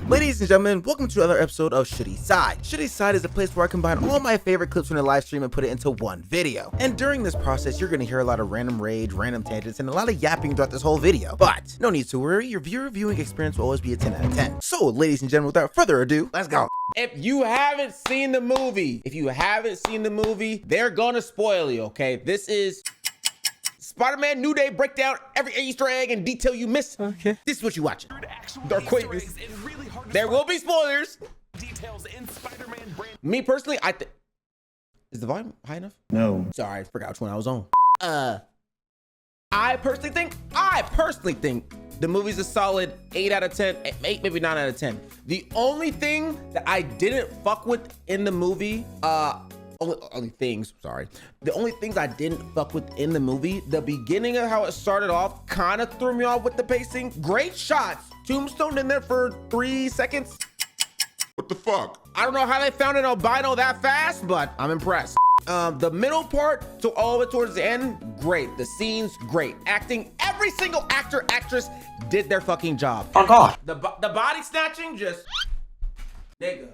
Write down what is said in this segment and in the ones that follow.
Ladies and gentlemen, welcome to another episode of SHOULD'S Side. SHOULD'S Side is a place where I combine all my favorite clips from the live stream and put it into one video. And during this process, you're going to hear a lot of random rage, random tangents, and a lot of yapping throughout this whole video. But no need to worry, your viewer viewing experience will always be a 10 out of 10. So, ladies and gentlemen, without further ado, let's go. If you haven't seen the movie, they're gonna spoil you, okay? This is Spider-Man New Day breakdown, every Easter egg and detail you missed. Okay. This is what you're watching. There will be spoilers. Details in Spider-Man brand. Me personally, is the volume high enough? No. Sorry, I forgot which one I was on. I personally think the movie's a solid 8 out of 10, 8, maybe 9 out of 10. The only thing that I didn't fuck with in the movie, the only things I didn't fuck with in the movie, the beginning of how it started off kind of threw me off with the pacing. Great shots. Tombstone in there for 3 seconds. What the fuck? I don't know how they found an albino that fast, but I'm impressed. The middle part to all of it towards the end, great. The scenes, great. Acting, every single actor, actress did their fucking job. Oh God. The body snatching just, nigga.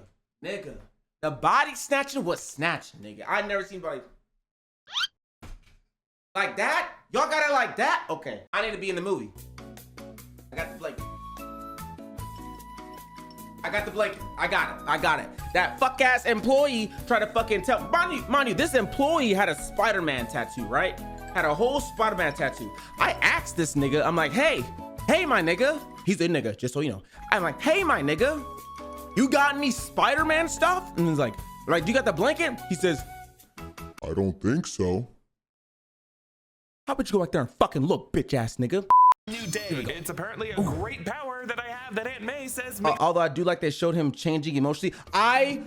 The body snatching was snatching, nigga. I never seen body like that. Y'all got it like that? Okay, I need to be in the movie. I got the blanket. I got it. That fuck ass employee tried to fucking tell. Mind you, this employee had a Spider-Man tattoo, right? Had a whole Spider-Man tattoo. I asked this nigga, I'm like, hey, my nigga. He's a nigga, just so you know. I'm like, hey, my nigga, you got any Spider-Man stuff? And he's like, you got the blanket? He says, I don't think so. how about you go back there and fucking look, bitch ass nigga? New Day. It's apparently a great power that I have that Aunt May says. Although I do like they showed him changing emotionally. I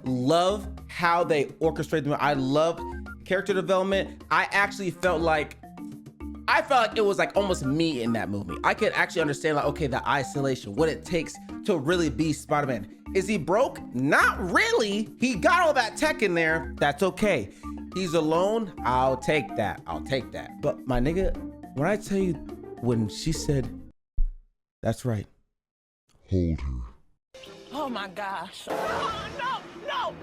love how they orchestrated them. I love character development. I felt like it was like almost me in that movie. I could actually understand like, okay, the isolation, what it takes to really be Spider-Man. Is he broke? Not really. He got all that tech in there. That's okay. He's alone. I'll take that. But my nigga, when I tell you, when she said, that's right. Hold her. Oh my gosh. No.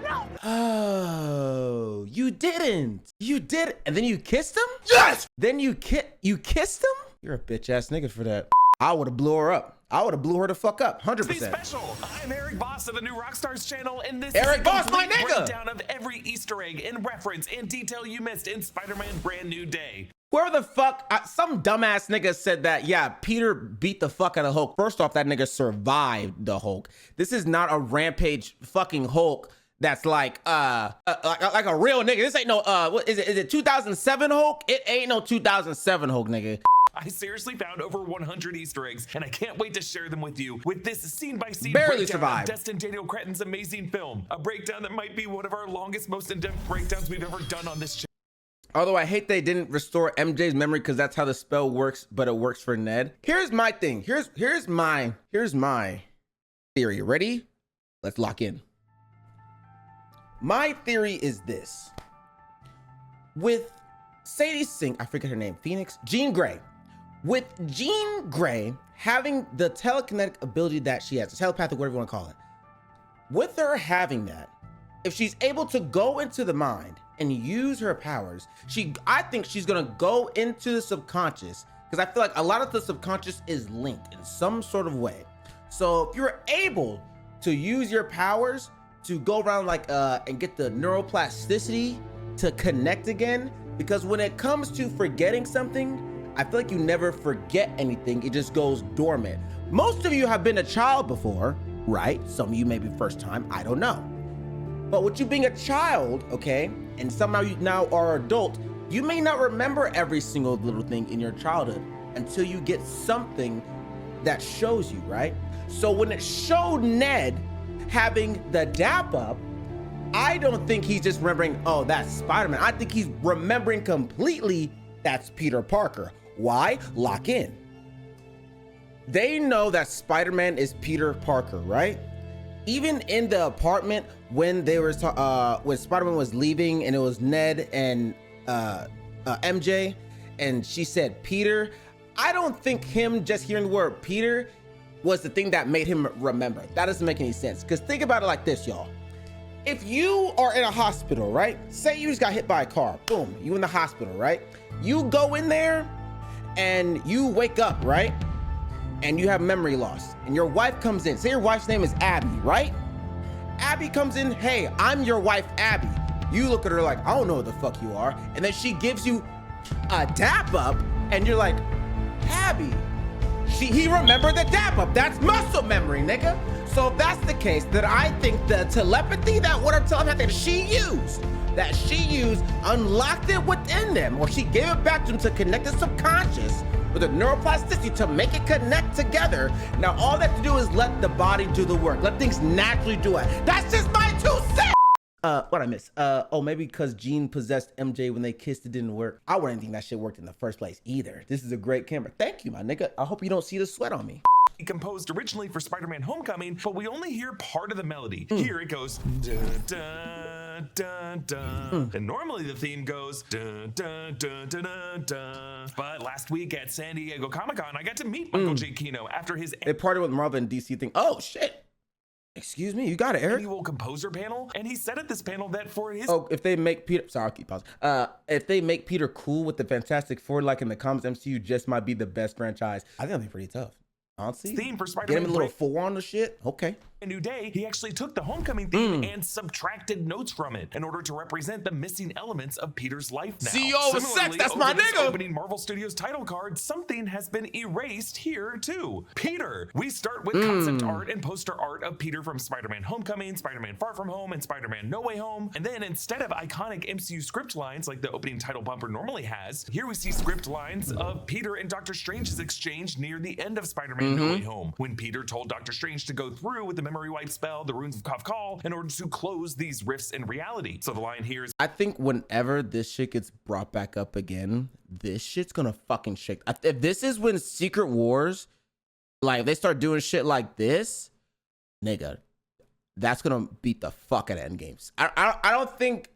Oh, you didn't. You did. And then you kissed him? Yes! Then you kissed him? You're a bitch ass nigga for that. I would have blew her up. I would have blew her the fuck up, 100%. Special. I'm Eric Boss of the New Rockstars channel, and this Eric is Boss, a my complete nigga! breakdown of every Easter egg and reference and detail you missed in Spider-Man Brand New Day. Whoever the fuck, some dumbass nigga said that, yeah, Peter beat the fuck out of Hulk. First off, that nigga survived the Hulk. This is not a rampage fucking Hulk that's like a real nigga. This ain't no, what is it? Is it 2007 Hulk? It ain't no 2007 Hulk, nigga. I seriously found over 100 Easter eggs, and I can't wait to share them with you with this scene-by-scene Barely breakdown survived. of Destin Daniel Cretton's amazing film. A breakdown that might be one of our longest, most in-depth breakdowns we've ever done on this channel. Although I hate they didn't restore MJ's memory because that's how the spell works, but it works for Ned. Here's my thing. Here's my theory. Ready? Let's lock in. My theory is this. With Sadie Sink, I forget her name, Jean Grey. With Jean Grey having the telekinetic ability that she has, the telepathic, whatever you want to call it. With her having that, if she's able to go into the mind and use her powers, I think she's gonna go into the subconscious, because I feel like a lot of the subconscious is linked in some sort of way. So if you're able to use your powers to go around like and get the neuroplasticity to connect again, because when it comes to forgetting something, I feel like you never forget anything, it just goes dormant. Most of you have been a child before, right? Some of you maybe first time, I don't know. But with you being a child, okay, and somehow you now are adult, you may not remember every single little thing in your childhood until you get something that shows you, right? So when it showed Ned having the dap up, I don't think he's just remembering, oh, that's Spider-Man. I think he's remembering completely that's Peter Parker. Why? Lock in. They know that Spider-Man is Peter Parker, right? Even in the apartment when they were when Spider-Man was leaving and it was Ned and MJ and she said Peter, I don't think him just hearing the word Peter was the thing that made him remember. That doesn't make any sense. Because think about it like this, y'all. If you are in a hospital, right? Say you just got hit by a car. Boom, you in the hospital, right? You go in there and you wake up, right? And you have memory loss. And your wife comes in. Say your wife's name is Abby, right? Abby comes in, hey, I'm your wife, Abby. You look at her like, I don't know what the fuck you are. And then she gives you a dap up and you're like, Abby. He remembered the dap up. That's muscle memory, nigga. So if that's the case, then I think the telepathy that what I'm telling her that she used, unlocked it within them, or she gave it back to them to connect the subconscious with the neuroplasticity to make it connect together. Now all they have to do is let the body do the work. Let things naturally do it. That's just my 2 cents. What I miss? Oh, maybe because Jean possessed MJ when they kissed, it didn't work. I wouldn't think that shit worked in the first place either. This is a great camera. Thank you, my nigga. I hope you don't see the sweat on me. Composed originally for Spider-Man Homecoming, but we only hear part of the melody. Here it goes dun, dun, dun, dun. And normally the theme goes dun, dun, dun, dun, dun, dun. But last week at San Diego Comic-Con, I got to meet Michael J. Kino after his They parted with Marvel and DC thing. Oh shit. Excuse me, you got it, Eric. annual composer panel, and he said at this panel that for his If they make Peter, sorry, I'll keep pausing. If they make Peter cool with the Fantastic Four, like in the comics, MCU just might be the best franchise. I think that'll be pretty tough. Honestly, theme for get Spider-Man him a little 4 on the shit. Okay. A New Day, he actually took the Homecoming theme and subtracted notes from it in order to represent the missing elements of Peter's life now. CEO of sex, Similarly, that's my over this nigga. opening Marvel Studios title card, something has been erased here too. Peter. We start with concept art and poster art of Peter from Spider-Man Homecoming, Spider-Man Far From Home, and Spider-Man No Way Home. And then instead of iconic MCU script lines like the opening title bumper normally has, here we see script lines of Peter and Doctor Strange's exchange near the end of Spider-Man No Way Home, when Peter told Doctor Strange to go through with the memory wipe spell, the runes of Kafkal, in order to close these rifts in reality. So the line here is, I think whenever this shit gets brought back up again, this shit's gonna fucking shake. If this is when Secret Wars, like they start doing shit like this, nigga, that's gonna beat the fuck out of Endgames. I don't think,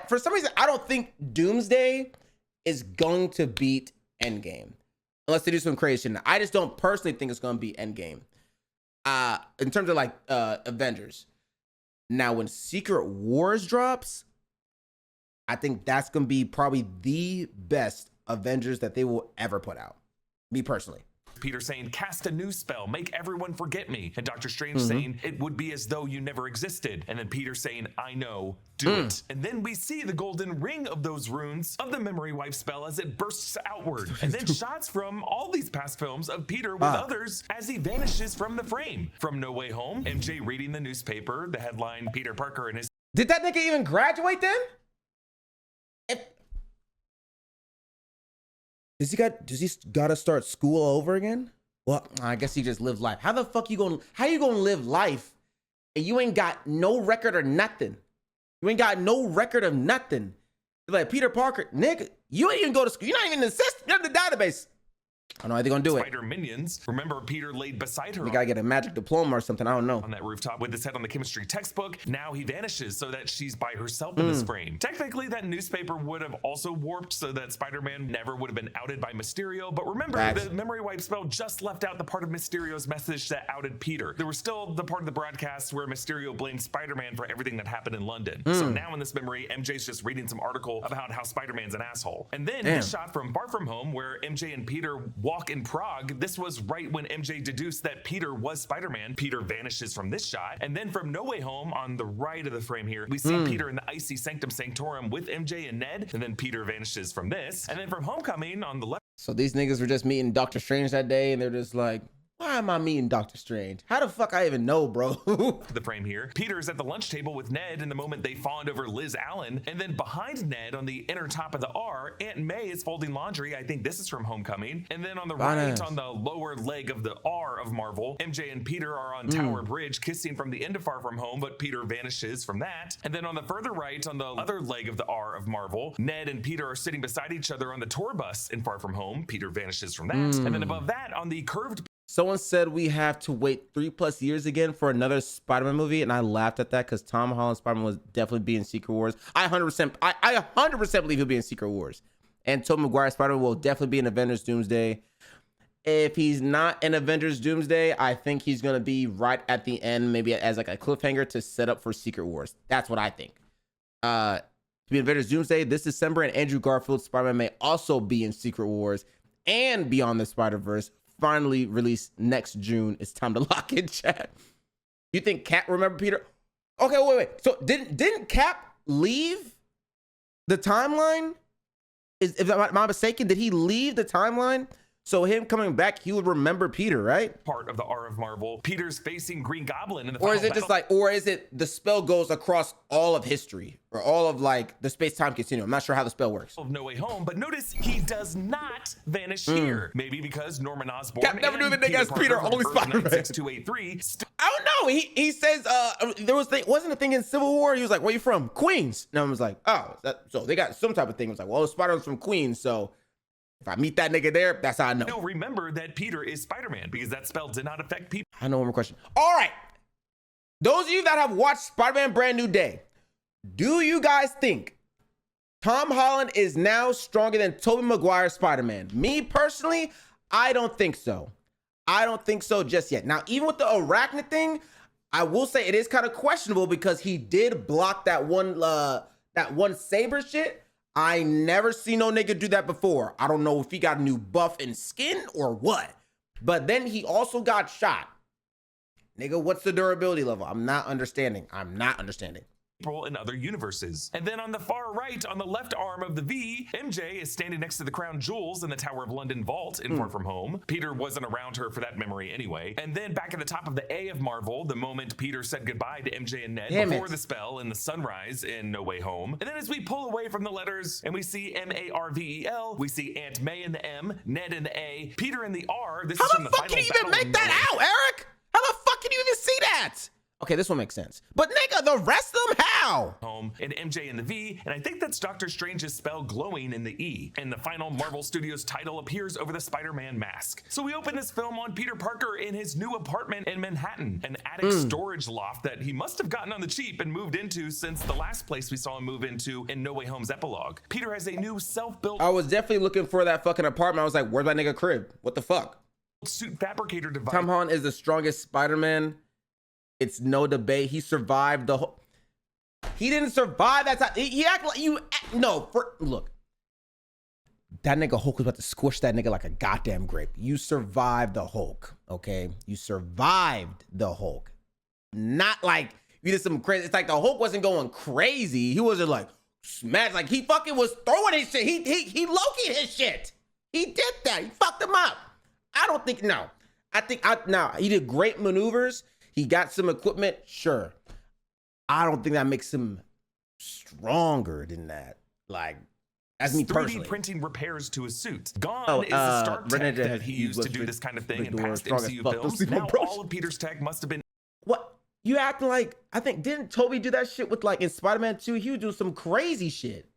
for some reason, I don't think Doomsday is going to beat Endgame. Unless they do some crazy shit. I just don't personally think it's gonna be Endgame. In terms of like Avengers. Now when Secret Wars drops, I think that's gonna be probably the best Avengers that they will ever put out. Me personally. Peter saying, cast a new spell, make everyone forget me. And Doctor Strange saying, it would be as though you never existed. And then Peter saying, I know, do it. And then we see the golden ring of those runes of the memory wipe spell as it bursts outward. And then shots from all these past films of Peter with others as he vanishes from the frame. From No Way Home, MJ reading the newspaper, the headline, Peter Parker and his Did that nigga even graduate then? Does he gotta start school over again? Well, I guess he just lived life. How the fuck how you gonna live life and you ain't got no record or nothing? You ain't got no record of nothing. Like Peter Parker, nigga, you ain't even go to school. You're not even in the system. You're in the database. I don't know how they're gonna do it. Spider minions. Remember, Peter laid beside her. You gotta get a magic diploma or something. I don't know. On that rooftop with his head on the chemistry textbook. Now he vanishes so that she's by herself in this frame. Technically, that newspaper would have also warped so that Spider-Man never would have been outed by Mysterio. But remember, the memory wipe spell just left out the part of Mysterio's message that outed Peter. There was still the part of the broadcast where Mysterio blamed Spider-Man for everything that happened in London. So now in this memory, MJ's just reading some article about how Spider-Man's an asshole. And then this shot from Far From Home where MJ and Peter walk in Prague. This was right when MJ deduced that Peter was Spider-Man. Peter vanishes from this shot. And then from No Way Home on the right of the frame here, we see Peter in the icy Sanctum Sanctorum with MJ and Ned. And then Peter vanishes from this. And then from Homecoming on the left. So these niggas were just meeting Doctor Strange that day and they're just like, why am I meeting Doctor Strange? How the fuck I even know, bro? The frame here. Peter's at the lunch table with Ned in the moment they fawned over Liz Allen. And then behind Ned on the inner top of the R, Aunt May is folding laundry. I think this is from Homecoming. And then on the right, on the lower leg of the R of Marvel, MJ and Peter are on Tower Bridge kissing from the end of Far From Home, but Peter vanishes from that. And then on the further right, on the other leg of the R of Marvel, Ned and Peter are sitting beside each other on the tour bus in Far From Home. Peter vanishes from that. And then above that, on the curved Someone said we have to wait 3+ years again for another Spider-Man movie, and I laughed at that because Tom Holland's Spider-Man was definitely be in Secret Wars. I 100% believe he'll be in Secret Wars. And Tobey Maguire's Spider-Man will definitely be in Avengers Doomsday. if he's not in Avengers Doomsday, I think he's gonna be right at the end, maybe as like a cliffhanger to set up for Secret Wars. That's what I think. To be in Avengers Doomsday this December, and Andrew Garfield's Spider-Man may also be in Secret Wars and Beyond the Spider-Verse, finally released next June. It's time to lock in, chat. You think Cap remember Peter? Okay, wait. So didn't Cap leave the timeline? If I'm not mistaken, did he leave the timeline? So him coming back, he would remember Peter, right? Part of the R of Marvel. Peter's facing Green Goblin in the Or is final it just battle. like, or is it the spell goes across all of history or all of like the space-time continuum? I'm not sure how the spell works. Of No Way Home, but notice he does not vanish here. Maybe because Norman Osborn Cap never and knew the nigga as Parker Peter, from only Earth Spider-Man. 96283 I don't know. He says there wasn't a thing in Civil War. He was like, "Where you from?" Queens. And I was like, "Oh, so they got some type of thing." It was like, "Well, Spider-Man's from Queens, so if I meet that nigga there, that's how I know." No, remember that Peter is Spider-Man because that spell did not affect people. I know one more question. All right, those of you that have watched Spider-Man: Brand New Day, do you guys think Tom Holland is now stronger than Tobey Maguire's Spider-Man? Me personally, I don't think so. I don't think so just yet. Now, even with the arachnid thing, I will say it is kind of questionable because he did block that one saber shit. I never seen no nigga do that before. I don't know if he got a new buff in skin or what. But then he also got shot. Nigga, what's the durability level? I'm not understanding. In other universes. And then on the far right, on the left arm of the V, MJ is standing next to the crown jewels in the Tower of London vault in Far From Home. Peter wasn't around her for that memory anyway. And then back at the top of the A of Marvel, the moment Peter said goodbye to MJ and Ned before the spell in the sunrise in No Way Home. And then as we pull away from the letters and we see Marvel, we see Aunt May in the M, Ned in the A, Peter in the R. This How is from the the fuck final can you even battle make that out, Eric? How the fuck can you even see that? Okay, this one makes sense. But nigga, the rest of them, how? Home and MJ in the V, and I think that's Doctor Strange's spell glowing in the E. And the final Marvel Studios title appears over the Spider-Man mask. So we open this film on Peter Parker in his new apartment in Manhattan, an attic storage loft that he must have gotten on the cheap and moved into since the last place we saw him move into in No Way Home's epilogue. Peter has a new self-built I was definitely looking for that fucking apartment. I was like, where's my nigga crib? What the fuck? suit fabricator device. Tom Holland is the strongest Spider-Man. It's no debate. He survived the whole. He didn't survive that time. He act like you. Look. That nigga Hulk was about to squish that nigga like a goddamn grape. You survived the Hulk, okay? You survived the Hulk. Not like you did some crazy. It's like the Hulk wasn't going crazy. He wasn't like smash. Like he fucking was throwing his shit. He Loki'd his shit. He did that. He fucked him up. I don't think no. Now he did great maneuvers. He got some equipment, sure. I don't think that makes him stronger than that. Like, as me 3D personally. printing repairs to his suit. Gone is the Stark tech that he used to do this kind of thing in past MCU films. Now all of Peter's tech must have been. What? You acting like, I think, didn't Toby do that shit with like in Spider-Man 2? He would do some crazy shit.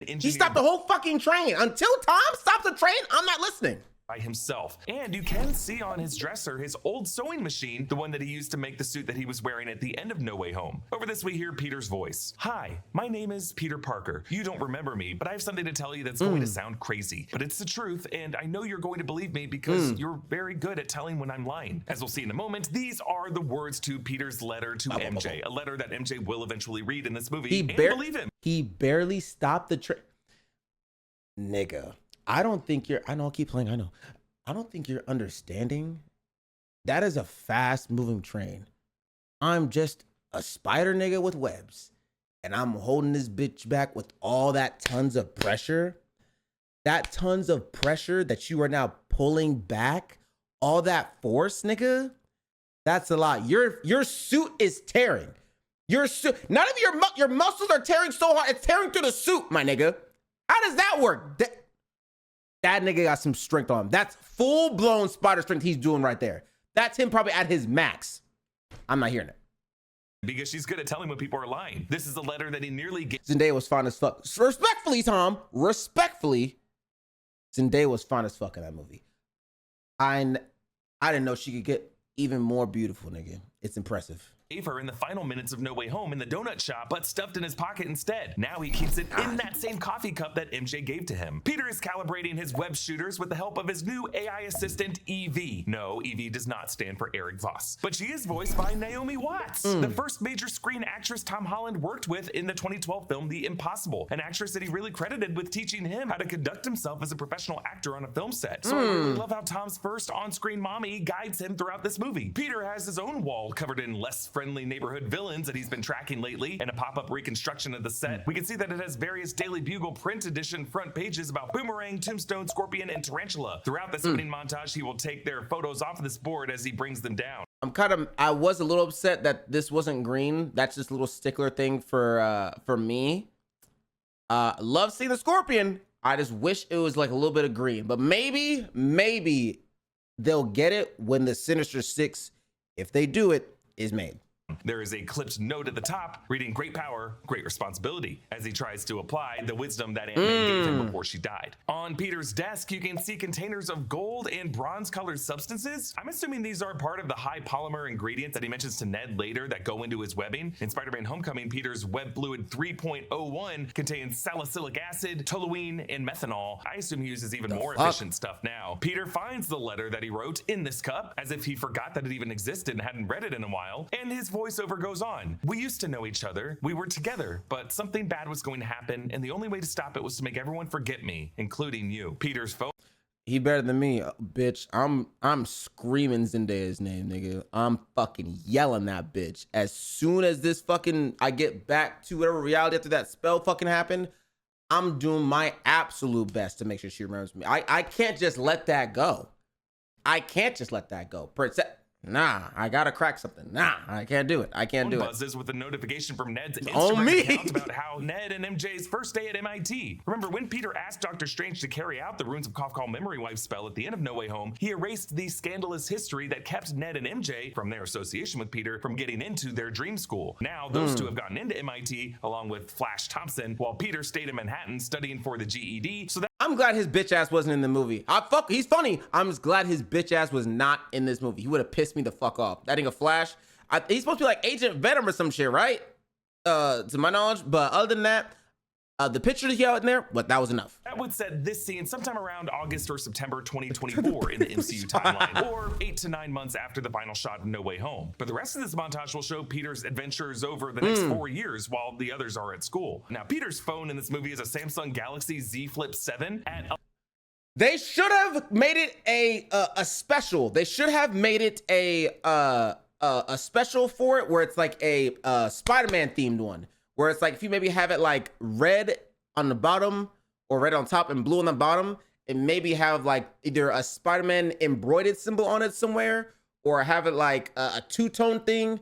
He stopped the whole fucking train. Until Tom stops the train, I'm not listening. By himself. And you can see on his dresser his old sewing machine, the one that he used to make the suit that he was wearing at the end of No Way Home. Over this we hear Peter's voice. Hi, my name is Peter Parker. You don't remember me, but I have something to tell you that's going to sound crazy. But it's the truth, and I know you're going to believe me because you're very good at telling when I'm lying. As we'll see in a moment, these are the words to Peter's letter to MJ, a letter that MJ will eventually read in this movie and believe him. He barely stopped the train. Nigga. I don't think you're, I know I'll keep playing, I know. I don't think you're understanding. That is a fast moving train. I'm just a spider nigga with webs. And I'm holding this bitch back with all that tons of pressure. That tons of pressure that you are now pulling back. All that force, nigga. That's a lot. Your suit is tearing. Your suit, none of your muscles are tearing so hard. It's tearing through the suit, my nigga. How does that work? That nigga got some strength on him. That's full-blown spider strength he's doing right there. That's him probably at his max. I'm not hearing it. Because she's good at telling when people are lying. This is a letter that he nearly gave. Zendaya was fine as fuck. Respectfully, Tom. Respectfully, Zendaya was fine as fuck in that movie. I didn't know she could get even more beautiful, nigga. It's impressive. Gave her in the final minutes of No Way Home in the donut shop, but stuffed in his pocket instead. Now he keeps it in that same coffee cup that MJ gave to him. Peter is calibrating his web shooters with the help of his new AI assistant, Evie. No, Evie does not stand for Eric Voss, but she is voiced by Naomi Watts, the first major screen actress Tom Holland worked with in the 2012 film The Impossible, an actress that he really credited with teaching him how to conduct himself as a professional actor on a film set. So I really love how Tom's first on-screen mommy guides him throughout this movie. Peter has his own wall covered in less friendly neighborhood villains that he's been tracking lately, and a pop-up reconstruction of the set. We can see that it has various Daily Bugle print edition front pages about Boomerang, Tombstone, Scorpion, and Tarantula. Throughout this opening montage, he will take their photos off of this board as he brings them down. I was a little upset that this wasn't green. That's just a little stickler thing for me. Love seeing the Scorpion. I just wish it was like a little bit of green, but maybe they'll get it when the Sinister Six, if they do it, is made. There is a clipped note at the top reading "Great power, great responsibility" as he tries to apply the wisdom that Aunt May gave him before she died. On Peter's desk, you can see containers of gold and bronze-colored substances. I'm assuming these are part of the high polymer ingredients that he mentions to Ned later that go into his webbing. In Spider-Man Homecoming, Peter's web fluid 3.01 contains salicylic acid, toluene, and methanol. I assume he uses even more efficient stuff now. Peter finds the letter that he wrote in this cup, as if he forgot that it even existed and hadn't read it in a while, and his voiceover goes on. "We used to know each other. We were together, but something bad was going to happen, and the only way to stop it was to make everyone forget me, including you." Peter's phone. He better than me, bitch. I'm screaming Zendaya's name, nigga. I'm fucking yelling that bitch. As soon as this fucking I get back to whatever reality after that spell fucking happened, I'm doing my absolute best to make sure she remembers me. I can't just let that go. I can't just let that go. Nah, I gotta crack something. Nah, I can't do it. I can't do it. Buzzes with a notification from Ned's Instagram account about how Ned and MJ's first day at MIT. Remember, when Peter asked Dr. Strange to carry out the Runes of Kafkal Memory Wipe spell at the end of No Way Home, he erased the scandalous history that kept Ned and MJ, from their association with Peter, from getting into their dream school. Now, those two have gotten into MIT, along with Flash Thompson, while Peter stayed in Manhattan studying for the GED, so that I'm glad his bitch ass wasn't in the movie. He's funny. I'm just glad his bitch ass was not in this movie. He would have pissed me the fuck off. That ain't a Flash. He's supposed to be like Agent Venom or some shit, right? To my knowledge. But other than that, the picture that he had in there, but that was enough. That would set this scene sometime around August or September 2024 in the MCU timeline, or 8 to 9 months after the final shot of No Way Home. But the rest of this montage will show Peter's adventures over the next 4 years while the others are at school. Now, Peter's phone in this movie is a Samsung Galaxy Z Flip 7 at They should have made it a special. They should have made it a special for it where it's like a Spider-Man themed one. Where it's like if you maybe have it like red on the bottom or red on top and blue on the bottom, and maybe have like either a Spider-Man embroidered symbol on it somewhere, or have it like a two-tone thing.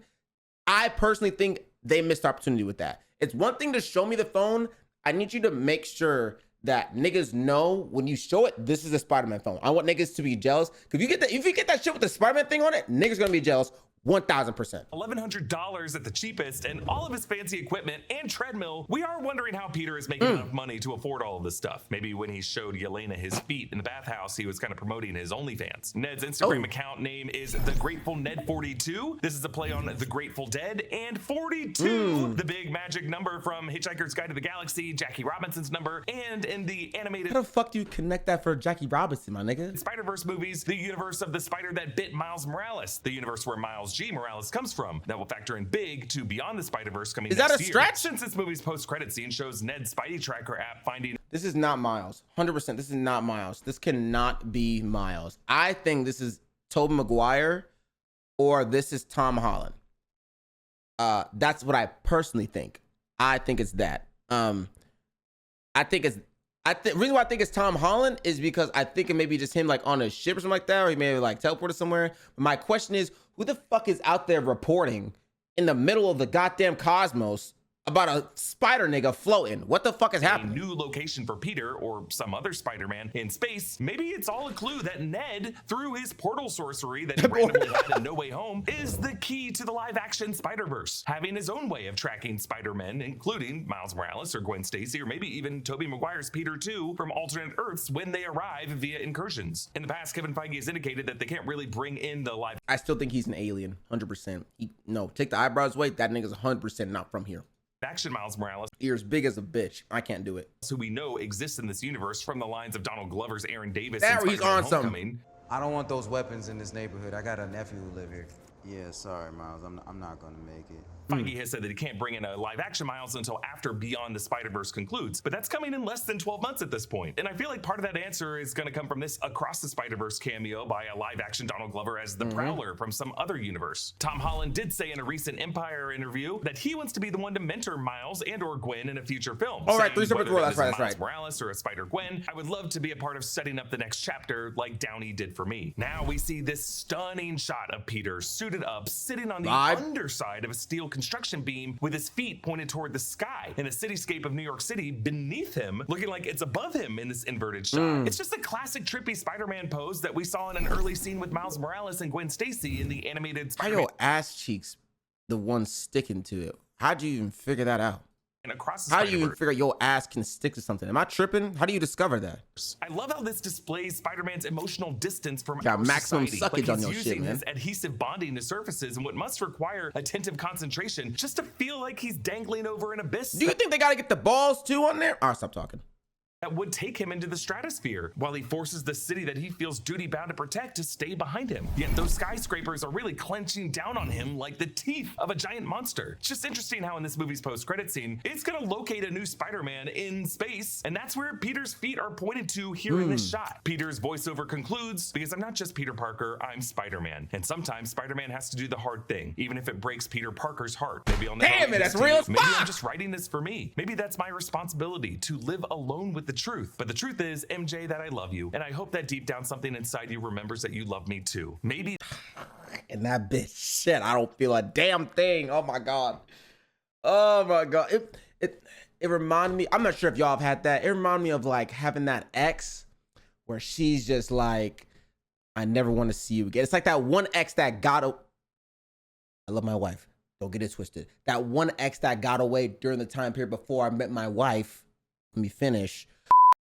I personally think they missed the opportunity with that. It's one thing to show me the phone. I need you to make sure that niggas know when you show it, this is a Spider-Man phone. I want niggas to be jealous. If you get that shit with the Spider-Man thing on it, niggas gonna be jealous. 1,000%. $1,100 at the cheapest, and all of his fancy equipment and treadmill. We are wondering how Peter is making enough money to afford all of this stuff. Maybe when he showed Yelena his feet in the bathhouse, he was kind of promoting his OnlyFans. Ned's Instagram account name is The Grateful Ned 42. This is a play on The Grateful Dead, and 42, the big magic number from Hitchhiker's Guide to the Galaxy, Jackie Robinson's number, and in the animated How the fuck do you connect that for Jackie Robinson, my nigga? Spider-Verse movies, the universe of the spider that bit Miles Morales, the universe where Miles G. Morales comes from. That will factor in big to Beyond the Spider-Verse coming next year. Is that a stretch? Since this movie's post-credit scene shows Ned's Spidey Tracker app finding... This is not Miles. 100%. This is not Miles. This cannot be Miles. I think this is Tobey Maguire or this is Tom Holland. That's what I personally think. I think it's that. The reason why I think it's Tom Holland is because I think it may be just him like on a ship or something like that, or he may have like teleported somewhere. But my question is, who the fuck is out there reporting in the middle of the goddamn cosmos about a spider nigga floating. What the fuck is a happening? new location for Peter or some other Spider-Man in space, maybe it's all a clue that Ned, through his portal sorcery that he randomly had in No Way Home, is the key to the live-action Spider-Verse, having his own way of tracking Spider-Men, including Miles Morales or Gwen Stacy, or maybe even Tobey Maguire's Peter 2 from alternate Earths when they arrive via incursions. In the past, Kevin Feige has indicated that they can't really bring in the live. I still think he's an alien, 100%. No, take the eyebrows away. That nigga's 100% not from here. Action Miles Morales, Ears big as a bitch. I can't do it. who we know exists in this universe from the lines of Donald Glover's Aaron Davis There in he's Spider-Man on something. Homecoming. I don't want those weapons in this neighborhood. I got a nephew who live here. Yeah, sorry, Miles. I'm not gonna make it. Feige has said that he can't bring in a live-action Miles until after Beyond the Spider-Verse concludes, but that's coming in less than 12 months at this point. And I feel like part of that answer is going to come from this Across the Spider-Verse cameo by a live-action Donald Glover as the Prowler from some other universe. Tom Holland did say in a recent Empire interview that he wants to be the one to mentor Miles and or Gwen in a future film. All right, saying, three separate whether worlds. it is That's right. Miles Morales or a Spider-Gwen, I would love to be a part of setting up the next chapter like Downey did for me. Now we see this stunning shot of Peter suited up, sitting on the underside of a steel construction beam with his feet pointed toward the sky in the cityscape of New York City beneath him, looking like it's above him in this inverted shot. It's just a classic trippy Spider-Man pose that we saw in an early scene with Miles Morales and Gwen Stacy in the animated How Spider-Man. your ass cheeks the one sticking to it? How'd you even figure that out? And across the How do you even Spider-Verse. figure your ass can stick to something? Am I tripping? How do you discover that? I love how this displays Spider-Man's emotional distance from Got our maximum society. suckage on he's your using shit, man. his adhesive bonding to surfaces and what must require attentive concentration just to feel like he's dangling over an abyss Do you think they gotta get the balls too on there? I'll stop talking. that would take him into the stratosphere, while he forces the city that he feels duty-bound to protect to stay behind him. Yet those skyscrapers are really clenching down on him like the teeth of a giant monster. It's just interesting how in this movie's post-credit scene, it's gonna locate a new Spider-Man in space, and that's where Peter's feet are pointed to here in this shot. Peter's voiceover concludes, because I'm not just Peter Parker, I'm Spider-Man. And sometimes Spider-Man has to do the hard thing, even if it breaks Peter Parker's heart. Maybe I'll never Damn leave it, this that's to you. real as Maybe I'm fuck. just writing this for me. Maybe that's my responsibility, to live alone with the truth. But the truth is, MJ, that I love you, and I hope that deep down something inside you remembers that you love me too. Maybe And that bitch, shit, I don't feel a damn thing. Oh my god. Oh my god. It reminded me, I'm not sure if y'all have had that. It reminded me of like having that ex where she's just like, I never want to see you again. It's like that one ex that got I love my wife. Don't get it twisted. That one ex that got away during the time period before I met my wife. Let me finish.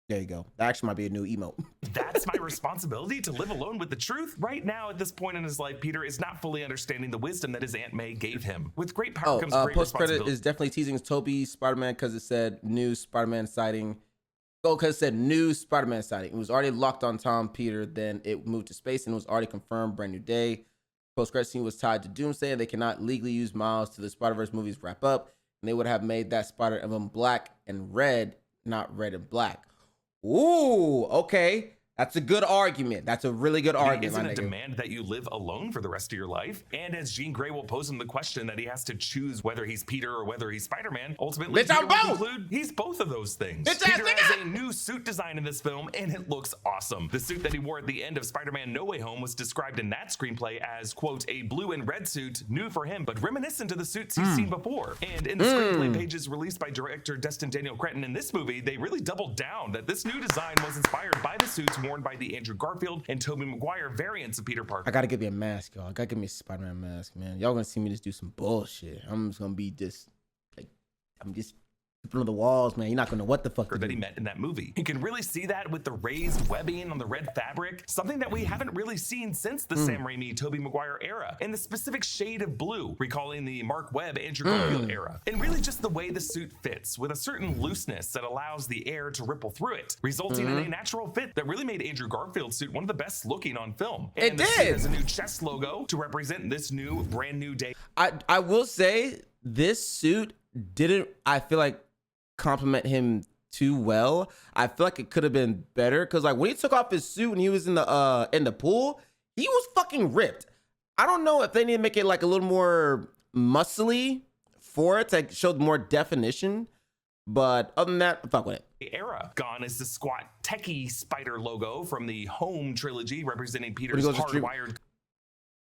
There you go. That actually might be a new emote. that's my responsibility, to live alone with the truth. Right now, at this point in his life, Peter is not fully understanding the wisdom that his Aunt May gave him. With great power comes great Post credit responsibility. is definitely teasing Toby Spider-Man because it said new Spider-Man sighting. Oh, because it said new Spider-Man sighting. It was already locked on Tom Peter, then it moved to space and it was already confirmed. Brand new day. Post credit scene was tied to Doomsday, and they cannot legally use Miles to the Spider-Verse movies wrap up, and they would have made that Spider emblem black and red, not red and black. Ooh, okay. That's a good argument. That's a really good argument, Isn't my a nigga. demand that you live alone for the rest of your life? And as Jean Grey will pose him the question that he has to choose whether he's Peter or whether he's Spider-Man, ultimately Bitch, I'm Peter will both. conclude he's both of those things. Bitch, Peter ass has nigga. a new suit design in this film, and it looks awesome. The suit that he wore at the end of Spider-Man No Way Home was described in that screenplay as, quote, a blue and red suit, new for him, but reminiscent of the suits he's seen before. And in the screenplay pages released by director Destin Daniel Cretton in this movie, they really doubled down that this new design was inspired by the suits worn by the Andrew Garfield and Tobey Maguire variants of Peter Parker. I gotta give me a mask, y'all. I gotta give me a Spider-Man mask, man. Y'all gonna see me just do some bullshit. I'm just gonna be just like, I'm just flipping on the walls, man. You're not gonna know what the fuck to that he do. met in that movie. You can really see that with the raised webbing on the red fabric, something that we haven't really seen since the Sam Raimi, Tobey Maguire era, and the specific shade of blue, recalling the Mark Webb, Andrew Garfield era. And really just the way the suit fits, with a certain looseness that allows the air to ripple through it, resulting in a natural fit that really made Andrew Garfield's suit one of the best looking on film. And It the suit did. has a new chest logo to represent this new, brand new day. I will say this suit didn't, I feel like, compliment him too well. I feel like it could have been better because like when he took off his suit and he was in the pool, he was fucking ripped. I don't know if they need to make it like a little more muscly for it to show more definition, but other than that, fuck with it. Era. Gone is the squat techie spider logo from the Home trilogy, representing Peter's goes to stream- hardwired.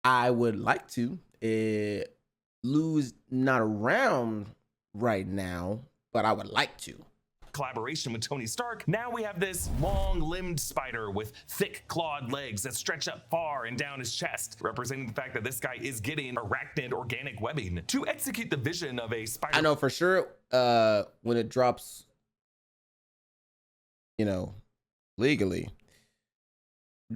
I would like to lose not around right now, but I would like to. Collaboration with Tony Stark, now we have this long-limbed spider with thick clawed legs that stretch up far and down his chest, representing the fact that this guy is getting arachnid organic webbing to execute the vision of a spider. I know for sure when it drops, you know, legally,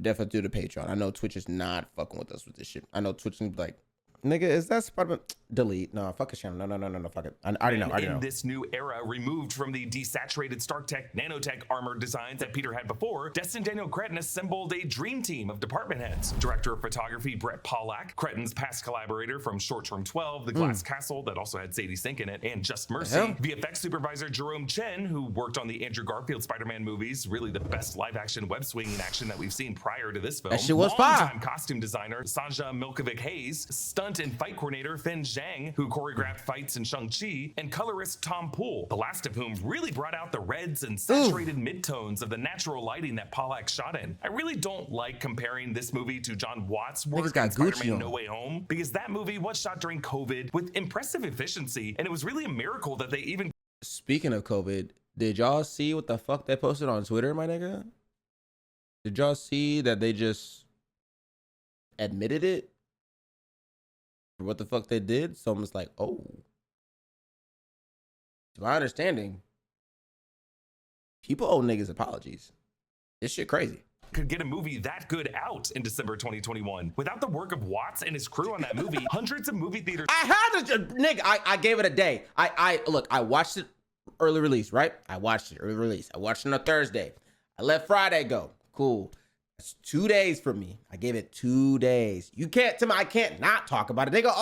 definitely do the Patreon. I know Twitch is not fucking with us with this shit. I know Twitch is like, nigga, is that Spider-Man? Delete. No, fuck his channel. No, fuck it. I already know. In this new era, removed from the desaturated Stark Tech nanotech armored designs that Peter had before, Destin Daniel Cretton assembled a dream team of department heads. Director of photography Brett Pollack, Cretton's past collaborator from Short Term 12, The Glass Castle, that also had Sadie Sink in it, and Just Mercy. VFX supervisor Jerome Chen, who worked on the Andrew Garfield Spider-Man movies, really the best live-action web-swinging action that we've seen prior to this film. That shit was fire. Longtime costume designer Sanja Milkovic-Hayes, stunt and fight coordinator Finn Zhang, who choreographed fights in Shang-Chi, and colorist Tom Poole, the last of whom really brought out the reds and saturated midtones of the natural lighting that Pollack shot in. I really don't like comparing this movie to John Watts' work in Spider-Man No Way Home, because that movie was shot during COVID with impressive efficiency, and it was really a miracle that they even... Speaking of COVID, did y'all see what the fuck they posted on Twitter, my nigga? Did y'all see that they just admitted it? What the fuck they did? So I'm just like, oh. To my understanding, people owe niggas apologies. This shit crazy. Could get a movie that good out in December 2021. Without the work of Watts and his crew on that movie, hundreds of movie theaters... I gave it a day. Look, I watched it early release, right? I watched it on a Thursday. I let Friday go. Cool. That's 2 days for me. I gave it 2 days. You can't tell me I can't not talk about it. Nigga,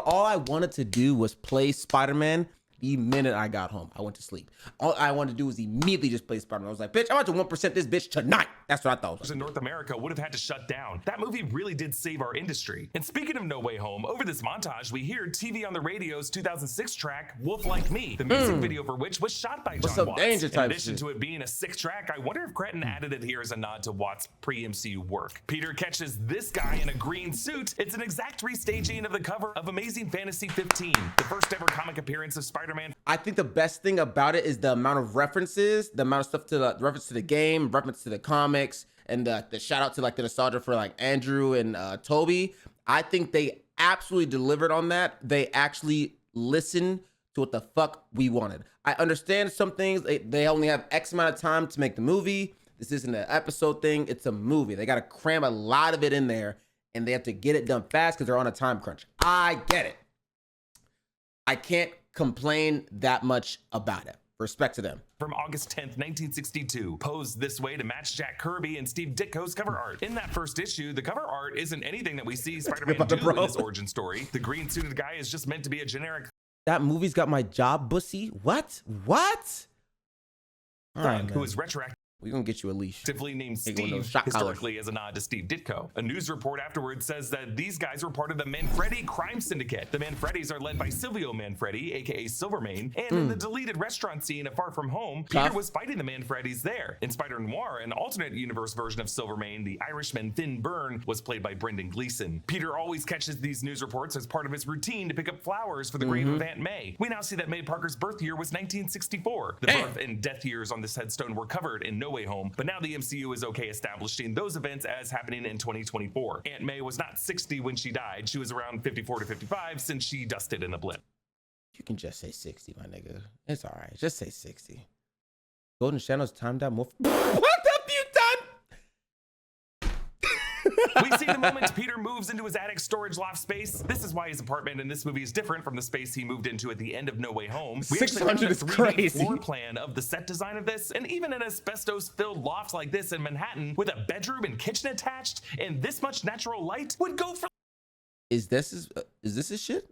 all I wanted to do was play Spider-Man the minute I got home. I went to sleep. All I wanted to do was immediately just play Spider-Man. I was like, bitch, I want to 1% this bitch tonight. That's what I thought. In North America would have had to shut down. That movie really did save our industry. And speaking of No Way Home, over this montage, we hear TV on the Radio's 2006 track, Wolf Like Me, the music video for which was shot by John Watts. In addition to it being a sick track, I wonder if Cretton added it here as a nod to Watts' pre-MCU work. Peter catches this guy in a green suit. It's an exact restaging of the cover of Amazing Fantasy 15, the first ever comic appearance of Spider-Man. I think the best thing about it is the amount of references, the amount of stuff to the reference to the game, reference to the comics, and the shout out to like the nostalgia for like Andrew and Toby. I think they absolutely delivered on that. They actually listened to what the fuck we wanted. I understand some things, they only have X amount of time to make the movie. This isn't an episode thing, it's a movie. They gotta cram a lot of it in there and they have to get it done fast because they're on a time crunch. I get it. I can't complain that much about it. Respect to them. From August 10th, 1962, posed this way to match Jack Kirby and Steve Ditko's cover art. In that first issue, the cover art isn't anything that we see Spider-Man do in this origin story. The green-suited guy is just meant to be a generic... That movie's got my job, bussy? What? All right, who is retroactive. We're gonna get you a leash. Named Steve, historically as a nod to Steve Ditko. A news report afterwards says that these guys were part of the Manfredi crime syndicate. The Manfredis are led by Silvio Manfredi, aka Silvermane, and in the deleted restaurant scene of Far From Home, Peter was fighting the Manfredis there. In Spider-Noir, an alternate universe version of Silvermane, the Irishman Finn Byrne was played by Brendan Gleeson. Peter always catches these news reports as part of his routine to pick up flowers for the grave of Aunt May. We now see that May Parker's birth year was 1964. The birth and death years on this headstone were covered in No Way Home, but now the MCU is okay establishing those events as happening in 2024. Aunt May was not 60 when she died. She was around 54 to 55 since she dusted in a blip. You can just say 60, my nigga. It's all right. Just say 60. Golden Channel's timed out more. What have you done? We see the moment Peter moves into his attic storage loft space. This is why his apartment in this movie is different from the space he moved into at the end of No Way Home. We 600 is crazy. Floor plan of the set design of this, and even an asbestos-filled loft like this in Manhattan with a bedroom and kitchen attached and this much natural light would go for... Is this his shit?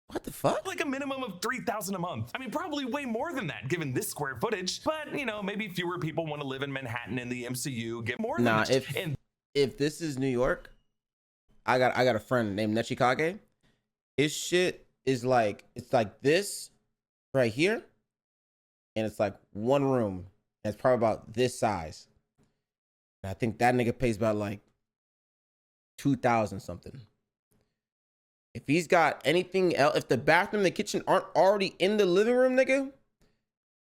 What the fuck? Like a minimum of $3,000 a month. I mean, probably way more than that given this square footage. But, you know, maybe fewer people want to live in Manhattan in the MCU. Get more than if this is New York, I got a friend named Nechikage. His shit is like, it's like this right here. And it's like one room. And it's probably about this size. And I think that nigga pays about like 2,000 something. If he's got anything else, if the bathroom and the kitchen aren't already in the living room, nigga,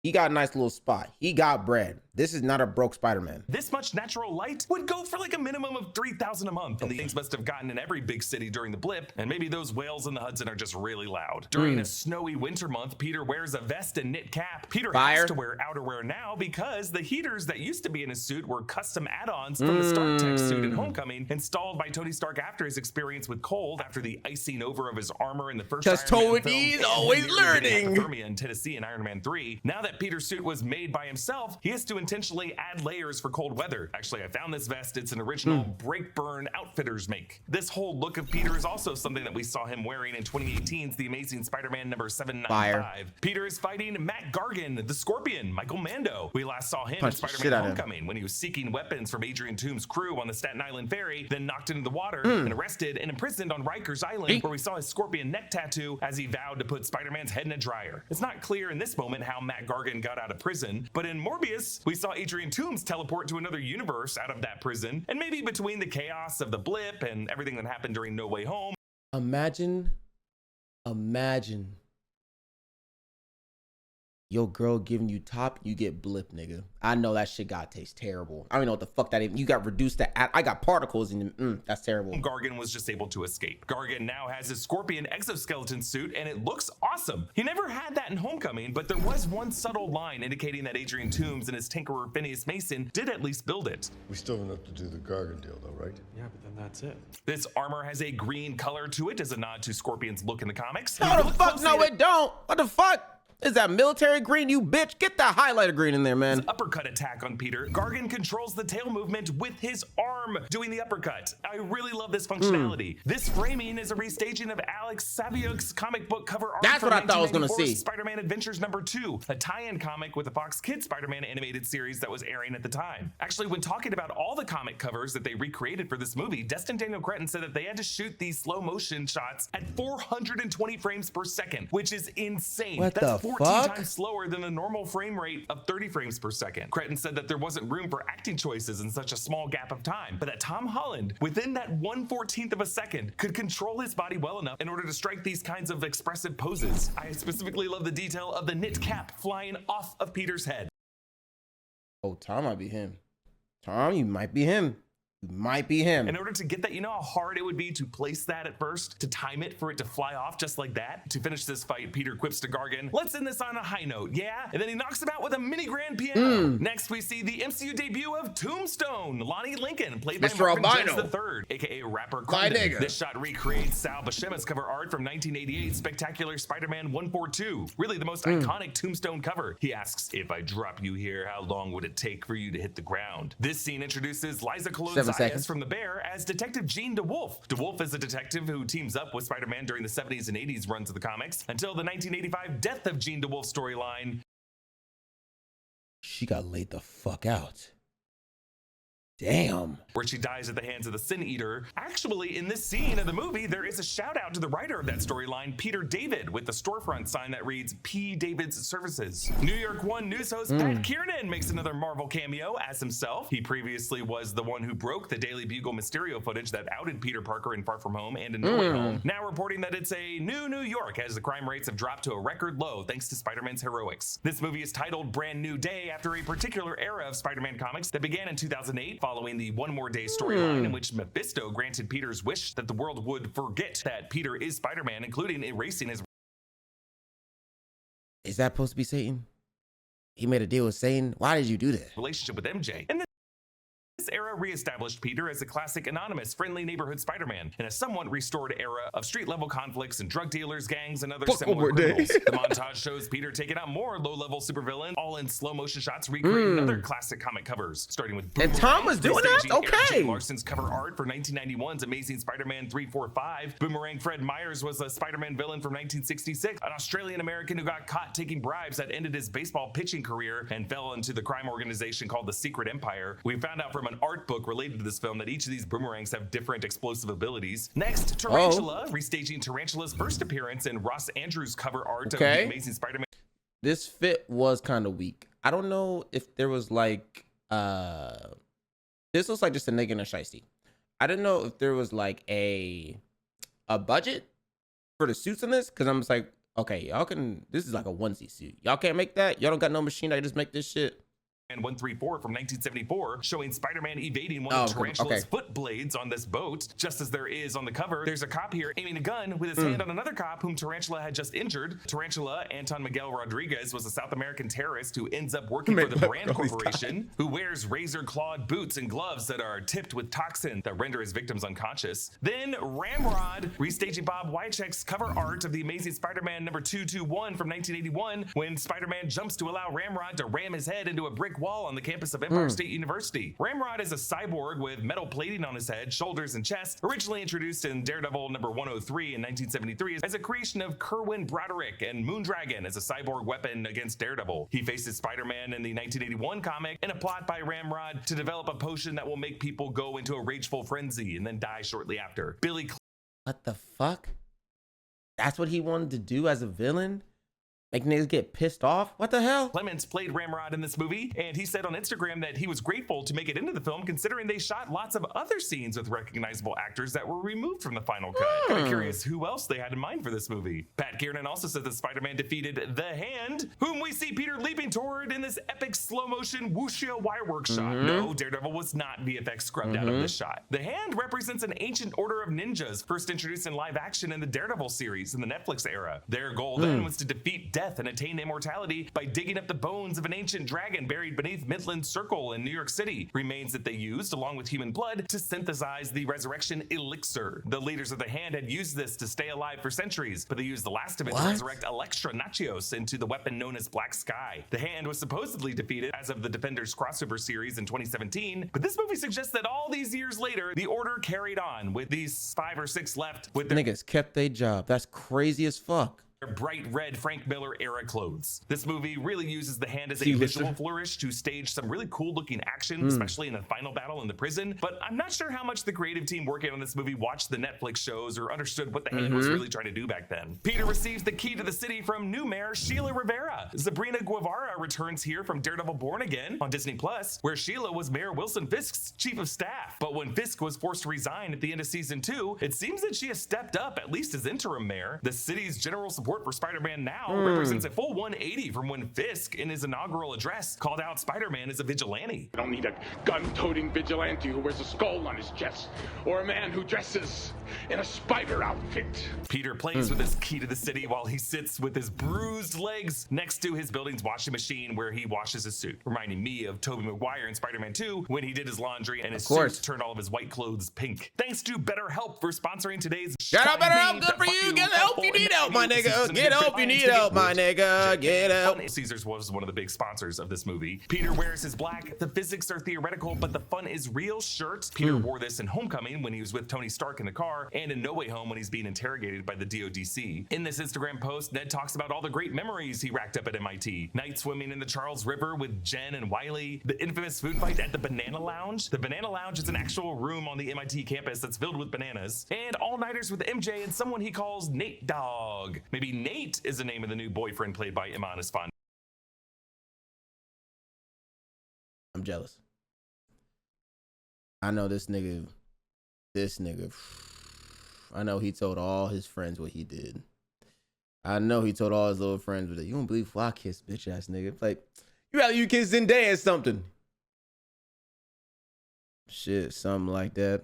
he got a nice little spot. He got bread. This is not a broke Spider-Man. This much natural light would go for like a minimum of $3,000 a month. And these things must have gotten in every big city during the blip. And maybe those whales in the Hudson are just really loud. During a snowy winter month, Peter wears a vest and knit cap. Peter has to wear outerwear now because the heaters that used to be in his suit were custom add-ons from the Stark Tech suit in Homecoming, installed by Tony Stark after his experience with cold, after the icing over of his armor in the first Iron Man film, Tony's always learning. Hypothermia in Tennessee in Iron Man 3. Now that Peter's suit was made by himself, he has to intentionally add layers for cold weather. Actually, I found this vest. It's an original Breakburn Outfitters make. This whole look of Peter is also something that we saw him wearing in 2018's The Amazing Spider-Man number 795. Peter is fighting Matt Gargan, the Scorpion, Michael Mando. We last saw him in Spider-Man Homecoming when he was seeking weapons from Adrian Toome's crew on the Staten Island ferry, then knocked into the water and arrested and imprisoned on Rikers Island, where we saw his scorpion neck tattoo as he vowed to put Spider-Man's head in a dryer. It's not clear in this moment how Matt Gargan got out of prison, but in Morbius, we saw Adrian Toomes teleport to another universe out of that prison, and maybe between the chaos of the blip and everything that happened during No Way Home. Imagine your girl giving you top, you get blip, nigga. I know that shit gotta taste terrible. I don't know what the fuck that even, you got reduced to, I got particles in them. That's terrible. Gargan was just able to escape. Gargan now has his Scorpion exoskeleton suit, and it looks awesome. He never had that in Homecoming, but there was one subtle line indicating that Adrian Toomes and his tinkerer Phineas Mason did at least build it. We still have enough to do the Gargan deal, though, right? Yeah, but then that's it. This armor has a green color to it as a nod to Scorpion's look in the comics. No, the fuck, no, it don't. What the fuck? Is that military green, you bitch? Get that highlighter green in there, man. Uppercut attack on Peter. Gargan controls the tail movement with his arm doing the uppercut. I really love this functionality. This framing is a restaging of Alex Saviuk's comic book cover art. That's what I thought I was gonna see. Spider-Man Adventures #2, a tie-in comic with the Fox Kids Spider-Man animated series that was airing at the time. Actually, when talking about all the comic covers that they recreated for this movie, Destin Daniel Cretton said that they had to shoot these slow motion shots at 420 frames per second, which is insane. What That's the 14 fuck? times slower than the normal frame rate of 30 frames per second. Cretton said that there wasn't room for acting choices in such a small gap of time, but that Tom Holland, within that 1/14 of a second, could control his body well enough in order to strike these kinds of expressive poses. I specifically love the detail of the knit cap flying off of Peter's head. Oh, Tom might be him. Tom, you might be him. You might be him. In order to get that, you know how hard it would be to place that at first, to time it for it to fly off just like that? To finish this fight, Peter quips to Gargan, "Let's end this on a high note, yeah?" And then he knocks him out with a mini grand piano. Next, we see the MCU debut of Tombstone, Lonnie Lincoln, played by Marvin Jones III, aka rapper Quindon. This shot recreates Sal Buscema's cover art from 1988's Spectacular Spider-Man 142. Really the most iconic Tombstone cover. He asks, "If I drop you here, how long would it take for you to hit the ground?" This scene introduces Liza Colon from The Bear as Detective Jean DeWolf. DeWolf is a detective who teams up with Spider-Man during the 70s and 80s runs of the comics until the 1985 death of Jean DeWolf storyline. She got laid the fuck out. Damn. Where she dies at the hands of the Sin Eater. Actually, in this scene of the movie, there is a shout out to the writer of that storyline, Peter David, with the storefront sign that reads P. David's Services. New York One news host Pat Kiernan makes another Marvel cameo as himself. He previously was the one who broke the Daily Bugle Mysterio footage that outed Peter Parker in Far From Home and in No Way Home. Now reporting that it's a new New York as the crime rates have dropped to a record low thanks to Spider-Man's heroics. This movie is titled Brand New Day after a particular era of Spider-Man comics that began in 2008 following the One More Day storyline in which Mephisto granted Peter's wish that the world would forget that Peter is Spider-Man, including erasing his... Is that supposed to be Satan? He made a deal with Satan? Why did you do that? ...relationship with MJ. And this era re-established Peter as a classic anonymous, friendly neighborhood Spider-Man in a somewhat restored era of street-level conflicts and drug dealers, gangs, and other similar criminals. The montage shows Peter taking out more low-level supervillains, all in slow-motion shots recreating other classic comic covers, starting with And Tom was doing that? Okay. Eric J. Larson's cover art for 1991's Amazing Spider-Man 345. Boomerang Fred Myers was a Spider-Man villain from 1966, an Australian-American who got caught taking bribes that ended his baseball pitching career and fell into the crime organization called the Secret Empire. We found out from an art book related to this film that each of these boomerangs have different explosive abilities. Next, Tarantula, restaging Tarantula's first appearance in Ross Andrews' cover art of The Amazing Spider-Man. This fit was kind of weak. I don't know if there was like, this looks like just a nigga and a shiesty. I don't know if there was like a budget for the suits in this, because I'm just like, okay, y'all can, this is like a onesie suit. Y'all can't make that? Y'all don't got no machine that can just make this shit? And 134 from 1974, showing Spider-Man evading one of Tarantula's foot blades on this boat. Just as there is on the cover, there's a cop here aiming a gun with his hand on another cop whom Tarantula had just injured. Tarantula, Anton Miguel Rodriguez, was a South American terrorist who ends up working for the Brand Corporation, who wears razor-clawed boots and gloves that are tipped with toxin that render his victims unconscious. Then Ramrod, restaging Bob Wycheck's cover art of the Amazing Spider-Man number 221 from 1981, when Spider-Man jumps to allow Ramrod to ram his head into a brick wall on the campus of Empire State University. Ramrod is a cyborg with metal plating on his head, shoulders, and chest, originally introduced in Daredevil number 103 in 1973 as a creation of Kerwin Broderick and Moondragon as a cyborg weapon against Daredevil. He faces Spider-Man in the 1981 comic in a plot by Ramrod to develop a potion that will make people go into a rageful frenzy and then die shortly after. What the fuck? That's what he wanted to do as a villain? Make niggas get pissed off? What the hell? Clements played Ramrod in this movie, and he said on Instagram that he was grateful to make it into the film considering they shot lots of other scenes with recognizable actors that were removed from the final cut. Kind of curious who else they had in mind for this movie. Pat Kiernan also said that Spider-Man defeated the Hand, whom we see Peter leaping toward in this epic slow-motion wuxia wirework shot. No, Daredevil was not VFX scrubbed out of this shot. The Hand represents an ancient order of ninjas, first introduced in live action in the Daredevil series in the Netflix era. Their goal then was to defeat death and attain immortality by digging up the bones of an ancient dragon buried beneath Midland Circle in New York City, remains that they used along with human blood to synthesize the resurrection elixir. The leaders of the Hand had used this to stay alive for centuries, but they used the last of it to resurrect Elektra Nachios into the weapon known as Black Sky. The Hand was supposedly defeated as of the Defenders crossover series in 2017, but this movie suggests that all these years later, the Order carried on with these 5 or 6 left with their niggas kept their job. That's crazy as fuck. Bright red Frank Miller era clothes. This movie really uses the Hand as a visual flourish to stage some really cool looking action, especially in the final battle in the prison, but I'm not sure how much the creative team working on this movie watched the Netflix shows or understood what the Hand was really trying to do back then. Peter receives the key to the city from new mayor Sheila Rivera. Sabrina Guevara returns here from Daredevil Born Again on Disney Plus, where Sheila was Mayor Wilson Fisk's chief of staff. But when Fisk was forced to resign at the end of season 2, it seems that she has stepped up, at least as interim mayor. The city's general support for Spider-Man now represents a full 180 from when Fisk, in his inaugural address, called out Spider-Man as a vigilante. I don't need a gun-toting vigilante who wears a skull on his chest, or a man who dresses in a spider outfit. Peter plays with his key to the city while he sits with his bruised legs next to his building's washing machine where he washes his suit, reminding me of Tobey Maguire in Spider-Man 2 when he did his laundry and his suit turned all of his white clothes pink. Thanks to BetterHelp for sponsoring today's Shout out BetterHelp, good for you. Get help, you need help, my nigga. Get help, you need help, my nigga. Get help. Caesars was one of the big sponsors of this movie. Peter wears his black, the physics are theoretical, but the fun is real shirt. Peter wore this in Homecoming when he was with Tony Stark in the car, and in No Way Home when he's being interrogated by the DODC. In this Instagram post, Ned talks about all the great memories he racked up at MIT. Night swimming in the Charles River with Jen and Wiley, the infamous food fight at the Banana Lounge. The Banana Lounge is an actual room on the MIT campus that's filled with bananas, and all-nighters with MJ and someone he calls Nate Dogg. Maybe Nate is the name of the new boyfriend played by Iman Esfand. I'm jealous. I know this nigga, I know he told all his friends what he did. I know he told all his little friends what you don't believe who I kissed, bitch ass nigga. Like, you rather you kiss Zendaya or something. Shit, something like that.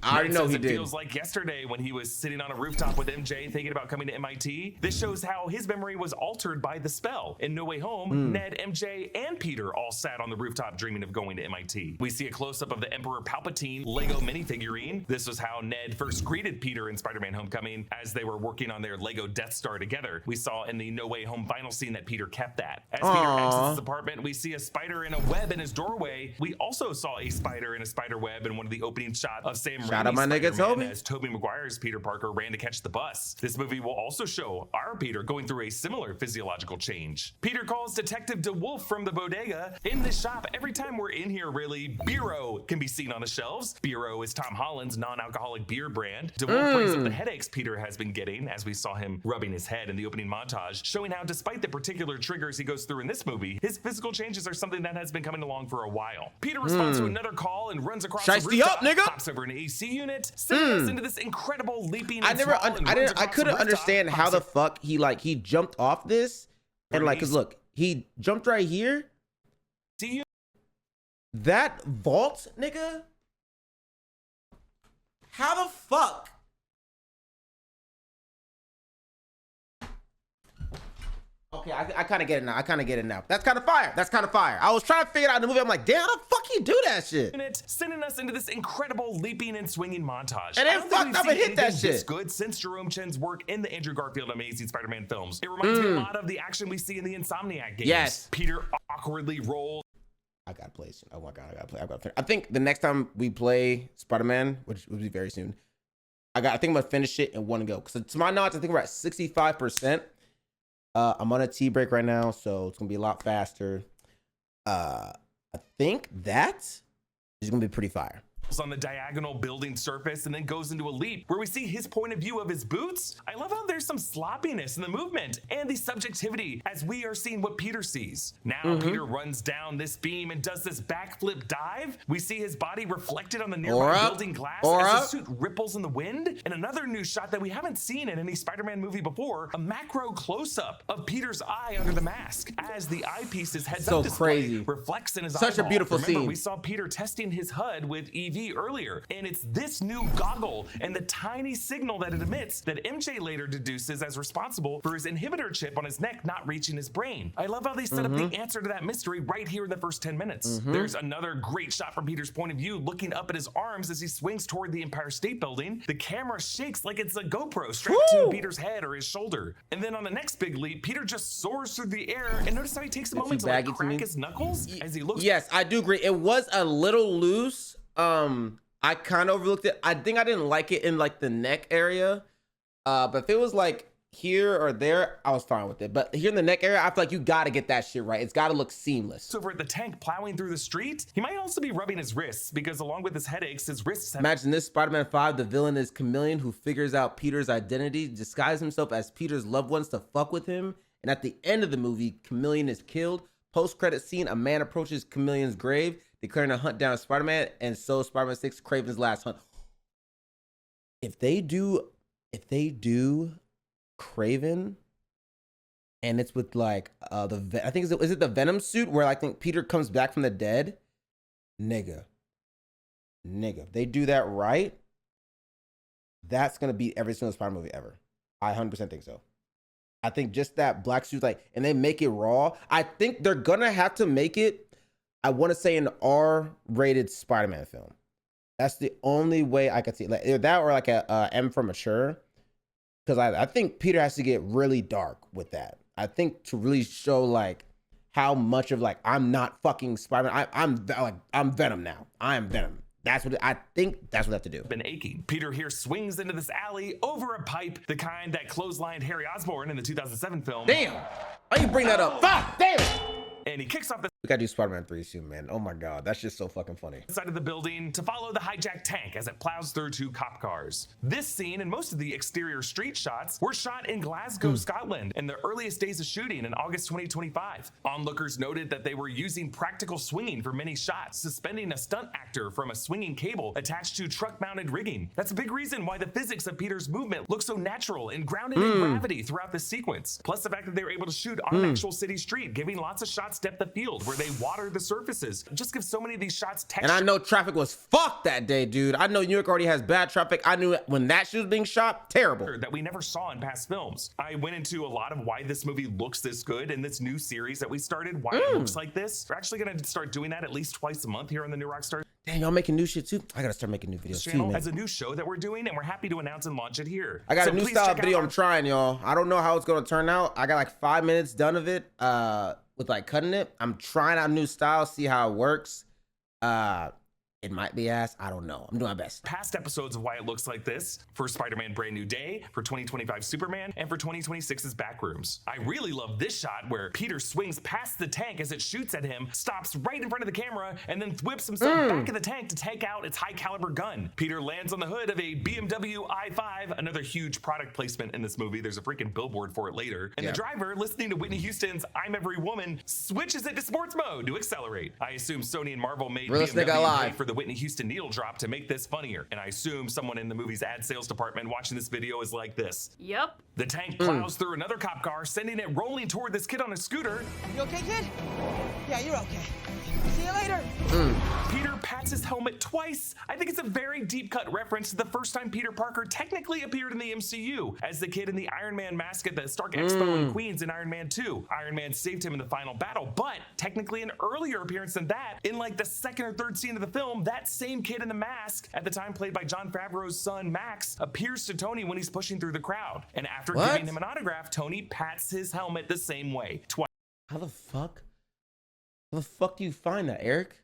I already know he did. It feels like yesterday when he was sitting on a rooftop with MJ thinking about coming to MIT. This shows how his memory was altered by the spell. In No Way Home, Ned, MJ, and Peter all sat on the rooftop dreaming of going to MIT. We see a close-up of the Emperor Palpatine Lego minifigurine. This was how Ned first greeted Peter in Spider-Man Homecoming as they were working on their Lego Death Star together. We saw in the No Way Home final scene that Peter kept that. As Peter exits his apartment, we see a spider in a web in his doorway. We also saw a spider in a spider web in one of the opening shots of Sam Shout out my nigga Toby. As Tobey Maguire's Peter Parker ran to catch the bus. This movie will also show our Peter going through a similar physiological change. Peter calls Detective DeWolf from the bodega. In this shop, every time we're in here really, Bureau can be seen on the shelves. Bureau is Tom Holland's non-alcoholic beer brand. DeWolf brings up the headaches Peter has been getting as we saw him rubbing his head in the opening montage, showing how despite the particular triggers he goes through in this movie, his physical changes are something that has been coming along for a while. Peter responds to another call and runs across the rooftop, hops over an AC unit, sending us into this incredible leaping. I couldn't understand how the fuck he jumped off this and like, cause look, he jumped right here. That vault, nigga. How the fuck? Okay, I kind of get it now. That's kind of fire. I was trying to figure it out in the movie. I'm like, damn, how the fuck you do that shit? Sending us into this incredible leaping and swinging montage. And then fucked up and hit that shit. This good since Jerome Chen's work in the Andrew Garfield Amazing Spider-Man films. It reminds me a lot of the action we see in the Insomniac games. Yes. Peter awkwardly rolls. I gotta play. Oh my god, I gotta play. I think the next time we play Spider-Man, which will be very soon, I think I'm gonna finish it in one go. Because to my knowledge, I think we're at 65%. I'm on a tea break right now, so it's gonna be a lot faster. I think that is gonna be pretty fire. On the diagonal building surface and then goes into a leap where we see his point of view of his boots. I love how there's some sloppiness in the movement and the subjectivity as we are seeing what Peter sees. Now Peter runs down this beam and does this backflip dive. We see his body reflected on the nearby building glass as his suit ripples in the wind. And another new shot that we haven't seen in any Spider-Man movie before, a macro close-up of Peter's eye under the mask as the eyepieces heads-up display reflects in his eyeball. Such a beautiful scene. We saw Peter testing his HUD with EV earlier, and it's this new goggle and the tiny signal that it emits that MJ later deduces as responsible for his inhibitor chip on his neck not reaching his brain. I love how they set up the answer to that mystery right here in the first 10 minutes. There's another great shot from Peter's point of view looking up at his arms as he swings toward the Empire State Building. The camera shakes like it's a GoPro strapped to Peter's head or his shoulder. And then on the next big leap, Peter just soars through the air, and notice how he takes a moment to like crack his knuckles as he looks. Yes, I do agree. It was a little loose. I kind of overlooked it. I think I didn't like it in like the neck area. But if it was like here or there, I was fine with it. But here in the neck area, I feel like you got to get that shit right. It's got to look seamless. Over at the tank plowing through the street, he might also be rubbing his wrists because along with his headaches, his wrists have... Imagine this, Spider-Man 5, the villain is Chameleon who figures out Peter's identity, disguises himself as Peter's loved ones to fuck with him. And at the end of the movie, Chameleon is killed. Post-credit scene, a man approaches Chameleon's grave, declaring a hunt down Spider-Man, and so Spider-Man 6 Kraven's last hunt. If they do Kraven, and it's with like I think is it the Venom suit where I think Peter comes back from the dead, nigga, if they do that right, that's gonna beat every single Spider movie ever. I 100% think so. I think just that black suit, like, and they make it raw. I think they're gonna have to make it, I want to say, an R-rated Spider-Man film. That's the only way I could see it. Like, either that or like a M for mature. Because I think Peter has to get really dark with that. I think to really show like how much of like, I'm not fucking Spider-Man. I'm Venom now. I am Venom. I think that's what they have to do. Been aching. Peter here swings into this alley over a pipe, the kind that clotheslined Harry Osborn in the 2007 film. Damn! Why you bring that up? Fuck! Damn it! And he kicks off the... We gotta do Spider-Man 3 soon, man. Oh my god, that's just so fucking funny. Side of the building to follow the hijacked tank as it plows through 2 cop cars. This scene and most of the exterior street shots were shot in Glasgow, Scotland, in the earliest days of shooting in August 2025. Onlookers noted that they were using practical swinging for many shots, suspending a stunt actor from a swinging cable attached to truck-mounted rigging. That's a big reason why the physics of Peter's movement look so natural and grounded in gravity throughout the sequence. Plus the fact that they were able to shoot on an actual city street, giving lots of shots depth of field where they water the surfaces. Just give so many of these shots texture. And I know traffic was fucked that day, dude. I know New York already has bad traffic. I knew when that shit was being shot, terrible. That we never saw in past films. I went into a lot of why this movie looks this good in this new series that we started, why it looks like this. We're actually gonna start doing that at least twice a month here on the New Rockstar. Dang, y'all making new shit too? I gotta start making new videos too, man. As a new show that we're doing, and we're happy to announce and launch it here. I got a new style video I'm trying, y'all. I don't know how it's gonna turn out. I got like 5 minutes done of it, with like cutting it. I'm trying out a new style, see how it works. It might be ass. I don't know. I'm doing my best. Past episodes of why it looks like this for Spider-Man Brand New Day, for 2025 Superman, and for 2026's Backrooms. I really love this shot where Peter swings past the tank as it shoots at him, stops right in front of the camera, and then whips himself back in the tank to take out its high caliber gun. Peter lands on the hood of a BMW i5, another huge product placement in this movie. There's a freaking billboard for it later. And the driver, listening to Whitney Houston's I'm Every Woman, switches it to sports mode to accelerate. I assume Sony and Marvel made BMW pay for the Whitney Houston needle drop to make this funnier. And I assume someone in the movie's ad sales department watching this video is like this. Yep. The tank plows through another cop car, sending it rolling toward this kid on a scooter. You okay, kid? Yeah, you're okay. See you later. Peter pats his helmet twice. I think it's a very deep cut reference to the first time Peter Parker technically appeared in the MCU as the kid in the Iron Man mask at the Stark Expo in Queens in Iron Man 2. Iron Man saved him in the final battle, but technically an earlier appearance than that, in like the second or third scene of the film, that same kid in the mask, at the time played by Jon Favreau's son Max, appears to Tony when he's pushing through the crowd. And after giving him an autograph, Tony pats his helmet the same way, twice. How the fuck? How the fuck do you find that, Eric?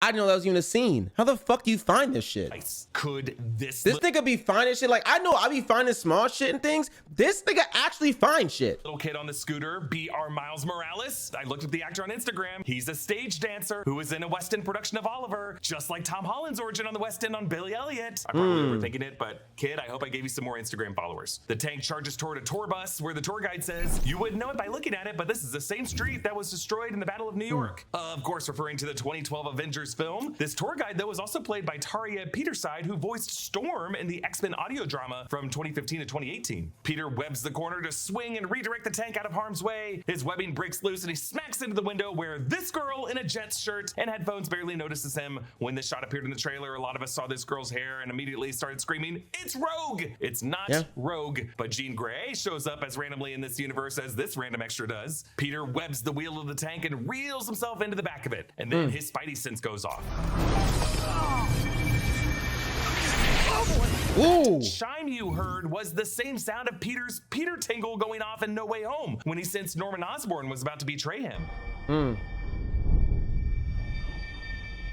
I didn't know that was even a scene. How the fuck do you find this shit? Could this nigga be finding shit? Like, I know I be finding small shit and things. This nigga actually finds shit. little kid on the scooter be our Miles Morales? I looked at the actor on Instagram. He's a stage dancer who was in a West End production of Oliver, just like Tom Holland's origin on the West End on Billy Elliot. I probably overthinking it, but kid, I hope I gave you some more Instagram followers. The tank charges toward a tour bus where the tour guide says, you wouldn't know it by looking at it, but this is the same street that was destroyed in the Battle of New York. Of course, referring to the 2012 Avengers film. This tour guide, though, was also played by Taria Peterside, who voiced Storm in the X-Men audio drama from 2015 to 2018. Peter webs the corner to swing and redirect the tank out of harm's way. His webbing breaks loose and he smacks into the window where this girl in a Jets shirt and headphones barely notices him. When this shot appeared in the trailer, a lot of us saw this girl's hair and immediately started screaming, it's Rogue! It's not Rogue, but Jean Grey shows up as randomly in this universe as this random extra does. Peter webs the wheel of the tank and reels himself into the back of it, and then his spidey sense goes off. Ooh. That chime you heard was the same sound of Peter's Peter tingle going off in No Way Home when he sensed Norman Osborn was about to betray him.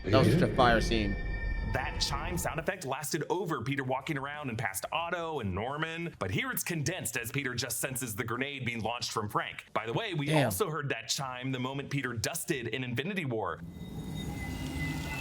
That was such a fire scene. That chime sound effect lasted over Peter walking around and past Otto and Norman, but here it's condensed as Peter just senses the grenade being launched from Frank. By the way, we also heard that chime the moment Peter dusted in Infinity War.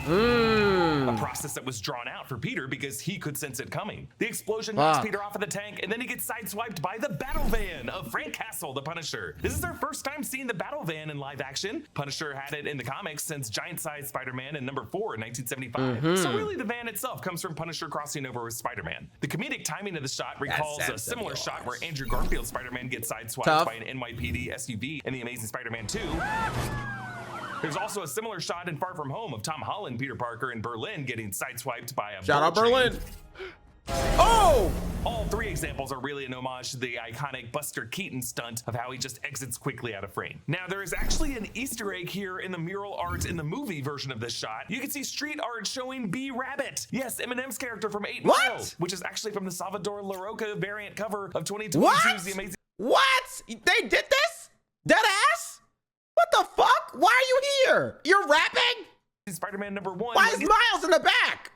A process that was drawn out for Peter because he could sense it coming. The explosion knocks Peter off of the tank, and then he gets sideswiped by the battle van of Frank Castle, the Punisher. This is our first time seeing the battle van in live action. Punisher had it in the comics since giant-sized Spider-Man in number 4 in 1975. So really the van itself comes from Punisher crossing over with Spider-Man. The comedic timing of the shot recalls a similar shot where Andrew Garfield's Spider-Man gets sideswiped by an NYPD SUV in The Amazing Spider-Man 2. There's also a similar shot in Far From Home of Tom Holland, Peter Parker, in Berlin getting sideswiped by a Shout out bullet train. Berlin. Oh! All three examples are really an homage to the iconic Buster Keaton stunt of how he just exits quickly out of frame. Now, there is actually an Easter egg here in the mural art in the movie version of this shot. You can see street art showing B-Rabbit. Yes, Eminem's character from 8 Mile, which is actually from the Salvador Larroca variant cover of 2022's The Amazing... What? They did this? Dead ass? What the fuck? Why are you here? You're rapping? Spider-Man number 1. Why is Miles in the back?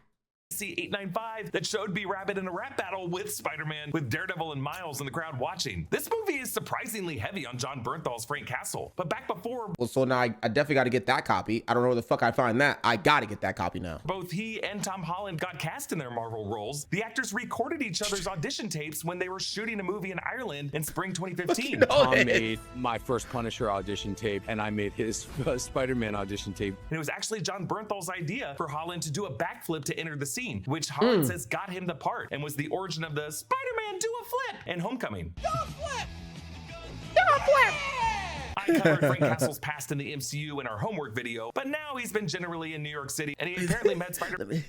C895 that showed B-Rabbit in a rap battle with Spider-Man, with Daredevil and Miles in the crowd watching. This movie is surprisingly heavy on John Bernthal's Frank Castle, but back before... Well, so now I definitely got to get that copy. I don't know where the fuck I find that. I got to get that copy now. Both he and Tom Holland got cast in their Marvel roles. The actors recorded each other's audition tapes when they were shooting a movie in Ireland in spring 2015. Tom made my first Punisher audition tape, and I made his Spider-Man audition tape. And it was actually John Bernthal's idea for Holland to do a backflip to enter the scene, which Holland says got him the part and was the origin of the Spider-Man do a flip in Homecoming. Do a flip! Do a flip! I covered Frank Castle's past in the MCU in our homework video, but now he's been generally in New York City, and he apparently met Spider-Man.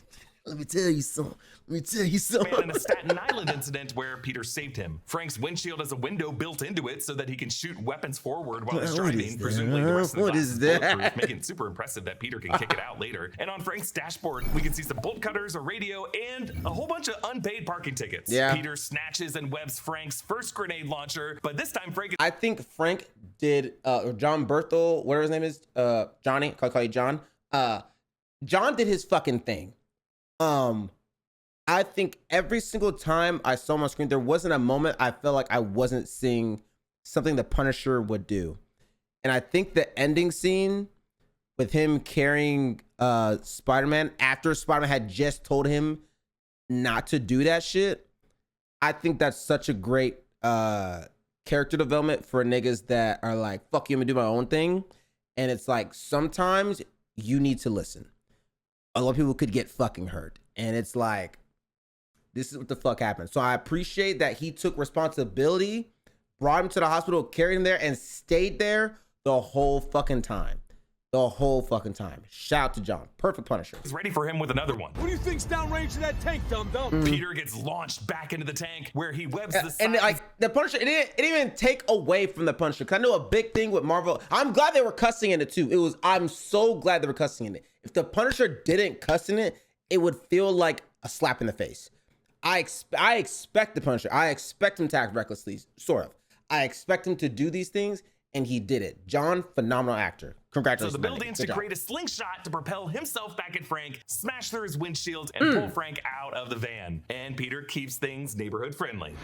Let me tell you something. In a Staten Island incident where Peter saved him. Frank's windshield has a window built into it so that he can shoot weapons forward while he's driving. Presumably the rest of the glass is bulletproof, making it super impressive that Peter can kick it out later. And on Frank's dashboard, we can see some bolt cutters, a radio, and a whole bunch of unpaid parking tickets. Peter snatches and webs Frank's first grenade launcher, but this time Frank... I think Frank did, John Berthel, whatever his name is, Johnny, I'll call you John. John did his fucking thing. I think every single time I saw him on screen, there wasn't a moment I felt like I wasn't seeing something the Punisher would do. And I think the ending scene with him carrying Spider-Man after Spider-Man had just told him not to do that shit, I think that's such a great character development for niggas that are like, fuck you, I'm gonna do my own thing. And it's like, sometimes you need to listen. a lot of people could get fucking hurt. And it's like, this is what the fuck happened. So I appreciate that he took responsibility, brought him to the hospital, carried him there, and stayed there the whole fucking time. The whole fucking time. Shout out to John. Perfect Punisher. He's ready for him with another one. What do you think's downrange of that tank, dum-dum? Peter gets launched back into the tank where he webs the And sides. like the Punisher, it didn't even take away from the Punisher. Cause I know a big thing with Marvel. I'm glad they were cussing in it too. I'm so glad they were cussing in it. If the Punisher didn't cuss in it, it would feel like a slap in the face. I expect the Punisher. I expect him to act recklessly, sort of. I expect him to do these things, and he did it. John, phenomenal actor. Congratulations. So the buildings to create a slingshot to propel himself back at Frank, smash through his windshield, and pull Frank out of the van. And Peter keeps things neighborhood friendly.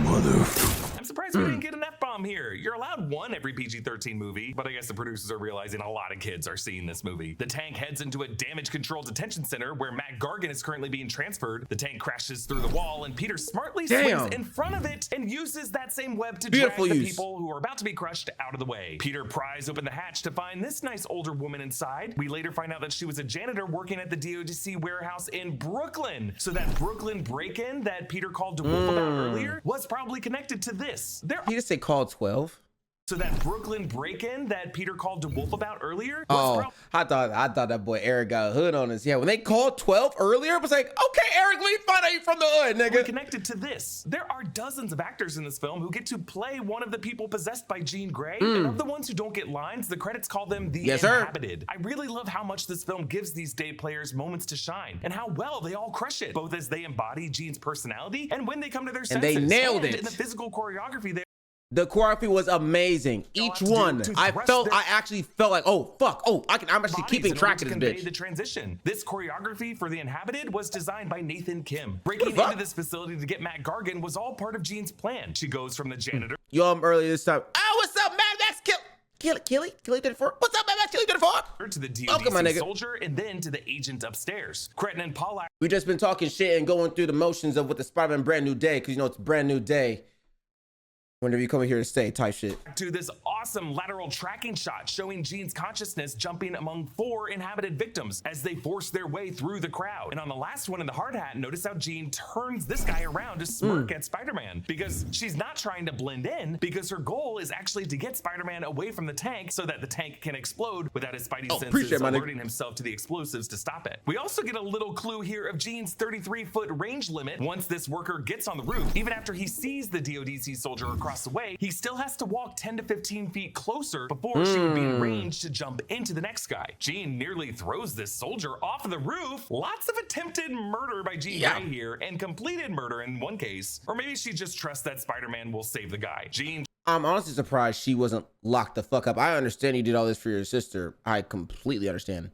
I'm surprised we didn't get an F-bomb here. You're allowed one every PG-13 movie, but I guess the producers are realizing a lot of kids are seeing this movie. The tank heads into a damage control detention center where Matt Gargan is currently being transferred. The tank crashes through the wall, and Peter smartly swings in front of it and uses that same web to drag the people who are about to be crushed out of the way. Peter pries open the hatch to find this nice older woman inside. We later find out that she was a janitor working at the DODC warehouse in Brooklyn. So that Brooklyn break-in that Peter called DeWolf about earlier was probably connected to this. He just say call 12. So that Brooklyn break-in that Peter called DeWolf about earlier was I thought that boy Eric got a hood on us. Yeah, when they called 12 earlier, it was like, okay, Eric, let me find out you from the hood, nigga. Connected to this. There are dozens of actors in this film who get to play one of the people possessed by Jean Grey. And of the ones who don't get lines, the credits call them the inhabited. I really love how much this film gives these day players moments to shine and how well they all crush it, both as they embody Jean's personality and when they come to their senses. And they nailed it. In the physical choreography, the choreography was amazing. Each one, I actually felt like, oh fuck, I'm actually keeping track of this bitch. The transition. This choreography for The Inhabited was designed by Nathan Kim. Breaking into this facility to get Matt Gargan was all part of Jean's plan. She goes from the janitor. Yo, earlier this time. Oh, what's up, man? That's Killy 34. What's up, man? That's Killy 34. To the DODC soldier and then to the agent upstairs. Cretton and Paul. We just been talking shit and going through the motions of what the Spider-Man Brand New Day, because you know it's a brand new day. Whenever you come here to stay, type shit. To this awesome lateral tracking shot showing Jean's consciousness jumping among 4 inhabited victims as they force their way through the crowd. And on the last one in the hard hat, notice how Jean turns this guy around to smirk at Spider-Man because she's not trying to blend in, because her goal is actually to get Spider-Man away from the tank so that the tank can explode without his spidey senses alerting himself to the explosives to stop it. We also get a little clue here of Jean's 33-foot range limit once this worker gets on the roof. Even after he sees the DODC soldier across the way, he still has to walk 10 to 15 feet closer before she would be in range to jump into the next guy. Jean nearly throws this soldier off of the roof. Lots of attempted murder by Jean Grey here, and completed murder in one case. Or maybe she just trusts that Spider-Man will save the guy. Jean. I'm honestly surprised she wasn't locked the fuck up. I understand you did all this for your sister. I completely understand.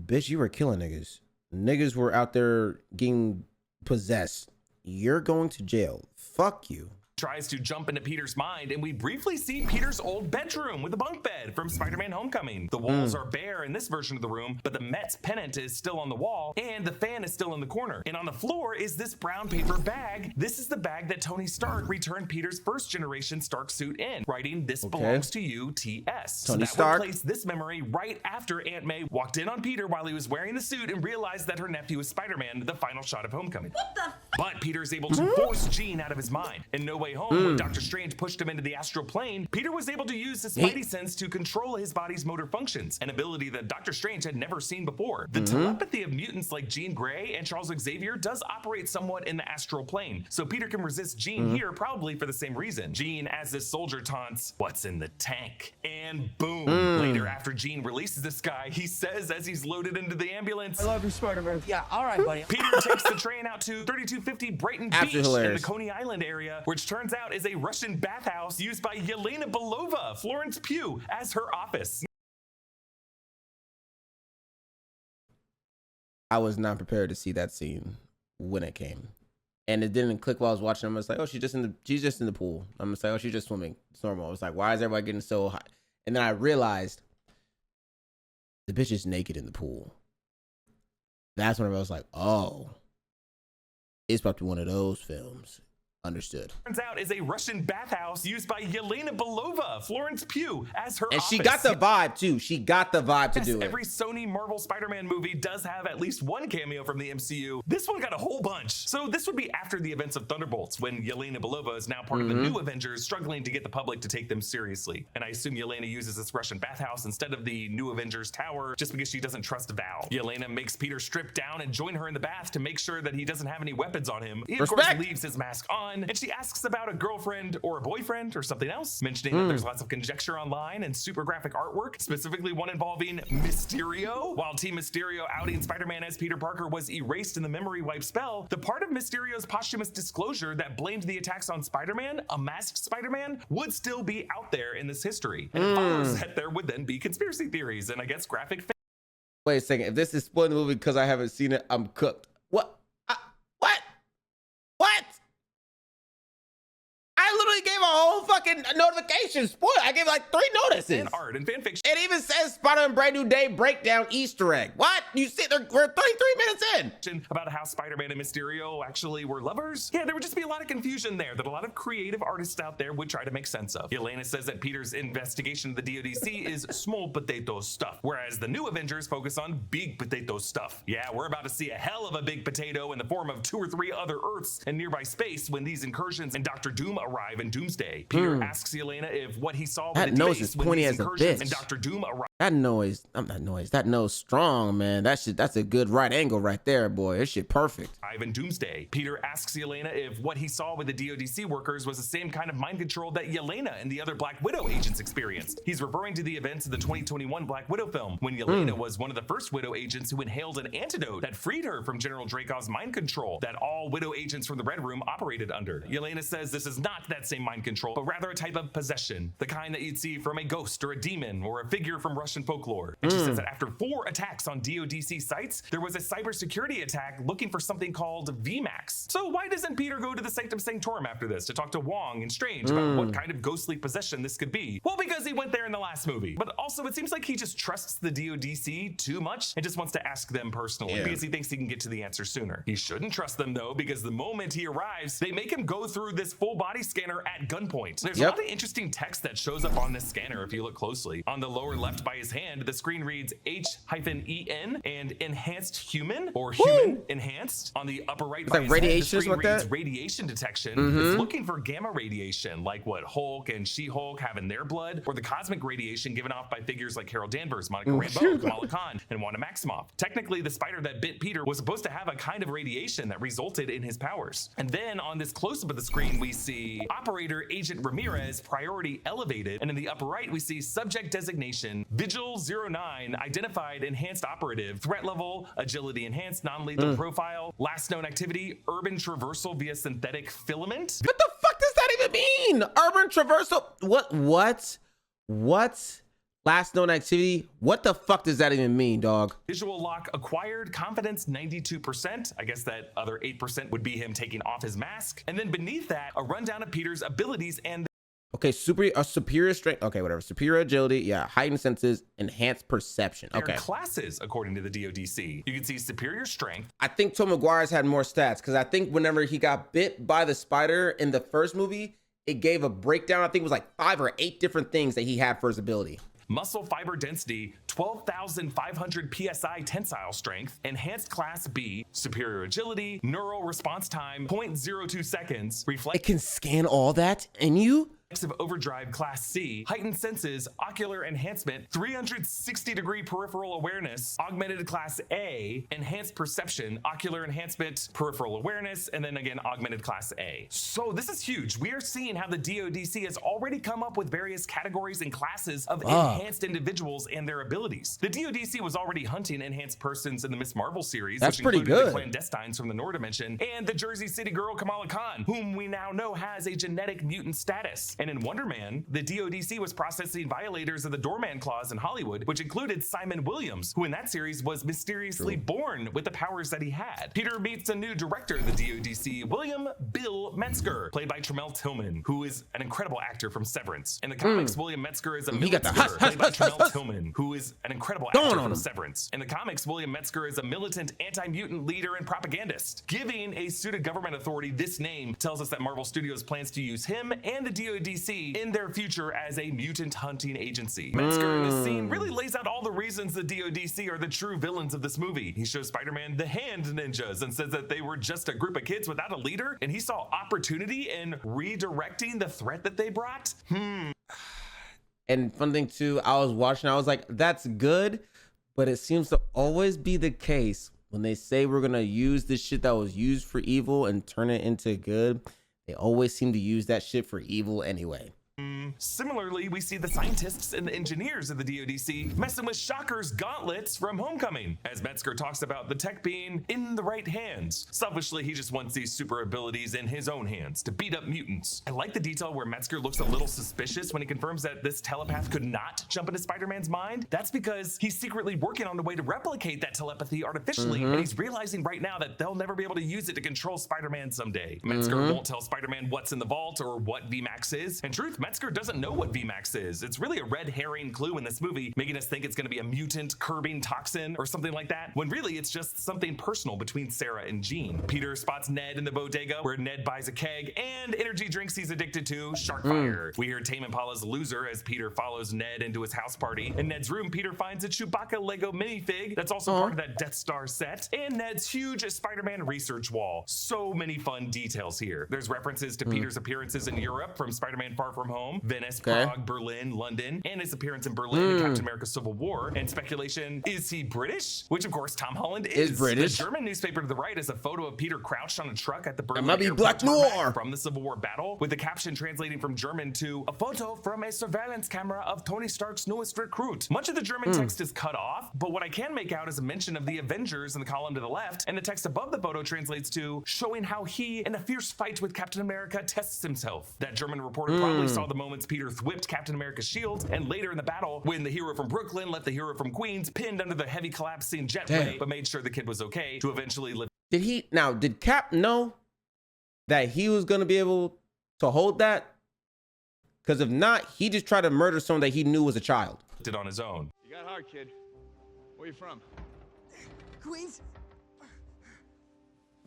Bitch, you were killing niggas. Niggas were out there getting possessed. You're going to jail. Fuck you. Tries to jump into Peter's mind, and we briefly see Peter's old bedroom with a bunk bed from Spider-Man Homecoming. The walls are bare in this version of the room, but the Mets pennant is still on the wall, and the fan is still in the corner. And on the floor is this brown paper bag. This is the bag that Tony Stark returned Peter's first generation Stark suit in, writing, "This belongs to you, TS." Tony so that Stark. would place this memory right after Aunt May walked in on Peter while he was wearing the suit and realized that her nephew is Spider-Man, the final shot of Homecoming. What the? But Peter is able to force Jean out of his mind. In No Way Home, when Dr. Strange pushed him into the astral plane, Peter was able to use his spidey sense to control his body's motor functions, an ability that Dr. Strange had never seen before. The telepathy of mutants like Jean Grey and Charles Xavier does operate somewhat in the astral plane, so Peter can resist Jean here probably for the same reason. Jean, as this soldier, taunts, "What's in the tank?" And boom. Later, after Jean releases this guy, he says as he's loaded into the ambulance, I love you, Spider-Man. Yeah, all right, buddy. Peter takes the train out to 3250 Brighton Beach in the Coney Island area, which turns out is a Russian bathhouse used by Yelena Belova, Florence Pugh, as her office. I was not prepared to see that scene when it came, and it didn't click while I was watching. I was like, oh, she's just in the pool. I'm just like, oh, she's just swimming. It's normal. I was like, why is everybody getting so hot? And then I realized the bitch is naked in the pool. That's when I was like, oh, it's about to be one of those films. Understood. Turns out is a Russian bathhouse used by Yelena Belova, Florence Pugh, as her And office. she got the vibe too. She got the vibe to do it. Every Sony Marvel Spider-Man movie does have at least one cameo from the MCU. This one got a whole bunch. So this would be after the events of Thunderbolts, when Yelena Belova is now part of the new Avengers, struggling to get the public to take them seriously. And I assume Yelena uses this Russian bathhouse instead of the new Avengers tower, just because she doesn't trust Val. Yelena makes Peter strip down and join her in the bath to make sure that he doesn't have any weapons on him. He of course leaves his mask on, and she asks about a girlfriend or a boyfriend or something else, mentioning that there's lots of conjecture online and super graphic artwork, specifically one involving Mysterio. While Team Mysterio outing Spider-Man as Peter Parker was erased in the memory wipe spell, the part of Mysterio's posthumous disclosure that blamed the attacks on Spider-Man, a masked Spider-Man, would still be out there in this history. And it follows that there would then be conspiracy theories and I guess graphic. Wait a second. If this is spoiling the movie because I haven't seen it, I'm cooked. What? What? What? I literally gave a whole fucking notification. Spoil. I gave like 3 notices. And art and fanfiction. It even says Spider-Man Brand New Day breakdown Easter egg. What? You see, we're 33 minutes in. About how Spider-Man and Mysterio actually were lovers. Yeah, there would just be a lot of confusion there that a lot of creative artists out there would try to make sense of. Yelena says that Peter's investigation of the DODC is small potato stuff, whereas the new Avengers focus on big potato stuff. Yeah, we're about to see a hell of a big potato in the form of 2 or 3 other Earths in nearby space when these incursions and Dr. Doom arrive in Doomsday. Peter asks Yelena if what he saw That with the nose is pointy as a bitch. and Dr. Doom arrive. That nose strong, man. That's a good right angle right there, boy. This shit perfect. In Doomsday. Peter asks Yelena if what he saw with the DODC workers was the same kind of mind control that Yelena and the other Black Widow agents experienced. He's referring to the events of the 2021 Black Widow film, when Yelena was one of the first Widow agents who inhaled an antidote that freed her from General Dracov's mind control that all Widow agents from the Red Room operated under. Yelena says this is not that same mind control, but rather a type of possession, the kind that you'd see from a ghost or a demon or a figure from Russian folklore. And she says that after 4 attacks on DODC sites, there was a cybersecurity attack looking for something called VMAX. So why doesn't Peter go to the Sanctum Sanctorum after this to talk to Wong and Strange about what kind of ghostly possession this could be? Well, because he went there in the last movie. But also it seems like he just trusts the DODC too much and just wants to ask them personally because he thinks he can get to the answer sooner. He shouldn't trust them though, because the moment he arrives, they make him go through this full body scanner at gunpoint. There's a lot of interesting text that shows up on this scanner if you look closely. On the lower left by his hand, the screen reads H-EN and enhanced human or human enhanced. On the upper right by his radiation, head, the screen reads radiation detection. It's looking for gamma radiation, like what Hulk and She-Hulk have in their blood, or the cosmic radiation given off by figures like Carol Danvers, Monica Rambeau, Kamala Khan, and Wanda Maximoff. Technically, the spider that bit Peter was supposed to have a kind of radiation that resulted in his powers. And then on this close-up of the screen, we see Operator Agent Ramirez, priority elevated, and in the upper right, we see subject designation, Vigil 09, identified enhanced operative, threat level, agility enhanced, non-lethal profile, last known activity, urban traversal via synthetic filament. What the fuck does that even mean? Urban traversal? What? Last known activity? What the fuck does that even mean, dog? Visual lock acquired, confidence 92%. I guess that other 8% would be him taking off his mask. And then beneath that, a rundown of Peter's abilities and okay, superior strength. Okay, whatever. Superior agility. Yeah, heightened senses, enhanced perception. Okay. their classes according to the DODC. You can see superior strength. I think Tom McGuire's had more stats because I think whenever he got bit by the spider in the first movie, it gave a breakdown. I think it was like 5 or 8 different things that he had for his ability. Muscle fiber density, 12,500 PSI tensile strength, enhanced class B, superior agility, neural response time, 0.02 seconds, It can scan all that in you? Reflexive overdrive class C, heightened senses, ocular enhancement, 360-degree peripheral awareness, augmented class A, enhanced perception, ocular enhancement, peripheral awareness, and then again augmented class A. So this is huge. We are seeing how the DODC has already come up with various categories and classes of enhanced individuals and their abilities. The DODC was already hunting enhanced persons in the Miss Marvel series, That's which pretty included good. the clandestines from the Nord Dimension and the Jersey City girl Kamala Khan, whom we now know has a genetic mutant status. And in Wonder Man, the DODC was processing violators of the doorman clause in Hollywood, which included Simon Williams, who in that series was mysteriously born with the powers that he had. Peter meets a new director of the DODC, William Bill Metzger, played by Tremel Tillman, who is an incredible actor from Severance. In the comics, William Metzger is a militant played by Tremel Tillman, who is an incredible actor from Severance. In the comics, William Metzger is a militant anti-mutant leader and propagandist. Giving a suited government authority this name tells us that Marvel Studios plans to use him and the DODC in their future as a mutant hunting agency. Metzger in this scene really lays out all the reasons the DODC are the true villains of this movie. He shows Spider-Man the hand ninjas and says that they were just a group of kids without a leader, and he saw opportunity in redirecting the threat that they brought. And fun thing too, I was watching, I was like, that's good, but it seems to always be the case when they say we're gonna use this shit that was used for evil and turn it into good, they always seem to use that shit for evil anyway. Similarly, we see the scientists and the engineers of the DODC messing with Shocker's gauntlets from Homecoming, as Metzger talks about the tech being in the right hands. Selfishly, he just wants these super abilities in his own hands to beat up mutants. I like the detail where Metzger looks a little suspicious when he confirms that this telepath could not jump into Spider-Man's mind. That's because he's secretly working on a way to replicate that telepathy artificially, and he's realizing right now that they'll never be able to use it to control Spider-Man someday. Metzger won't tell Spider-Man what's in the vault or what VMAX is. In truth, Metzger doesn't know what VMAX is. It's really a red herring clue in this movie, making us think it's going to be a mutant curbing toxin or something like that, when really it's just something personal between Sarah and Jean. Peter spots Ned in the bodega, where Ned buys a keg and energy drinks he's addicted to, Sharkfire. We hear Tame Impala's Loser as Peter follows Ned into his house party. In Ned's room, Peter finds a Chewbacca Lego minifig that's also part of that Death Star set, and Ned's huge Spider-Man research wall. So many fun details here. There's references to Peter's appearances in Europe from Spider-Man Far From Home, Venice, Prague, Berlin, London, and his appearance in Berlin in Captain America Civil War. And speculation, is he British? Which of course Tom Holland is British. The German newspaper to the right is a photo of Peter crouched on a truck at the Berlin airport Black Noir from the Civil War battle, with the caption translating from German to a photo from a surveillance camera of Tony Stark's newest recruit. Much of the German text is cut off, but what I can make out is a mention of the Avengers in the column to the left, and the text above the photo translates to showing how he, in a fierce fight with Captain America, tests himself. That German reporter probably saw the moments Peter whipped Captain America's shield, and later in the battle, when the hero from Brooklyn left the hero from Queens pinned under the heavy collapsing jetway, but made sure the kid was okay to eventually live. Did Cap know that he was gonna be able to hold that? Because if not, he just tried to murder someone that he knew was a child. Did on his own. You got hard, kid. Where you from? Queens?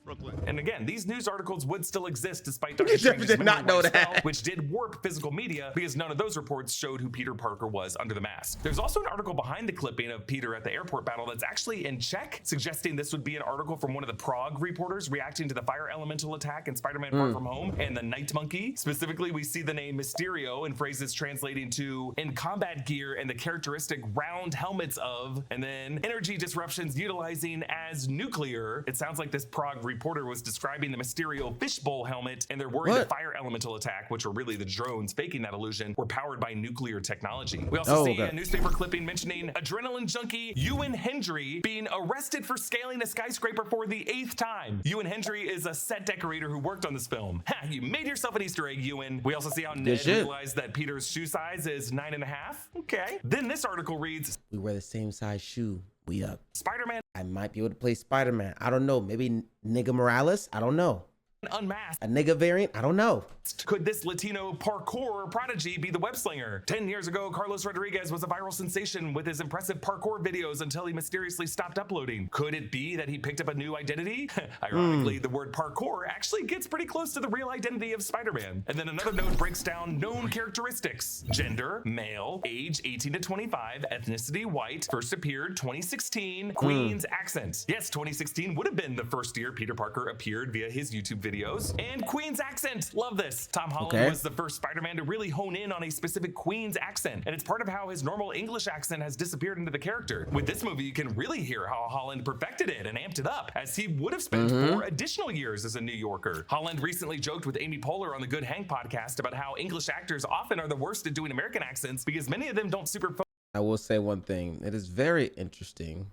Brooklyn. And again, these news articles would still exist despite Dr. Strange's did not know that. spell, which did warp physical media because none of those reports showed who Peter Parker was under the mask. There's also an article behind the clipping of Peter at the airport battle that's actually in Czech, suggesting this would be an article from one of the Prague reporters reacting to the fire elemental attack in Spider-Man Far From Home and the Night Monkey. Specifically, we see the name Mysterio in phrases translating to in combat gear and the characteristic round helmets of, and then energy disruptions utilizing as nuclear. It sounds like this Prague reporter was describing the Mysterio fishbowl helmet, and they're worried the fire elemental attack, which were really the drones faking that illusion, were powered by nuclear technology. We also see a newspaper clipping mentioning adrenaline junkie Ewan Hendry being arrested for scaling a skyscraper for the 8th time. Ewan Hendry is a set decorator who worked on this film. Ha, you made yourself an Easter egg, Ewan. We also see how Ned realized that Peter's shoe size is 9.5. Okay. Then this article reads, we wear the same size shoe. We up. Spider-Man I might be able to play Spider-Man. I don't know. Maybe nigga Morales? I don't know. unmasked. A nigga variant? I don't know. Could this Latino parkour prodigy be the web slinger? 10 years ago, Carlos Rodriguez was a viral sensation with his impressive parkour videos until he mysteriously stopped uploading. Could it be that he picked up a new identity? Ironically, the word parkour actually gets pretty close to the real identity of Spider-Man. And then another note breaks down known characteristics. Gender, male, age 18 to 25, ethnicity white, first appeared 2016, Queen's accent. Yes, 2016 would have been the first year Peter Parker appeared via his YouTube videos. And Queen's accent, love this. Tom Holland was the first Spider-Man to really hone in on a specific Queen's accent, and it's part of how his normal English accent has disappeared into the character. With this movie, you can really hear how Holland perfected it and amped it up, as he would have spent 4 additional years as a New Yorker. Holland recently joked with Amy Poehler on the Good Hank podcast about how English actors often are the worst at doing American accents because many of them don't super I will say one thing. It is very interesting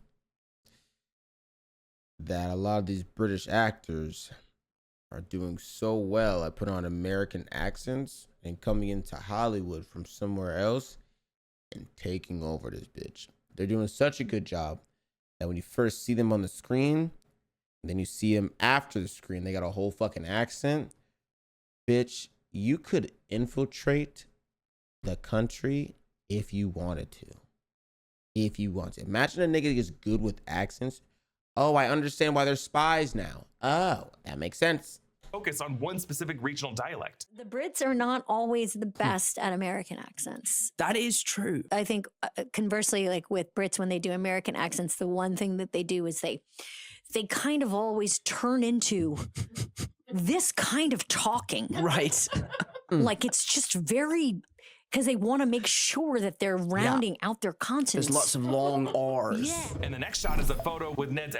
that a lot of these British actors are doing so well at putting on American accents and coming into Hollywood from somewhere else and taking over this bitch. They're doing such a good job that when you first see them on the screen, and then you see them after the screen, they got a whole fucking accent. Bitch, you could infiltrate the country if you wanted to. If you want to. Imagine a nigga gets good with accents. Oh, I understand why they're spies now. Oh, that makes sense. Focus on one specific regional dialect. The Brits are not always the best at American accents. That is true. I think conversely, like with Brits, when they do American accents, the one thing that they do is they kind of always turn into this kind of talking. Right. Like it's just very, because they want to make sure that they're rounding out their consonants. There's lots of long R's. Yeah. And the next shot is a photo with Ned's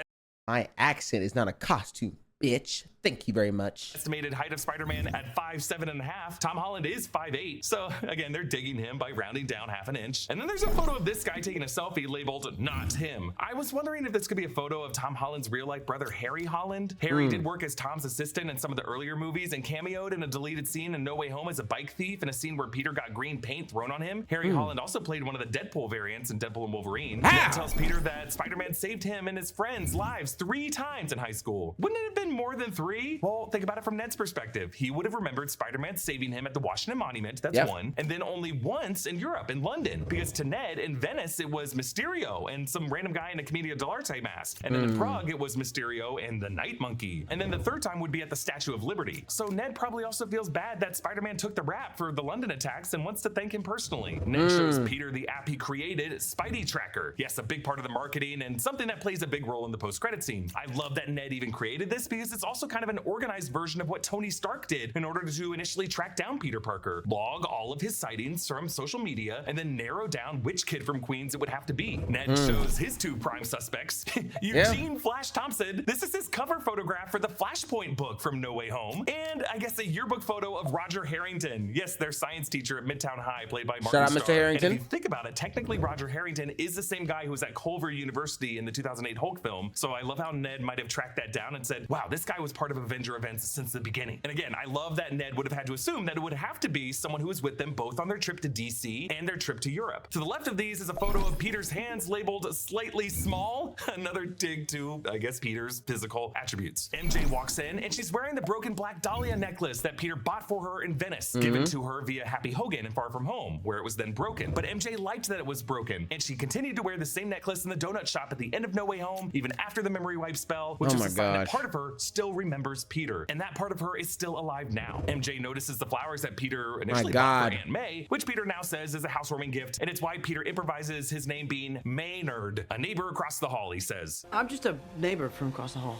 My accent is not a costume, bitch. Thank you very much. estimated height of Spider-Man at 5'7.5". Tom Holland is 5'8". So again, they're digging him by rounding down half an inch. And then there's a photo of this guy taking a selfie labeled "not him". I was wondering if this could be a photo of Tom Holland's real life brother, Harry Holland. Harry did work as Tom's assistant in some of the earlier movies and cameoed in a deleted scene in No Way Home as a bike thief in a scene where Peter got green paint thrown on him. Harry Holland also played one of the Deadpool variants in Deadpool and Wolverine. Ned tells Peter that Spider-Man saved him and his friends' lives 3 times in high school. Wouldn't it have been more than 3? Well, think about it from Ned's perspective. He would have remembered Spider-Man saving him at the Washington Monument, that's one, and then only once in Europe, in London, because to Ned, in Venice, it was Mysterio and some random guy in a Commedia dell'arte mask, and then in Prague, it was Mysterio and the Night Monkey, and then the 3rd time would be at the Statue of Liberty. So Ned probably also feels bad that Spider-Man took the rap for the London attacks and wants to thank him personally. Ned shows Peter the app he created, Spidey Tracker. Yes, a big part of the marketing and something that plays a big role in the post-credit scene. I love that Ned even created this because it's also kind of an organized version of what Tony Stark did in order to initially track down Peter Parker, log all of his sightings from social media, and then narrow down which kid from Queens it would have to be. Ned shows his 2 prime suspects. Eugene Flash Thompson. This is his cover photograph for the Flashpoint book from No Way Home. And I guess a yearbook photo of Roger Harrington. Yes, their science teacher at Midtown High, played by Martin Shout out, Starr. Mr. Harrington. And if you think about it, technically Roger Harrington is the same guy who was at Culver University in the 2008 Hulk film. So I love how Ned might have tracked that down and said, wow, this guy was part of Avenger events since the beginning. And again, I love that Ned would have had to assume that it would have to be someone who was with them both on their trip to DC and their trip to Europe. To the left of these is a photo of Peter's hands labeled slightly small. Another dig to, I guess, Peter's physical attributes. MJ walks in and she's wearing the broken Black Dahlia necklace that Peter bought for her in Venice, given to her via Happy Hogan in Far From Home, where it was then broken. But MJ liked that it was broken, and she continued to wear the same necklace in the donut shop at the end of No Way Home, even after the memory wipe spell, which is a sign that part of her still remembers Peter, and that part of her is still alive now. MJ notices the flowers that Peter initially bought for Aunt May, which Peter now says is a housewarming gift, and it's why Peter improvises his name being Maynard, a neighbor across the hall, he says. I'm just a neighbor from across the hall.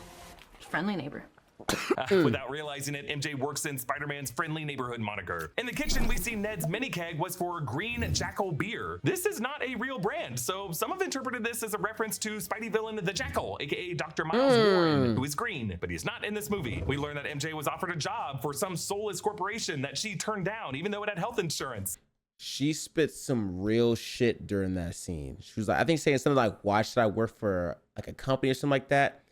Friendly neighbor. Without realizing it, MJ works in Spider-Man's friendly neighborhood moniker. In the kitchen, we see Ned's mini keg was for Green Jackal beer. This is not a real brand, so some have interpreted this as a reference to Spidey villain The Jackal, aka Dr. Miles Warren, who is green, but he's not in this movie. We learn that MJ was offered a job for some soulless corporation that she turned down, even though it had health insurance. She spit some real shit during that scene. She was like, I think saying something like, why should I work for like a company or something like that?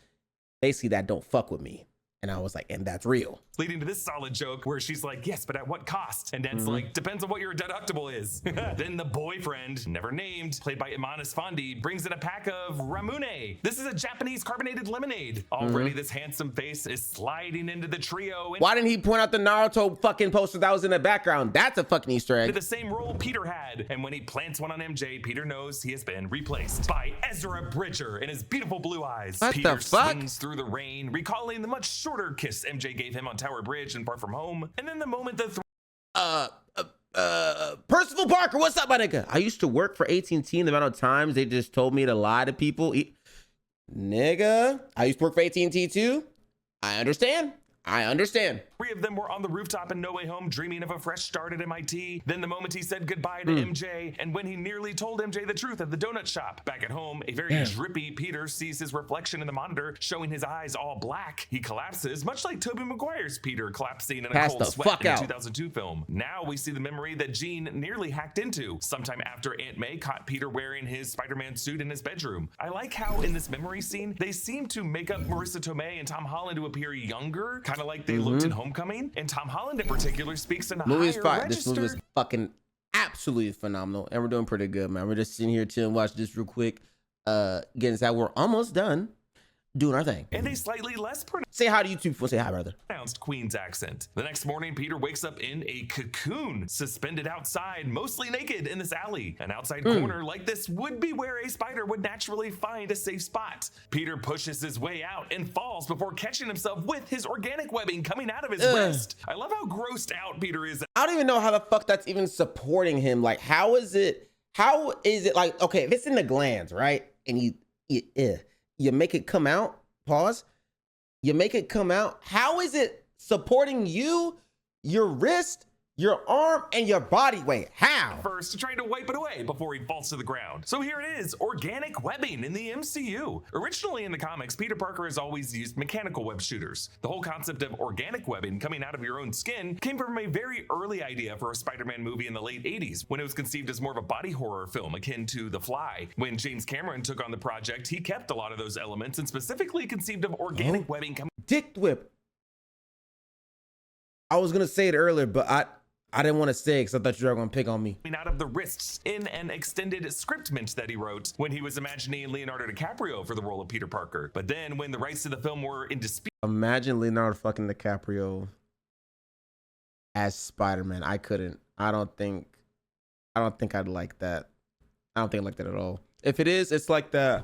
Basically, that don't fuck with me. And I was like, and that's real. Leading to this solid joke where she's like, yes, but at what cost? And Ned's like, depends on what your deductible is. Then the boyfriend, never named, played by Imanis Fondi, brings in a pack of Ramune. This is a Japanese carbonated lemonade. Already this handsome face is sliding into the trio. Why didn't he point out the Naruto fucking poster that was in the background? That's a fucking Easter egg. The same role Peter had. And when he plants one on MJ, Peter knows he has been replaced by Ezra Bridger and his beautiful blue eyes. What Peter the fuck? swings through the rain, recalling the much shorter kiss MJ gave him on Tower Bridge and Far From Home. And then the moment the Percival Parker, what's up, my nigga? I used to work for AT&T, and the amount of times they just told me to lie to people. Nigga, I used to work for AT&T too. I understand. Three of them were on the rooftop in No Way Home, dreaming of a fresh start at MIT. Then the moment he said goodbye to MJ, and when he nearly told MJ the truth at the donut shop. Back at home, a very drippy Peter sees his reflection in the monitor, showing his eyes all black. He collapses, much like Tobey Maguire's Peter collapsing in a cold sweat in the 2002 film. Now we see the memory that Jean nearly hacked into, sometime after Aunt May caught Peter wearing his Spider-Man suit in his bedroom. I like how in this memory scene, they seem to make up Marissa Tomei and Tom Holland to appear younger, kind kind of like they looked in Homecoming. And Tom Holland in particular speaks in a Movie is higher fine. register. This movie is fucking absolutely phenomenal, and we're doing pretty good, man. We're just sitting here chilling, watch this real quick. Getting this out. We're almost done doing our thing. And a slightly less Say hi to YouTube. We'll say hi, brother. pronounced Queen's accent. The next morning, Peter wakes up in a cocoon, suspended outside, mostly naked in this alley. An outside corner like this would be where a spider would naturally find a safe spot. Peter pushes his way out and falls before catching himself with his organic webbing coming out of his wrist. I love how grossed out Peter is. I don't even know how the fuck that's even supporting him. Like, how is it like, okay, if it's in the glands, right? And you make it come out, pause. You make it come out. How is it supporting you, your wrist, your arm, and your body weight? How? First, trying to wipe it away before he falls to the ground. So here it is, organic webbing in the MCU. Originally in the comics, Peter Parker has always used mechanical web shooters. The whole concept of organic webbing coming out of your own skin came from a very early idea for a Spider-Man movie in the late 80s, when it was conceived as more of a body horror film akin to The Fly. When James Cameron took on the project, he kept a lot of those elements and specifically conceived of organic webbing coming. Dick whip. I was gonna say it earlier, but I didn't want to say it because I thought you were going to pick on me. Out of the wrists in an extended scriptment that he wrote when he was imagining Leonardo DiCaprio for the role of Peter Parker. But then when the rights to the film were in dispute. Imagine Leonardo fucking DiCaprio as Spider-Man. I couldn't. I don't think I'd like that. I don't think I'd like that at all. If it is, it's like that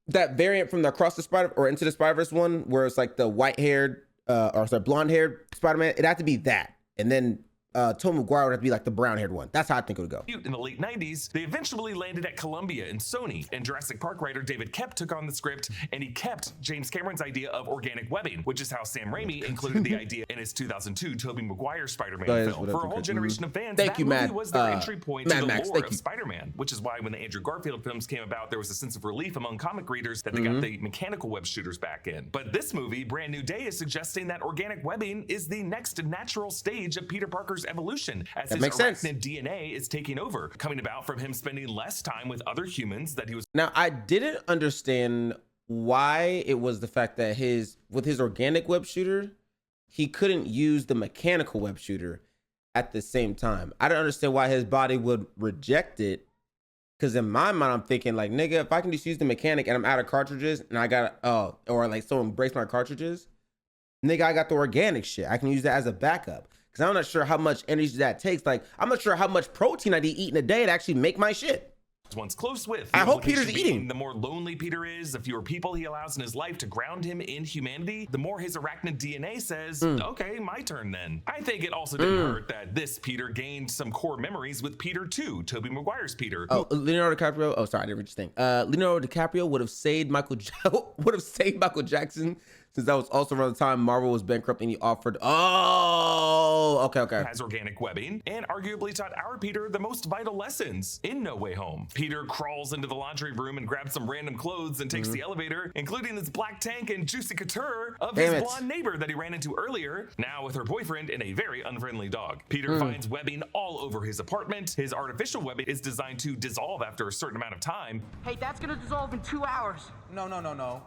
variant from the Across the Spider or Into the Spider-Verse one where it's like the white-haired blonde-haired Spider-Man. It'd have to be that, and then Tobey Maguire would have to be like the brown-haired one. That's how I think it would go. In the late 90s, they eventually landed at Columbia and Sony, and Jurassic Park writer David Koepp took on the script, and he kept James Cameron's idea of organic webbing, which is how Sam Raimi included the idea in his 2002 Tobey Maguire Spider-Man film. For a whole generation of fans, that movie was their entry point to the lore of Spider-Man, which is why when the Andrew Garfield films came about, there was a sense of relief among comic readers that they got the mechanical web shooters back in. But this movie, Brand New Day, is suggesting that organic webbing is the next natural stage of Peter Parker's evolution, as his arachnid DNA is taking over, coming about from him spending less time with other humans that he was. Now, I didn't understand why it was the fact that with his organic web shooter, he couldn't use the mechanical web shooter at the same time. I don't understand why his body would reject it, because in my mind, I'm thinking like, nigga, if I can just use the mechanic and I'm out of cartridges and I got or like someone breaks my cartridges, nigga, I got the organic shit. I can use that as a backup. Because I'm not sure how much energy that takes. Like, I'm not sure how much protein I need to eat in a day to actually make my shit. Once close with. I hope Peter's eating. The more lonely Peter is, the fewer people he allows in his life to ground him in humanity, the more his arachnid DNA says, okay, my turn then. I think it also didn't hurt that this Peter gained some core memories with Peter 2, Tobey Maguire's Peter. Oh, Leonardo DiCaprio. Oh, sorry, I didn't read your thing. Leonardo DiCaprio would have saved Michael Jackson, since that was also around the time Marvel was bankrupt and he offered. Oh, okay. Has organic webbing and arguably taught our Peter the most vital lessons in No Way Home. Peter crawls into the laundry room and grabs some random clothes and takes the elevator, including this black tank and juicy couture of his blonde neighbor that he ran into earlier, now with her boyfriend and a very unfriendly dog. Peter finds webbing all over his apartment. His artificial webbing is designed to dissolve after a certain amount of time. Hey, that's gonna dissolve in 2 hours. No.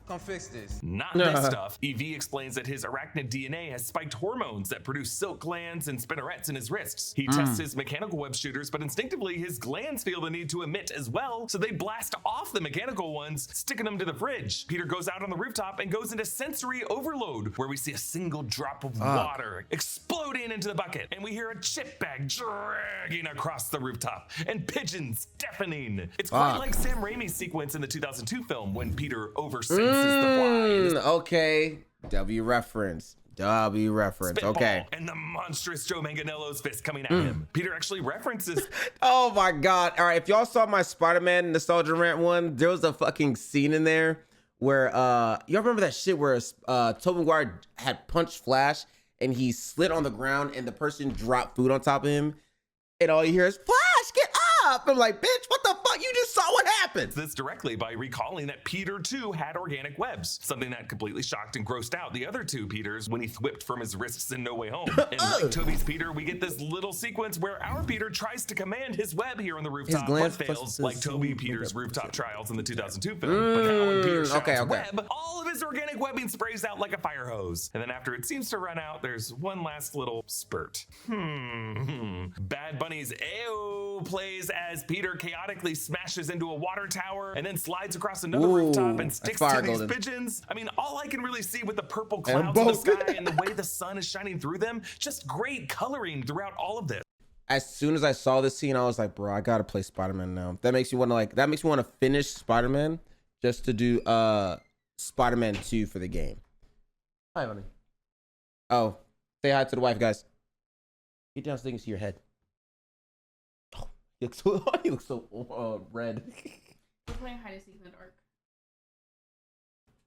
Come fix this. Not this stuff. EV explains that his arachnid DNA has spiked hormones that produce silk glands and spinnerets in his wrists. He tests his mechanical web shooters, but instinctively his glands feel the need to emit as well, so they blast off the mechanical ones, sticking them to the fridge. Peter goes out on the rooftop and goes into sensory overload, where we see a single drop of water exploding into the bucket, and we hear a chip bag dragging across the rooftop, and pigeons deafening. It's quite like Sam Raimi's sequence in the 2002 film when Peter oversenses the fly. Okay, W reference. Spitball, okay. And the monstrous Joe Manganiello's fist coming at him. Peter actually references. Oh my God. All right. If y'all saw my Spider-Man Nostalgia Rant one, there was a fucking scene in there where, y'all remember that shit where Tobey Maguire had punched Flash and he slid on the ground and the person dropped food on top of him. And all you hear is, Flash, get up. I'm like, bitch, what the fuck? fuck? You just saw what happened. This directly by recalling that Peter too had organic webs, something that completely shocked and grossed out the other two Peters when he whipped from his wrists in No Way Home. And like Toby's Peter, we get this little sequence where our Peter tries to command his web here on the rooftop, but fails like Toby Peter's rooftop trials in the 2002 film. But now when Peter shouts web, all of his organic webbing sprays out like a fire hose. And then after it seems to run out, there's one last little spurt. Bad Bunny's Ayo plays as Peter chaotically smashes into a water tower and then slides across another rooftop and sticks to these pigeons. I mean, all I can really see with the purple clouds in the sky and the way the sun is shining through them, just great coloring throughout all of this. As soon as I saw this scene, I was like, bro, I gotta play Spider-Man now. That makes me want to finish Spider-Man just to do Spider-Man 2 for the game. Hi, honey. Oh, say hi to the wife, guys. Get down so they can see your head. Oh, you look so red. We're playing hide and seek in the dark.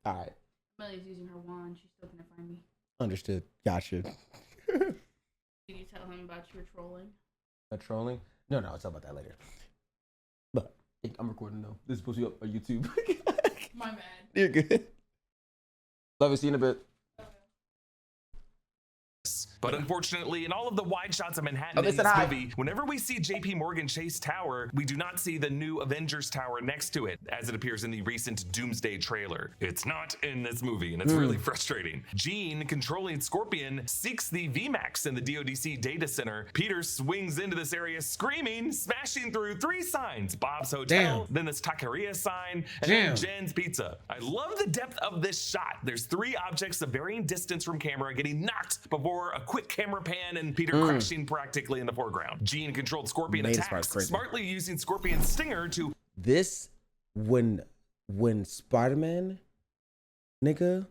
All right. Millie's using her wand. She's still gonna find me. Understood. Gotcha. Did you tell him about your trolling? Trolling? No, I'll talk about that later. But I'm recording though. This is supposed to be up on YouTube. My bad. You're good. Love you. See you in a bit. But unfortunately, in all of the wide shots of Manhattan in this movie, whenever we see JP Morgan Chase Tower, we do not see the new Avengers Tower next to it, as it appears in the recent Doomsday trailer. It's not in this movie, and it's really frustrating. Jean, controlling Scorpion, seeks the VMAX in the DODC data center. Peter swings into this area screaming, smashing through 3 signs: Bob's Hotel, then this Taqueria sign, and then Jen's Pizza. I love the depth of this shot. There's 3 objects of varying distance from camera getting knocked before a quick camera pan and Peter crashing practically in the foreground. Jean controlled Scorpion attacks, smartly using Scorpion's stinger to... This, when Spider-Man, nigga,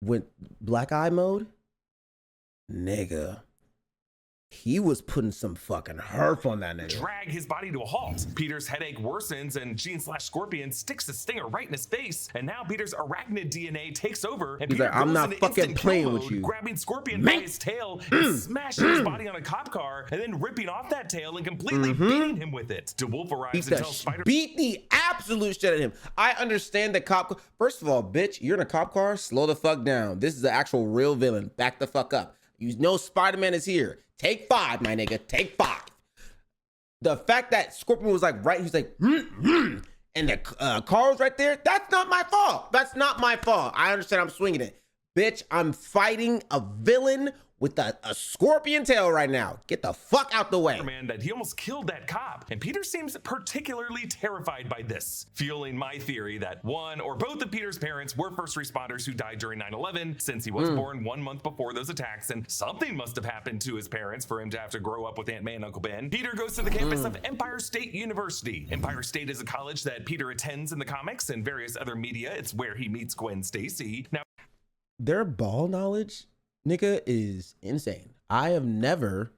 went black eye mode, nigga, he was putting some fucking herf on that nigga. Drag his body to a halt. Peter's headache worsens and Jean/Scorpion sticks the stinger right in his face. And now Peter's arachnid DNA takes over and Peter like, I'm not fucking playing with you. Grabbing Scorpion by his tail and smashing his body on a cop car and then ripping off that tail and completely beating him with it. DeWolf arrives and tells Spider- beat the absolute shit out of him. I understand the cop. First of all, bitch, you're in a cop car. Slow the fuck down. This is the actual real villain. Back the fuck up. You know Spider-Man is here. Take 5, my nigga. Take 5. The fact that Scorpion was like right, he was like, and the car was right there. That's not my fault. That's not my fault. I understand I'm swinging it. Bitch, I'm fighting a villain with a scorpion tail right now. Get the fuck out the way. Man, that he almost killed that cop. And Peter seems particularly terrified by this, fueling my theory that one or both of Peter's parents were first responders who died during 9/11, since he was born 1 month before those attacks, and something must have happened to his parents for him to have to grow up with Aunt May and Uncle Ben. Peter goes to the campus of Empire State University. Empire State is a college that Peter attends in the comics and various other media. It's where he meets Gwen Stacy. Now, their ball knowledge, nigga, is insane. I have never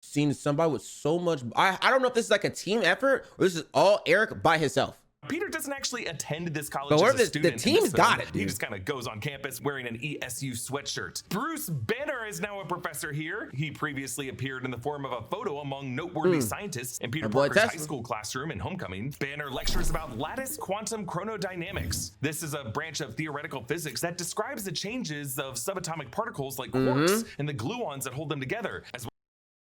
seen somebody with so much. I don't know if this is like a team effort or this is all Eric by himself. Peter doesn't actually attend this college but as a student. The team's got it, dude. He just kind of goes on campus wearing an ESU sweatshirt. Bruce Banner is now a professor here. He previously appeared in the form of a photo among noteworthy scientists in Peter Parker's high school classroom in Homecoming. Banner lectures about lattice quantum chronodynamics. This is a branch of theoretical physics that describes the changes of subatomic particles like quarks and the gluons that hold them together.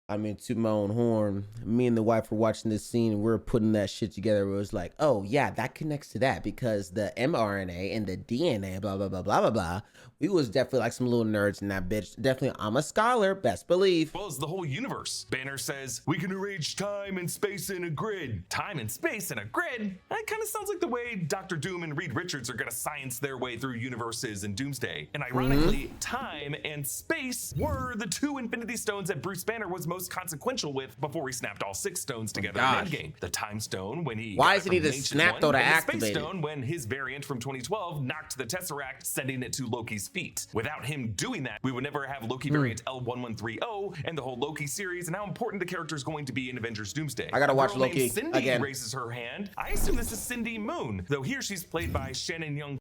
I mean, to my own horn, me and the wife were watching this scene and we're putting that shit together. It was like, oh yeah, that connects to that because the mRNA and the DNA, blah, blah, blah, blah, blah, blah. We was definitely like some little nerds in that bitch. Definitely, I'm a scholar, best believe. Well, as the whole universe. Banner says, we can arrange time and space in a grid. Time and space in a grid? That kind of sounds like the way Dr. Doom and Reed Richards are gonna science their way through universes in Doomsday. And ironically, time and space were the 2 Infinity Stones that Bruce Banner was most consequential with before he snapped all 6 stones together in Endgame. The Time Stone when he... Why does he need to snap though to activate it? The Space Stone when his variant from 2012 knocked the Tesseract, sending it to Loki's feet. Without him doing that, we would never have Loki variant L1130 and the whole Loki series and how important the character is going to be in Avengers Doomsday. I gotta watch Loki Cindy again. Raises her hand. I assume this is Cindy Moon, though here she's played by Shannon Young.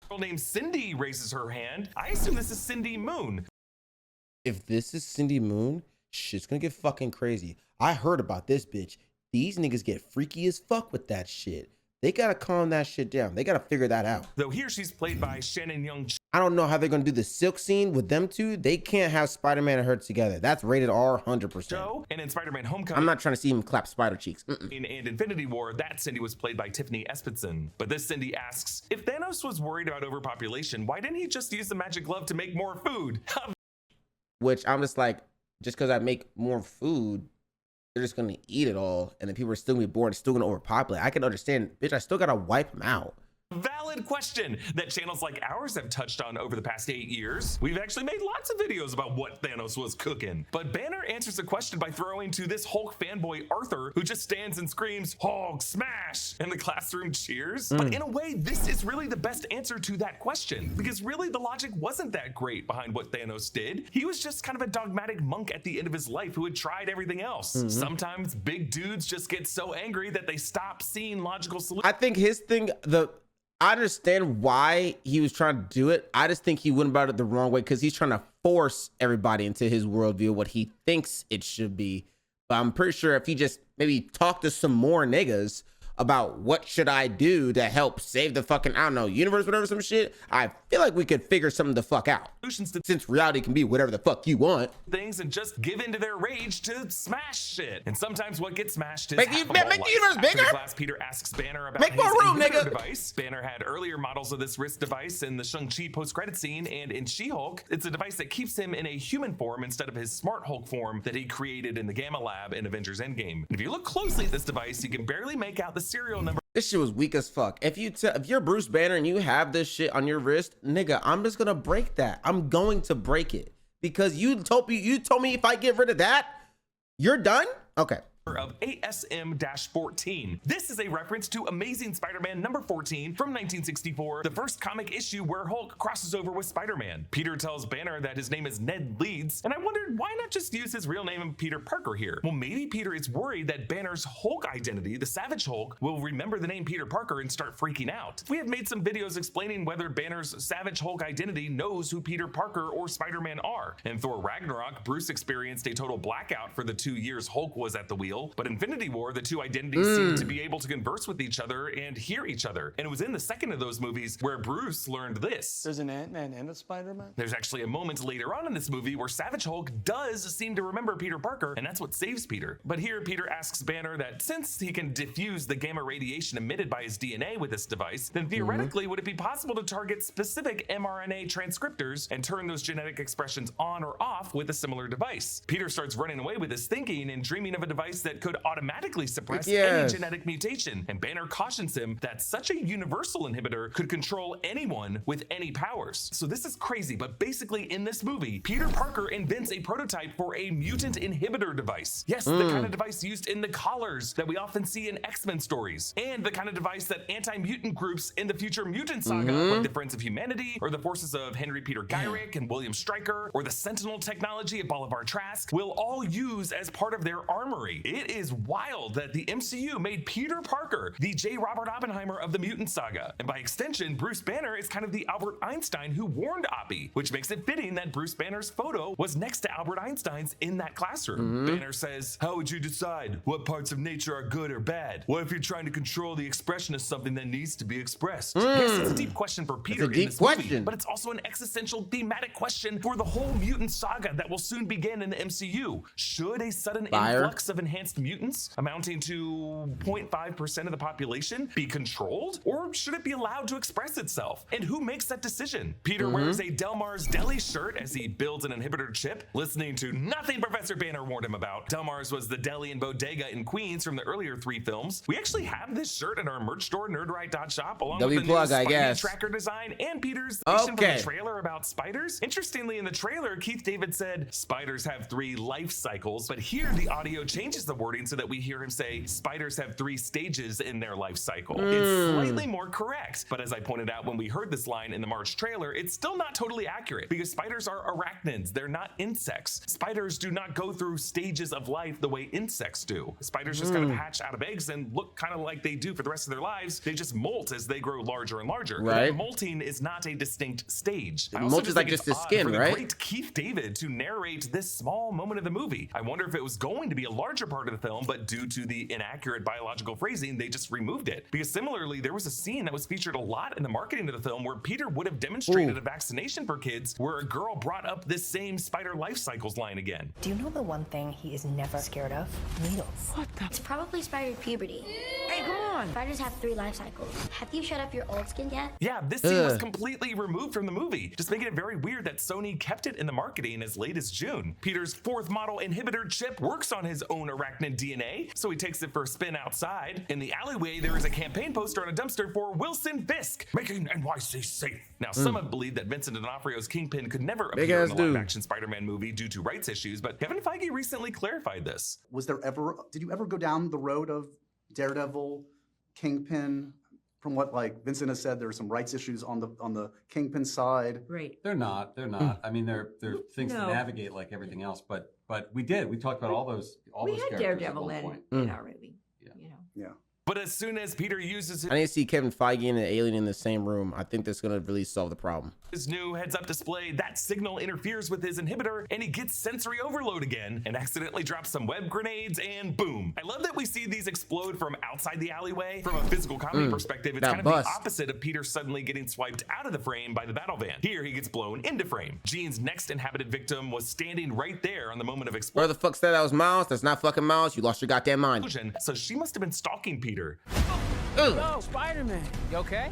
Girl named Cindy raises her hand. I assume this is Cindy Moon. If this is Cindy Moon, shit's gonna get fucking crazy. I heard about this bitch these niggas get freaky as fuck with that shit. They gotta calm that shit down. They gotta figure that out. Though here she's played by Shannon Young. I don't know how they're gonna do the silk scene with them two. They can't have Spider-Man and her together. That's rated R 100%. And in Spider-Man Homecoming, I'm not trying to see him clap spider cheeks. and Infinity War, that Cindy was played by Tiffany Espenson. But this Cindy asks, if Thanos was worried about overpopulation, why didn't he just use the magic glove to make more food? Which I'm just like, just because I make more food, they're just gonna eat it all, and then people are still gonna be bored and still gonna overpopulate. I can understand, bitch, I still gotta wipe them out. Valid question that channels like ours have touched on over the past 8 years. We've actually made lots of videos about what Thanos was cooking. But Banner answers the question by throwing to this Hulk fanboy Arthur, who just stands and screams, "Hulk smash!" and the classroom cheers. But in a way, this is really the best answer to that question, because really the logic wasn't that great behind what Thanos did. He was just kind of a dogmatic monk at the end of his life who had tried everything else. Sometimes big dudes just get so angry that they stop seeing logical solutions. I think his thing, I understand why he was trying to do it. I just think he went about it the wrong way because he's trying to force everybody into his worldview, what he thinks it should be. But I'm pretty sure if he just maybe talked to some more niggas about what should I do to help save the fucking, I don't know, universe, whatever, some shit, I feel like we could figure something the fuck out. Since reality can be whatever the fuck you want. Things and just give into their rage to smash shit. And sometimes what gets smashed is make the universe bigger. After class, Peter asks Banner about make more room, nigga. Device. Banner had earlier models of this wrist device in the Shang-Chi post-credit scene, and in She-Hulk, it's a device that keeps him in a human form instead of his smart Hulk form that he created in the Gamma Lab in Avengers Endgame. And if you look closely at this device, you can barely make out the serial number. This shit was weak as fuck. If you're Bruce Banner and you have this shit on your wrist, nigga, I'm just gonna break that. I'm going to break it because you told me if I get rid of that, you're done. Okay. Of ASM-14. This is a reference to Amazing Spider-Man number 14 from 1964, the first comic issue where Hulk crosses over with Spider-Man. Peter tells Banner that his name is Ned Leeds, and I wondered why not just use his real name of Peter Parker here? Well, maybe Peter is worried that Banner's Hulk identity, the Savage Hulk, will remember the name Peter Parker and start freaking out. We have made some videos explaining whether Banner's Savage Hulk identity knows who Peter Parker or Spider-Man are. In Thor Ragnarok, Bruce experienced a total blackout for the 2 years Hulk was at the wheel. But Infinity War, the two identities seemed to be able to converse with each other and hear each other. And it was in the second of those movies where Bruce learned this. There's an Ant-Man and a Spider-Man? There's actually a moment later on in this movie where Savage Hulk does seem to remember Peter Parker, and that's what saves Peter. But here, Peter asks Banner that since he can diffuse the gamma radiation emitted by his DNA with this device, then theoretically, would it be possible to target specific mRNA transcriptors and turn those genetic expressions on or off with a similar device? Peter starts running away with his thinking and dreaming of a device that could automatically suppress any genetic mutation, and Banner cautions him that such a universal inhibitor could control anyone with any powers. So this is crazy, but basically in this movie, Peter Parker invents a prototype for a mutant inhibitor device. Yes, the kind of device used in the collars that we often see in X-Men stories, and the kind of device that anti-mutant groups in the future mutant saga, like the Friends of Humanity, or the forces of Henry Peter Gyrick and William Stryker, or the Sentinel technology of Bolivar Trask, will all use as part of their armory. It is wild that the MCU made Peter Parker the J. Robert Oppenheimer of the mutant saga, and by extension, Bruce Banner is kind of the Albert Einstein who warned Oppie, which makes it fitting that Bruce Banner's photo was next to Albert Einstein's in that classroom. Banner says, "How would you decide what parts of nature are good or bad? What if you're trying to control the expression of something that needs to be expressed?" Yes, it's a deep question for Peter in this movie, but it's also an existential thematic question for the whole mutant saga that will soon begin in the MCU. Should a sudden influx of enhanced mutants amounting to 0.5% of the population be controlled, or should it be allowed to express itself? And who makes that decision? Peter wears a Delmar's Deli shirt as he builds an inhibitor chip, listening to nothing Professor Banner warned him about. Delmar's was the deli and bodega in Queens from the earlier 3 films. We actually have this shirt in our merch store, nerdright.shop, along with the new Spidey tracker design and Peter's from the trailer about spiders. Interestingly, in the trailer, Keith David said, "Spiders have 3 life cycles," but here the audio changes the wording so that we hear him say, "Spiders have 3 stages in their life cycle." It's slightly more correct, but as I pointed out when we heard this line in the March trailer, it's still not totally accurate because spiders are arachnids, they're not insects. Spiders do not go through stages of life the way insects do. Spiders just kind of hatch out of eggs and look kind of like they do for the rest of their lives. They just molt as they grow larger and larger. Right. Molting is not a distinct stage. Molt is like just the skin, right? Great Keith David to narrate this small moment of the movie. I wonder if it was going to be a larger part part of the film, but due to the inaccurate biological phrasing, they just removed it. Because similarly, there was a scene that was featured a lot in the marketing of the film where Peter would have demonstrated a vaccination for kids where a girl brought up this same spider life cycles line again. Do you know the one thing he is never scared of? Needles. What the? It's probably spider puberty. Hey, come on! Spiders have 3 life cycles. Have you shut up your old skin yet? Yeah, this scene was completely removed from the movie, just making it very weird that Sony kept it in the marketing as late as June. Peter's 4th model inhibitor chip works on his own arachnid DNA, so he takes it for a spin outside. In the alleyway, there is a campaign poster on a dumpster for Wilson Fisk, making NYC safe. Now, some have believed that Vincent D'Onofrio's Kingpin could never appear in a live-action Spider-Man movie due to rights issues, but Kevin Feige recently clarified this. Did you ever go down the road of Daredevil, Kingpin? From what Vincent has said, there are some rights issues on the Kingpin side. Right. They're not. I mean, they're things to navigate like everything else. But we talked about all those characters. We had Daredevil in our movie. Yeah. But as soon as Peter uses I need to see Kevin Feige and an alien in the same room. I think that's gonna really solve the problem. his new heads-up display, that signal interferes with his inhibitor and he gets sensory overload again and accidentally drops some web grenades and boom. I love that we see these explode from outside the alleyway. From a physical comedy perspective, it's kind of the opposite of Peter suddenly getting swiped out of the frame by the battle van. Here he gets blown into frame. Jean's next inhabited victim was standing right there on the moment of explosion. Where the fuck said that was Miles? That's not fucking Miles. You lost your goddamn mind. So she must have been stalking Peter. Yo, Spider-Man, you okay?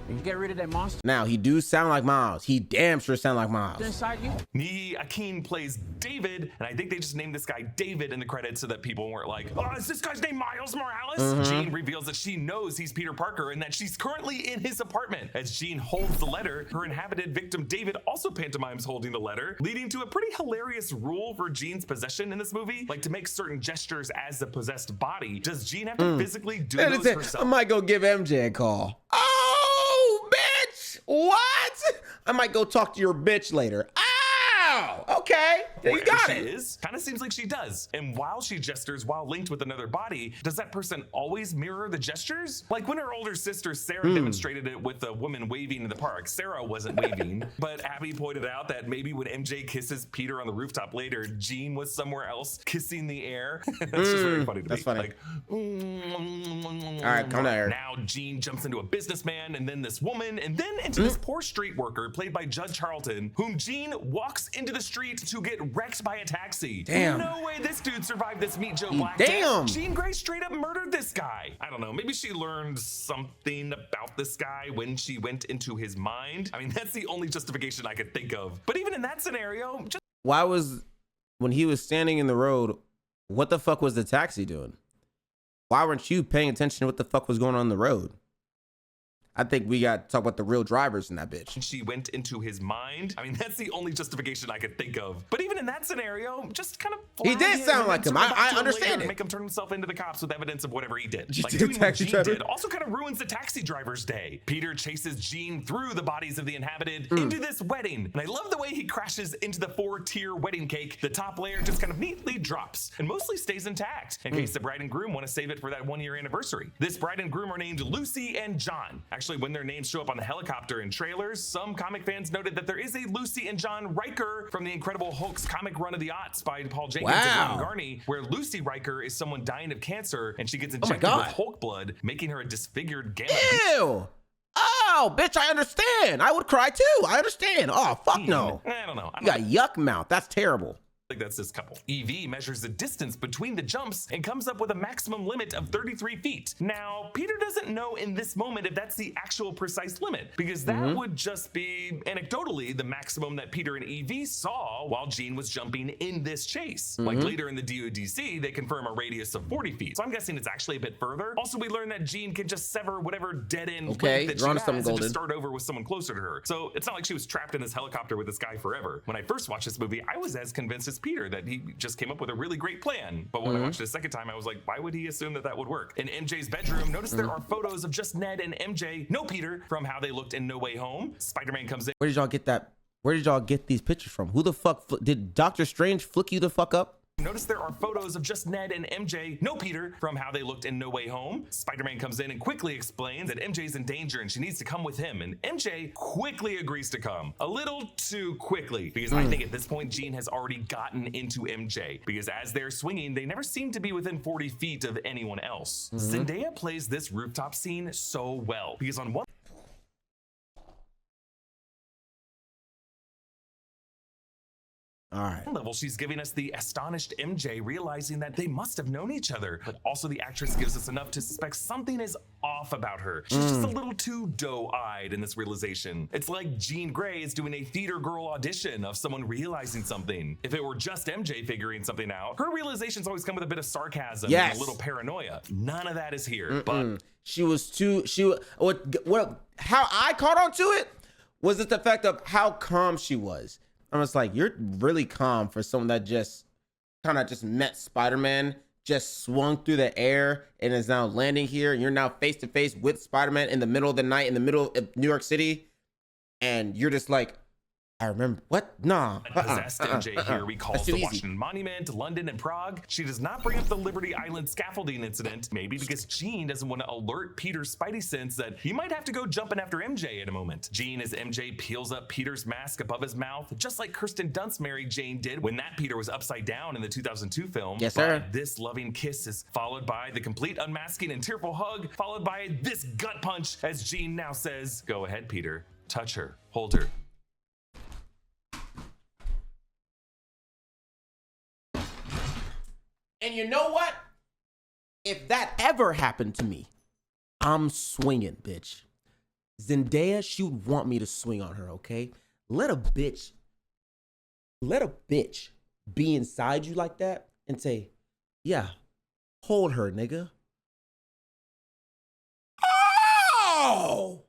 You get rid of that monster. Now, he do sound like Miles. He damn sure sound like Miles. Inside you? Nii Akin plays David, and I think they just named this guy David in the credits so that people weren't like, oh, is this guy's name Miles Morales? Jean reveals that she knows he's Peter Parker and that she's currently in his apartment. As Jean holds the letter, her inhabited victim David also pantomimes holding the letter, leading to a pretty hilarious rule for Jean's possession in this movie. Like, to make certain gestures as the possessed body, does Jean have to physically do those herself? I might go give MJ a call. Oh, bitch! What? I might go talk to your bitch later. Ow! Okay, you got it. Kind of seems like she does. And while she gestures while linked with another body, does that person always mirror the gestures? Like when her older sister Sarah demonstrated it with a woman waving in the park. Sarah wasn't waving, but Abby pointed out that maybe when MJ kisses Peter on the rooftop later, Jean was somewhere else kissing the air. That's just very funny to me. Funny. Like, all right, come there. Now Jean jumps into a businessman and then this woman and then into this poor street worker played by Judd Charlton, whom Jean walks into the street to get wrecked by a taxi. Damn. No way this dude survived this Meet Joe Black. Damn. Jean Grey straight up murdered this guy. I don't know. Maybe she learned something about this guy when she went into his mind. I mean, that's the only justification I could think of. But even in that scenario, just Why was, when he was standing in the road, what the fuck was the taxi doing? Why weren't you paying attention to what the fuck was going on the road? I think we got to talk about the real drivers in that bitch. She went into his mind. I mean, that's the only justification I could think of. But even in that scenario, just kind of he did sound like him. I understand it. Make him turn himself into the cops with evidence of whatever he did. Just Like did doing what taxi Jean driver. did also kind of ruins the taxi driver's day. Peter chases Jean through the bodies of the inhabited into this wedding. And I love the way he crashes into the 4-tier wedding cake. The top layer just kind of neatly drops and mostly stays intact in case the bride and groom want to save it for that 1-year anniversary. This bride and groom are named Lucy and John. Actually, when their names show up on the helicopter in trailers, some comic fans noted that there is a Lucy and John Riker from the Incredible Hulk's comic run of the aughts by Paul Jenkins and Ron Garney, where Lucy Riker is someone dying of cancer and she gets injected with Hulk blood, making her a disfigured gamma. Ew! Oh, bitch, I understand. I would cry too. I understand. Oh, fuck no. I don't know. You got yuck mouth. That's terrible. Like that's this couple. EV measures the distance between the jumps and comes up with a maximum limit of 33 feet. Now, Peter doesn't know in this moment if that's the actual precise limit, because that would just be anecdotally the maximum that Peter and EV saw while Jean was jumping in this chase. Like later in the DODC, they confirm a radius of 40 feet. So I'm guessing it's actually a bit further. Also, we learn that Jean can just sever whatever dead end link that she has and just start over with someone closer to her. So it's not like she was trapped in this helicopter with this guy forever. When I first watched this movie, I was as convinced as Peter that he just came up with a really great plan. But when I watched it a second time, I was like, why would he assume that that would work? In MJ's bedroom, notice there are photos of just Ned and MJ, no Peter, from how they looked in No Way Home. Spider-Man comes in. Where did y'all get that? Where did y'all get these pictures from? Who the fuck did Doctor Strange flick you the fuck up? Notice there are photos of just Ned and MJ, no Peter, from how they looked in No Way Home. Spider-Man comes in and quickly explains that MJ's in danger and she needs to come with him, and MJ quickly agrees to come. A little too quickly, because I think at this point Jean has already gotten into MJ, because as they're swinging, they never seem to be within 40 feet of anyone else. Zendaya plays this rooftop scene so well, because on one level, she's giving us the astonished MJ realizing that they must have known each other, but also the actress gives us enough to suspect something is off about her. She's just a little too doe-eyed in this realization. It's like Jean Grey is doing a theater girl audition of someone realizing something. If it were just MJ figuring something out, her realizations always come with a bit of sarcasm and a little paranoia. None of that is here. But how I caught on to it was just the fact of how calm she was. I was like, you're really calm for someone that just kind of just met Spider-Man, just swung through the air and is now landing here. And you're now face to face with Spider-Man in the middle of the night in the middle of New York City. And you're just like, I remember what? Nah. Possessed MJ here recalls the Washington Monument, London, and Prague. She does not bring up the Liberty Island scaffolding incident, maybe because Jean doesn't want to alert Peter's spidey sense that he might have to go jumping after MJ in a moment. Jean, as MJ peels up Peter's mask above his mouth, just like Kirsten Dunst married Jane did when that Peter was upside down in the 2002 film. Yes, sir. But this loving kiss is followed by the complete unmasking and tearful hug, followed by this gut punch as Jean now says, "Go ahead, Peter. Touch her. Hold her." And you know what? If that ever happened to me, I'm swinging, bitch. Zendaya, she would want me to swing on her, okay? Let a bitch be inside you like that and say, yeah, hold her, nigga. Oh!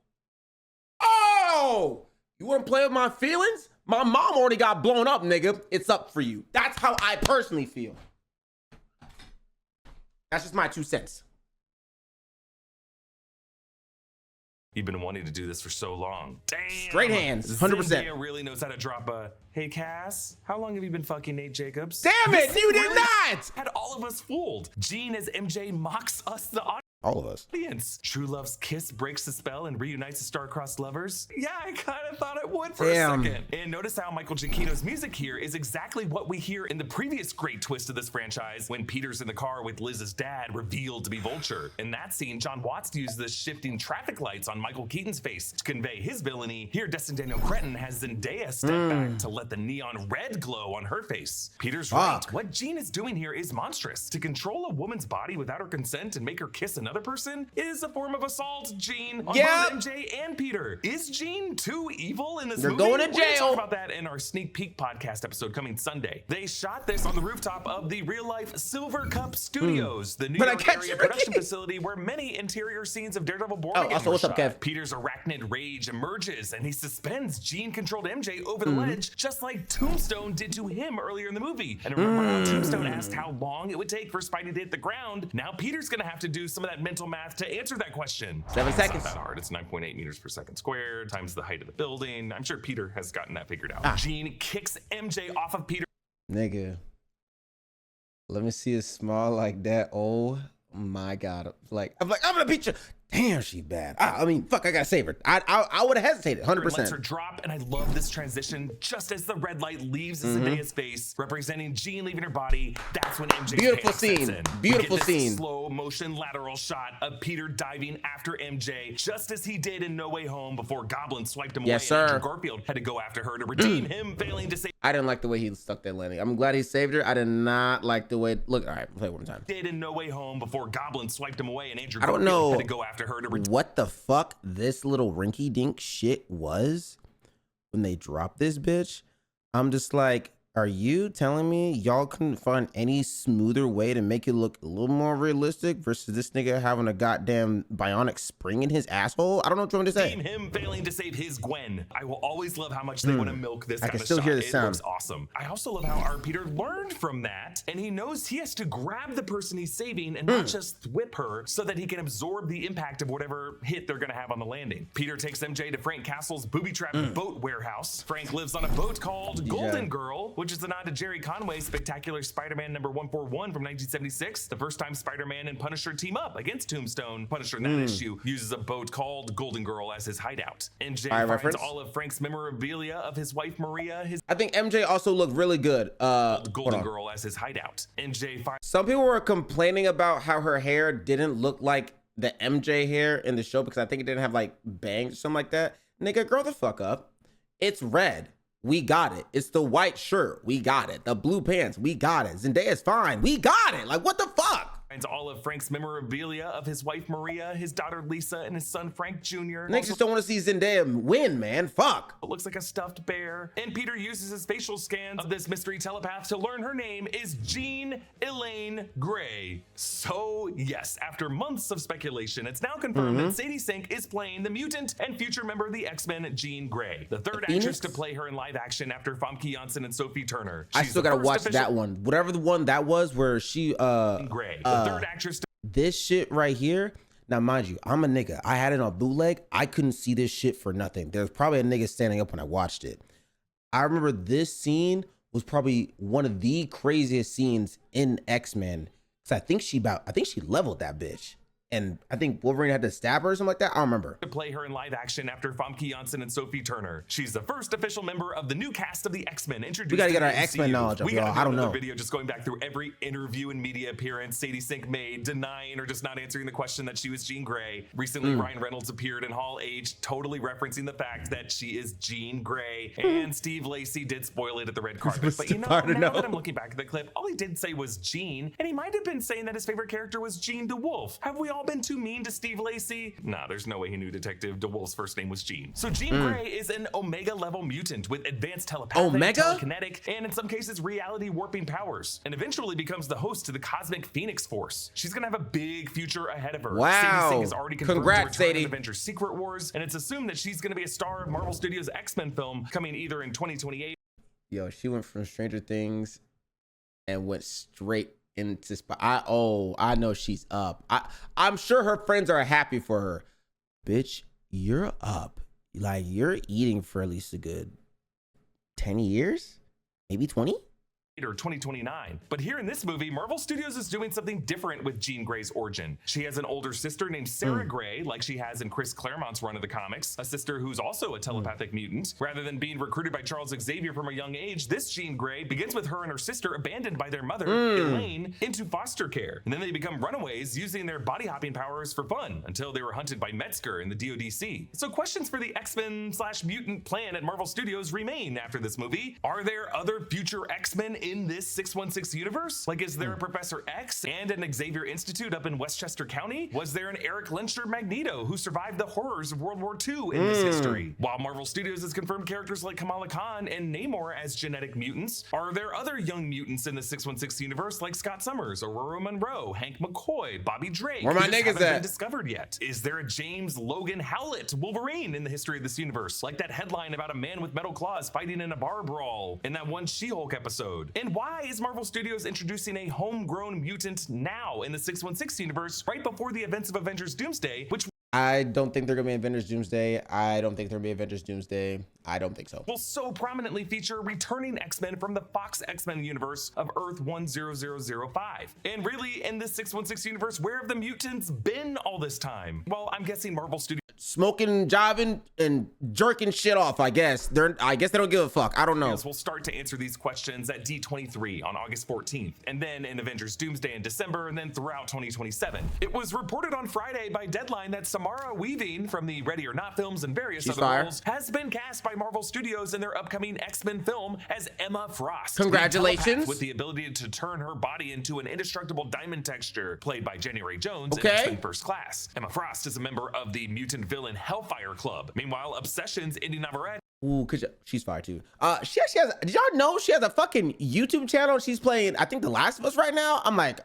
You wanna play with my feelings? My mom already got blown up, nigga. It's up for you. That's how I personally feel. That's just my 2 cents. You've been wanting to do this for so long. Damn. Straight hands, 100%. Zendaya really knows how to drop a, "Hey Cass, how long have you been fucking Nate Jacobs?" Damn it, you did not! Had all of us fooled. Jean as MJ mocks us, the audience. All of us. True Love's kiss breaks the spell and reunites the star-crossed lovers. Yeah, I kind of thought it would for a second. And notice how Michael Giacchino's music here is exactly what we hear in the previous great twist of this franchise when Peter's in the car with Liz's dad revealed to be Vulture. In that scene, John Watts used the shifting traffic lights on Michael Keaton's face to convey his villainy. Here, Destin Daniel Cretton has Zendaya step back to let the neon red glow on her face. Peter's right. What Jean is doing here is monstrous. To control a woman's body without her consent and make her kiss another person is a form of assault, Jean, on both MJ and Peter. Is Jean too evil in this movie? They're going to We're gonna jail. talk about that in our sneak peek podcast episode coming Sunday. They shot this on the rooftop of the real life Silver Cup Studios, the New York area production facility where many interior scenes of Daredevil Born Again were shot. Peter's arachnid rage emerges and he suspends Jean-controlled MJ over the ledge, just like Tombstone did to him earlier in the movie. And remember how Tombstone asked how long it would take for Spidey to hit the ground? Now Peter's gonna have to do some of that mental math to answer that question. 7 seconds. It's not that hard. It's 9.8 meters per second squared times the height of the building. I'm sure Peter has gotten that figured out. Jean kicks MJ off of Peter. Nigga, let me see a smile like that. Oh my God. I'm gonna beat you. Damn, she bad. I mean, fuck, I gotta save her. I would have hesitated, 100%. Lets her drop, and I love this transition. Just as the red light leaves Zendaya's face, representing Jean leaving her body, that's when MJ Beautiful scene. Beautiful scene. Slow motion lateral shot of Peter diving after MJ, just as he did in No Way Home before Goblin swiped him away. And Andrew Garfield had to go after her to redeem him, failing to save. I didn't like the way he stuck that landing. I'm glad he saved her. I did not like the way. Look, all right, play it one more time. Did in No Way Home before Goblin swiped him away, and Andrew I don't Garfield know had to go after her to what the fuck this little rinky-dink shit was when they dropped this bitch. I'm just like, are you telling me y'all couldn't find any smoother way to make it look a little more realistic versus this nigga having a goddamn bionic spring in his asshole? I don't know what you want to say. Him failing to save his Gwen. I will always love how much they want to milk this kind of shot. I can still hear the sound. It looks awesome. I also love how our Peter learned from that, and he knows he has to grab the person he's saving and not just whip her so that he can absorb the impact of whatever hit they're going to have on the landing. Peter takes MJ to Frank Castle's booby-trapped boat warehouse. Frank lives on a boat called Golden Girl, which is a nod to Jerry Conway's spectacular Spider-Man number 141 from 1976, the first time Spider-Man and Punisher team up against Tombstone. Punisher in that issue uses a boat called Golden Girl as his hideout. MJ finds reference. all of Frank's memorabilia of his wife Maria, his I think MJ also looked really good. Golden Girl as his hideout. MJ finds some people were complaining about how her hair didn't look like the MJ hair in the show because I think it didn't have like bangs or something like that. Nigga, grow the fuck up. It's red. We got it. It's the white shirt. We got it. The blue pants. We got it. Zendaya's fine. We got it. Like, what the fuck? finds all of Frank's memorabilia of his wife Maria, his daughter Lisa, and his son Frank Jr. Niggas just don't want to see Zendaya win, man. Fuck. It looks like a stuffed bear. And Peter uses his facial scans of this mystery telepath to learn her name is Jean Elaine Grey. So yes, after months of speculation, it's now confirmed that Sadie Sink is playing the mutant and future member of the X-Men, Jean Grey, the third actress to play her in live action after Famke Janssen and Sophie Turner. I still gotta watch that one. Whatever the one that was where she Grey, the third actress. This shit right here. Now, mind you, I'm a nigga. I had it on bootleg. I couldn't see this shit for nothing. There's probably a nigga standing up when I watched it. I remember this scene was probably one of the craziest scenes in X-Men. Cause I think she leveled that bitch. And I think Wolverine had to stab her or something like that. I don't remember. To play her in live action after Famke Janssen and Sophie Turner. She's the first official member of the new cast of the X-Men introduced. We gotta get our to the X-Men MCU. knowledge up, We y'all. gotta do I don't another know. video just going back through every interview and media appearance Sadie Sink made, denying or just not answering the question that she was Jean Grey. Recently, Ryan Reynolds appeared in Hall H, totally referencing the fact that she is Jean Grey. And Steve Lacy did spoil it at the red carpet. But you know, now that I'm looking back at the clip, all he did say was Jean, and he might have been saying that his favorite character was Jean DeWolf. Have we all been too mean to Steve Lacy? Nah, there's no way he knew Detective DeWolf's first name was Jean. So Jean Grey is an Omega level mutant with advanced telepathic, telekinetic, and in some cases reality warping powers, and eventually becomes the host to the Cosmic Phoenix Force. She's gonna have a big future ahead of her. Wow. Sadie Sink is already confirmed Congrats, to return Sadie. in Avengers Secret Wars, and it's assumed that she's gonna be a star of Marvel Studios' X-Men film coming either in 2028. Yo, she went from Stranger Things and went straight into I know she's up. I'm sure her friends are happy for her. Bitch, you're up. Like, you're eating for at least a good 10 years, maybe 20. Or 2029. But here in this movie, Marvel Studios is doing something different with Jean Grey's origin. She has an older sister named Sarah Grey, like she has in Chris Claremont's run of the comics, a sister who's also a telepathic mutant. Rather than being recruited by Charles Xavier from a young age, this Jean Grey begins with her and her sister abandoned by their mother, Elaine, into foster care. And then they become runaways using their body hopping powers for fun until they were hunted by Metzger in the DODC. So questions for the X-Men/mutant plan at Marvel Studios remain after this movie. Are there other future X-Men in this 616 universe? Like, is there a Professor X and an Xavier Institute up in Westchester County? Was there an Eric Lenscher Magneto who survived the horrors of World War II in this history? While Marvel Studios has confirmed characters like Kamala Khan and Namor as genetic mutants, are there other young mutants in the 616 universe like Scott Summers, Aurora Monroe, Hank McCoy, Bobby Drake? Where my who just niggas haven't at? been discovered yet? Is there a James Logan Howlett Wolverine in the history of this universe? Like that headline about a man with metal claws fighting in a bar brawl in that one She-Hulk episode? And why is Marvel Studios introducing a homegrown mutant now in the 616 universe right before the events of Avengers Doomsday, which I don't think they're gonna be Avengers Doomsday. I don't think they're gonna be Avengers Doomsday. I don't think so. will so prominently feature returning X-Men from the Fox X-Men universe of Earth 10005. And really, in this 616 universe, where have the mutants been all this time? Well, I'm guessing Marvel Studios Smoking, jiving, and jerking shit off, I guess. I guess they don't give a fuck. I don't know. We'll start to answer these questions at D23 on August 14th, and then in Avengers Doomsday in December, and then throughout 2027. It was reported on Friday by Deadline that Samara Weaving from the Ready or Not films and various other roles has been cast by Marvel Studios in their upcoming X-Men film as Emma Frost. Congratulations. With the ability to turn her body into an indestructible diamond texture, played by January Jones in Okay. X-Men First Class. Emma Frost is a member of the mutant villain Hellfire Club. Meanwhile, Obsession's Indy Navarrete. Ooh, she's fire too. She actually has. Did y'all know she has a fucking YouTube channel? She's playing, I think, The Last of Us right now. I'm like,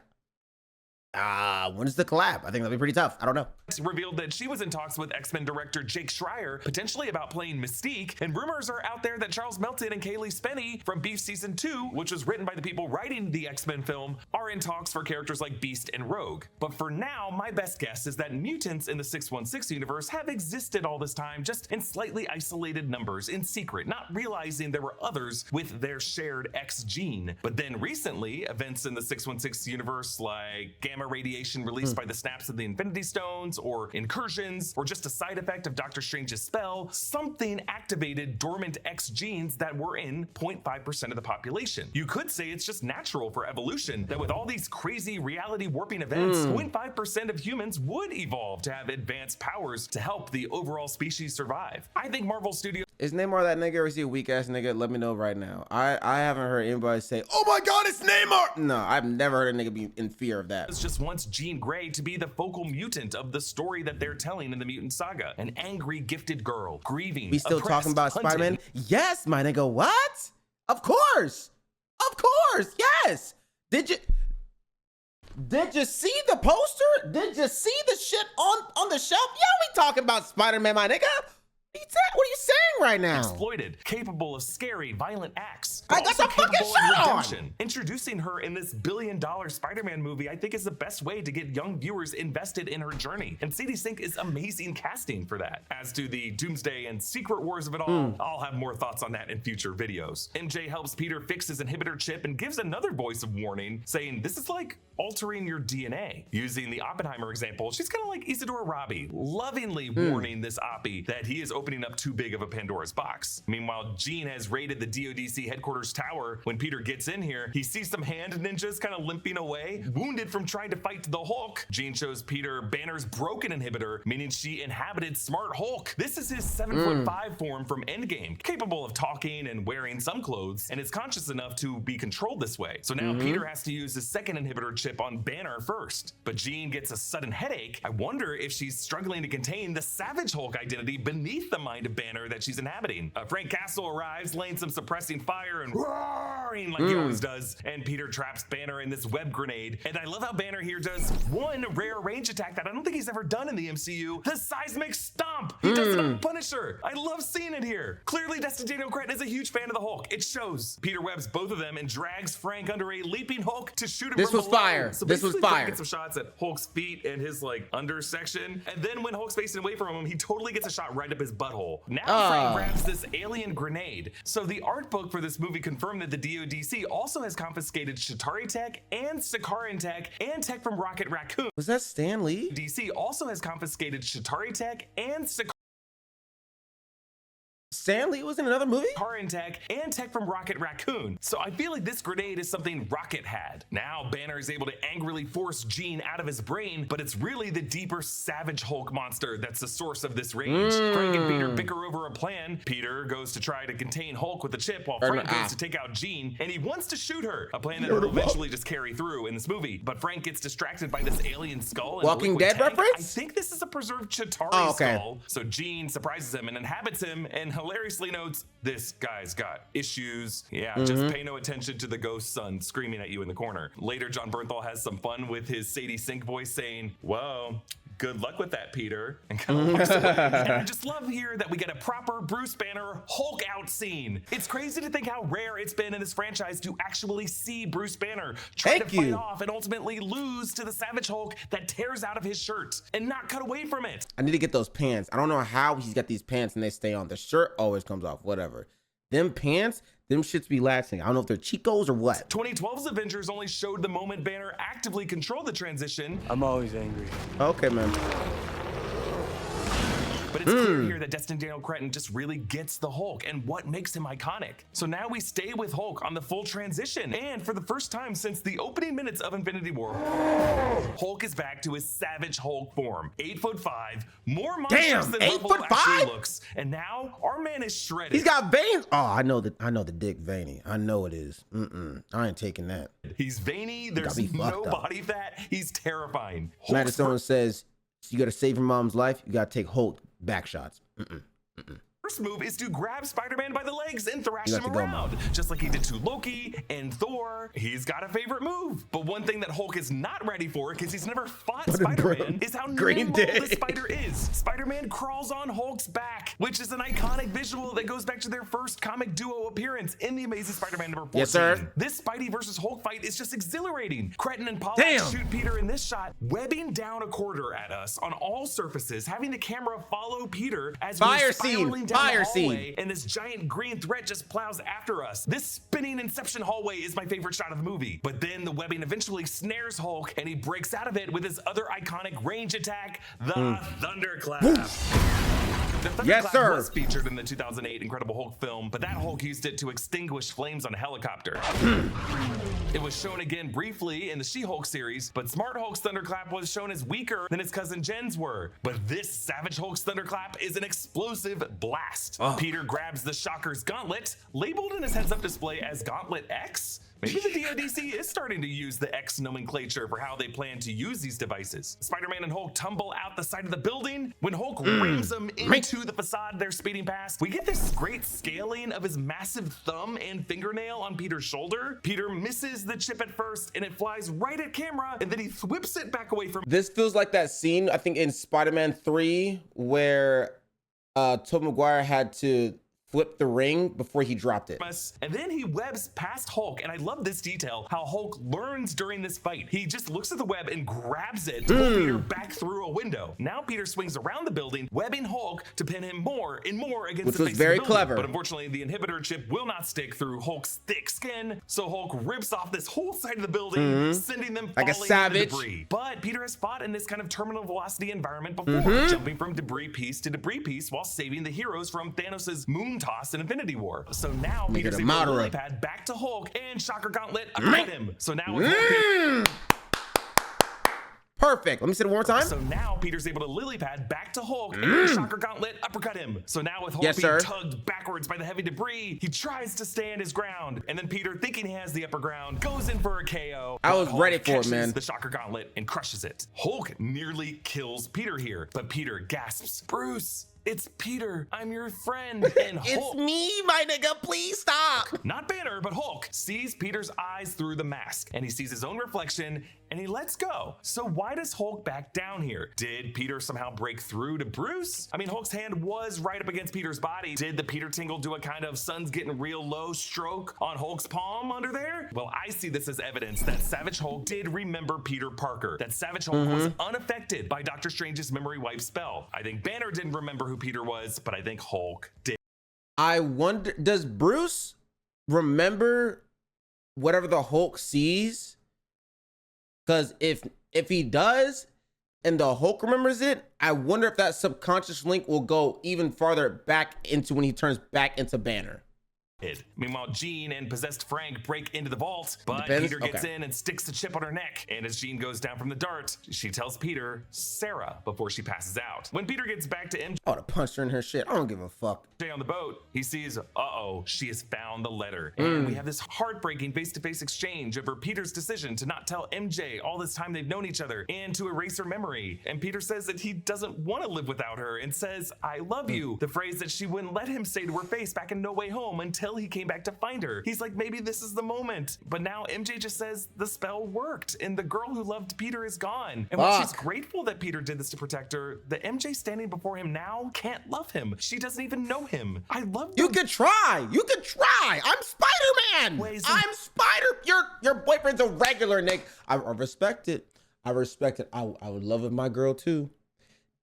When's the collab? I think that'll be pretty tough. I don't know. Revealed that she was in talks with X-Men director Jake Schreier, potentially about playing Mystique, and rumors are out there that Charles Melton and Kaylee Spenny from Beef Season 2, which was written by the people writing the X-Men film, are in talks for characters like Beast and Rogue. But for now, my best guess is that mutants in the 616 universe have existed all this time, just in slightly isolated numbers, in secret, not realizing there were others with their shared X gene. But then recently, events in the 616 universe like gamma radiation released by the snaps of the Infinity Stones, or incursions, or just a side effect of Doctor Strange's spell, something activated dormant X genes that were in 0.5% of the population. You could say it's just natural for evolution that with all these crazy reality warping events, 0.5% of humans would evolve to have advanced powers to help the overall species survive. I think Marvel Studios Is Neymar that nigga, or is he a weak ass nigga? Let me know right now. I haven't heard anybody say, oh my God, it's Neymar. No, I've never heard a nigga be in fear of that. just wants Jean Grey to be the focal mutant of the story that they're telling in the mutant saga. An angry, gifted girl, grieving, We still oppressed, talking about hunted. Spider-Man? Yes, my nigga. What? Of course. Of course. Yes. Did you see the poster? Did you see the shit on the shelf? Yeah, we talking about Spider-Man, my nigga. What are you saying right now? Exploited, capable of scary, violent acts. I got the fucking shirt on. Redemption. Introducing her in this billion-dollar Spider-Man movie, I think is the best way to get young viewers invested in her journey. And Sadie Sink is amazing casting for that. As to the Doomsday and Secret Wars of it all, I'll have more thoughts on that in future videos. MJ helps Peter fix his inhibitor chip and gives another voice of warning, saying this is like altering your DNA. Using the Oppenheimer example, she's kind of like Isadora Rabi, lovingly warning this Oppie that he is opening up too big of a Pandora's box. Meanwhile, Jean has raided the DODC headquarters tower. When Peter gets in here, he sees some hand ninjas kind of limping away, wounded from trying to fight the Hulk. Jean shows Peter Banner's broken inhibitor, meaning she inhabited Smart Hulk. This is his 7'5" form from Endgame, capable of talking and wearing some clothes, and is conscious enough to be controlled this way. So now Peter has to use his second inhibitor chip on Banner first. But Jean gets a sudden headache. I wonder if she's struggling to contain the Savage Hulk identity beneath the mind of Banner that she's inhabiting. Frank Castle arrives, laying some suppressing fire and roaring like he always does, and Peter traps Banner in this web grenade. And I love how Banner here does one rare range attack that I don't think he's ever done in the MCU, the seismic stomp. He does it on Punisher. I love seeing it here. Clearly, Destin Daniel Cretton is a huge fan of the Hulk. It shows. Peter webs both of them and drags Frank under a leaping Hulk to shoot him This from was below. fire. So This was basically, fire. Gets some shots at Hulk's feet and his like under section, and then when Hulk's facing away from him, he totally gets a shot right up his butthole. Now Frank grabs this alien grenade. So the art book for this movie confirmed that the DODC also has confiscated Chitauri tech and Sakaran tech and tech from Rocket Raccoon. Was that Stan Lee? DC also has confiscated Chitauri tech and Stan Lee was in another movie? Sakaran tech and tech from Rocket Raccoon. So I feel like this grenade is something Rocket had. Now Banner is able to angrily force Jean out of his brain, but it's really the deeper Savage Hulk monster that's the source of this rage. Frank and Peter bicker over a plan. Peter goes to try to contain Hulk with a chip while Frank goes to take out Jean, and he wants to shoot her, a plan that will eventually just carry through in this movie. But Frank gets distracted by this alien skull. And Walking Dead reference? I think this is a preserved Chitauri skull. So Jean surprises him and inhabits him, and hilariously notes, this guy's got issues. Yeah, just pay no attention to the ghost son screaming at you in the corner. Later, John Bernthal has some fun with his Sadie Sink voice saying, whoa, good luck with that, Peter, and kind of walks away. And I just love here that we get a proper Bruce Banner Hulk out scene. It's crazy to think how rare it's been in this franchise to actually see Bruce Banner try to fight off and ultimately lose to the Savage Hulk that tears out of his shirt and not cut away from it. I need to get those pants. I don't know how he's got these pants and they stay on. The shirt always comes off, whatever. Them pants, them shits be lasting. I don't know if they're Chicos or what. 2012's Avengers only showed the moment Banner actively controlled the transition. I'm always angry. Okay, man. But it's clear here that Destin Daniel Cretton just really gets the Hulk and what makes him iconic. So now we stay with Hulk on the full transition. And for the first time since the opening minutes of Infinity War, Hulk is back to his Savage Hulk form. 8'5", more monstrous than Marvel actually looks. And now our man is shredded. He's got veins. Oh, I know the dick veiny. I know it is. I ain't taking that. He's veiny. There's no body fat. He's terrifying. Madison says, you got to save your mom's life. You got to take Hulk back shots. first move is to grab Spider-Man by the legs and thrash him around, just like he did to Loki and Thor. He's got a favorite move. But one thing that Hulk is not ready for, because he's never fought Spider-Man, is how nimble the spider is. Spider-Man crawls on Hulk's back, which is an iconic visual that goes back to their first comic duo appearance in The Amazing Spider-Man number 14. Yes, sir. This Spidey versus Hulk fight is just exhilarating. Cretton and Pollak shoot Peter in this shot, webbing down a corridor at us on all surfaces, having the camera follow Peter as we're spiraling down the hallway, and this giant green threat just plows after us. This spinning Inception hallway is my favorite shot of the movie. But then the webbing eventually snares Hulk, and he breaks out of it with his other iconic range attack, the Thunderclap. The Thunderclap was featured in the 2008 Incredible Hulk film, but that Hulk used it to extinguish flames on a helicopter. It was shown again briefly in the She-Hulk series, but Smart Hulk's Thunderclap was shown as weaker than his cousin Jen's were. But this Savage Hulk's Thunderclap is an explosive blast. Peter grabs the Shocker's gauntlet, labeled in his heads-up display as Gauntlet X. Maybe the DODC is starting to use the X nomenclature for how they plan to use these devices. Spider-Man and Hulk tumble out the side of the building. When Hulk rams them into the facade they're speeding past, we get this great scaling of his massive thumb and fingernail on Peter's shoulder. Peter misses the chip at first, and it flies right at camera, and then he whips it back away from. This feels like that scene, I think, in Spider-Man 3, where Tobey Maguire had to flip the ring before he dropped it. And then he webs past Hulk, and I love this detail, how Hulk learns during this fight. He just looks at the web and grabs it to pull Peter back through a window. Now Peter swings around the building, webbing Hulk to pin him more and more against the face of the building. Which was very clever. But unfortunately, the inhibitor chip will not stick through Hulk's thick skin, so Hulk rips off this whole side of the building, sending them like falling a savage into debris. But Peter has fought in this kind of terminal velocity environment before, jumping from debris piece to debris piece while saving the heroes from Thanos' moon toss in Infinity War. So now Peter's able to lily pad back to Hulk and Shocker Gauntlet uppercut him. So now with Hulk, perfect. Let me say it one more time. So now Peter's able to lily pad back to Hulk and Shocker Gauntlet uppercut him. So now with Hulk being tugged backwards by the heavy debris, he tries to stand his ground. And then Peter, thinking he has the upper ground, goes in for a KO. I was ready for it, man. The Shocker Gauntlet and crushes it. Hulk nearly kills Peter here, but Peter gasps, "Bruce, it's Peter, I'm your friend." And Hulk, it's me, my nigga, please stop. Not Banner, but Hulk sees Peter's eyes through the mask, and he sees his own reflection, and he lets go. So why does Hulk back down here? Did Peter somehow break through to Bruce? I mean, Hulk's hand was right up against Peter's body. Did the Peter tingle do a kind of sun's getting real low stroke on Hulk's palm under there? Well, I see this as evidence that Savage Hulk did remember Peter Parker, that Savage Hulk was unaffected by Doctor Strange's memory wipe spell. I think Banner didn't remember who Peter was, but I think Hulk did. I wonder, does Bruce remember whatever the Hulk sees? Because if he does and the Hulk remembers it, I wonder if that subconscious link will go even farther back into when he turns back into Banner. Meanwhile, Jean and possessed Frank break into the vault, but Peter gets in and sticks the chip on her neck. And as Jean goes down from the dart, she tells Peter, Sarah, before she passes out. When Peter gets back to MJ, I would have punched her in her shit. I don't give a fuck. On the boat, he sees, she has found the letter. And we have this heartbreaking face-to-face exchange over Peter's decision to not tell MJ all this time they've known each other and to erase her memory. And Peter says that he doesn't want to live without her and says, I love you. The phrase that she wouldn't let him say to her face back in No Way Home until he came back to find her. He's like, maybe this is the moment. But now MJ just says the spell worked and the girl who loved Peter is gone. And while she's grateful that Peter did this to protect her, the MJ standing before him now can't love him. She doesn't even know him. I love you. Could try. You could try. I'm Spider-Man. I'm Your boyfriend's a regular, Nick. I respect it. I respect it. I would love it. My girl too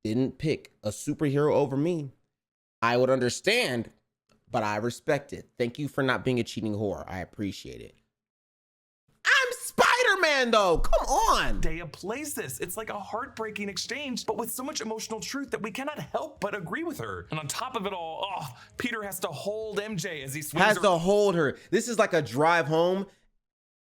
didn't pick a superhero over me. I would understand, but I respect it. Thank you for not being a cheating whore. I appreciate it. I'm Spider-Man though, come on. Dea plays this. It's like a heartbreaking exchange, but with so much emotional truth that we cannot help but agree with her. And on top of it all, Peter has to hold MJ as he swings Has to hold her. This is like a drive home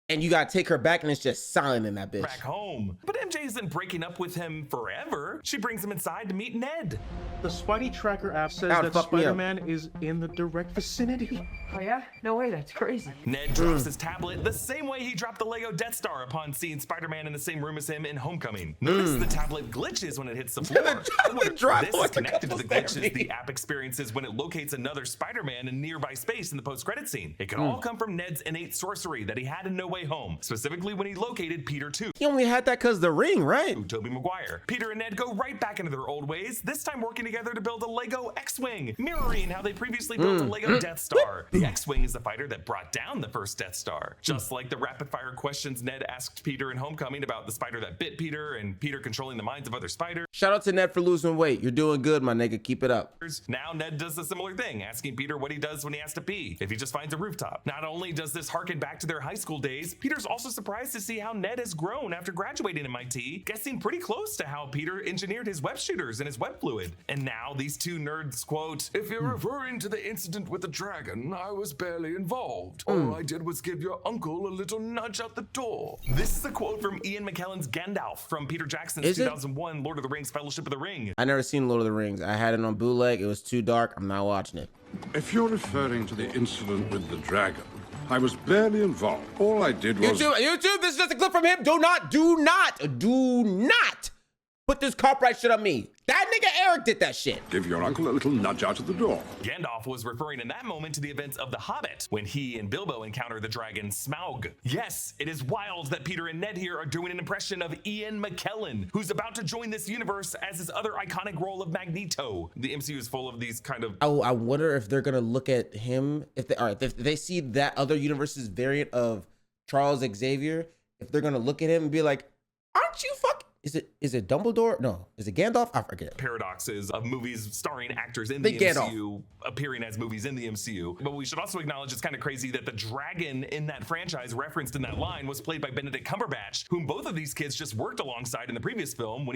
and you gotta take her back and it's just silent in that bitch. Back home. But MJ isn't breaking up with him forever. She brings him inside to meet Ned. The Spidey tracker app says That would that fuck me up. Spider-Man is in the direct vicinity. Oh yeah? No way, that's crazy. Ned drops his tablet the same way he dropped the Lego Death Star upon seeing Spider-Man in the same room as him in Homecoming. Notice the tablet glitches when it hits the floor. This is connected to the glitches the app experiences when it locates another Spider-Man in nearby space in the post-credit scene. It could all come from Ned's innate sorcery that he had in No Way Home, specifically when he located Peter 2. He only had that because the ring, right? Tobey Maguire. Peter and Ned go right back into their old ways, this time working together to build a Lego X-Wing, mirroring how they previously built a Lego Death Star. The X-Wing is the fighter that brought down the first Death Star. Just like the rapid-fire questions Ned asked Peter in Homecoming about the spider that bit Peter and Peter controlling the minds of other spiders. Shout out to Ned for losing weight. You're doing good, my nigga. Keep it up. Now Ned does a similar thing, asking Peter what he does when he has to pee, if he just finds a rooftop. Not only does this harken back to their high school days, Peter's also surprised to see how Ned has grown after graduating MIT, guessing pretty close to how Peter engineered his web shooters and his web fluid. And now these two nerds quote, "If you're referring to the incident with the dragon, I was barely involved. All I did was give your uncle a little nudge out the door." This is a quote from Ian McKellen's Gandalf from Peter Jackson's 2001 Lord of the Rings Fellowship of the Ring. I never seen Lord of the Rings. I had it on bootleg. It was too dark. I'm not watching it. If you're referring to the incident with the dragon, I was barely involved. All I did was... YouTube, this is just a clip from him. Do not put this copyright shit on me. That nigga Eric did that shit. Give your uncle a little nudge out of the door. Gandalf was referring in that moment to the events of The Hobbit, when he and Bilbo encounter the dragon Smaug. Yes, it is wild that Peter and Ned here are doing an impression of Ian McKellen, who's about to join this universe as his other iconic role of Magneto. The MCU is full of these kind of... Oh, I wonder if they're gonna look at him, if they see that other universe's variant of Charles Xavier, if they're gonna look at him and be like, aren't you fucking... Is it Dumbledore? No. Is it Gandalf? I forget. Paradoxes of movies starring actors in the MCU appearing as movies in the MCU. But we should also acknowledge it's kind of crazy that the dragon in that franchise referenced in that line was played by Benedict Cumberbatch, whom both of these kids just worked alongside in the previous film. When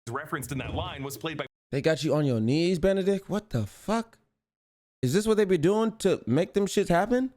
he referenced in that line was played by... They got you on your knees, Benedict? What the fuck? Is this what they be doing to make them shits happen?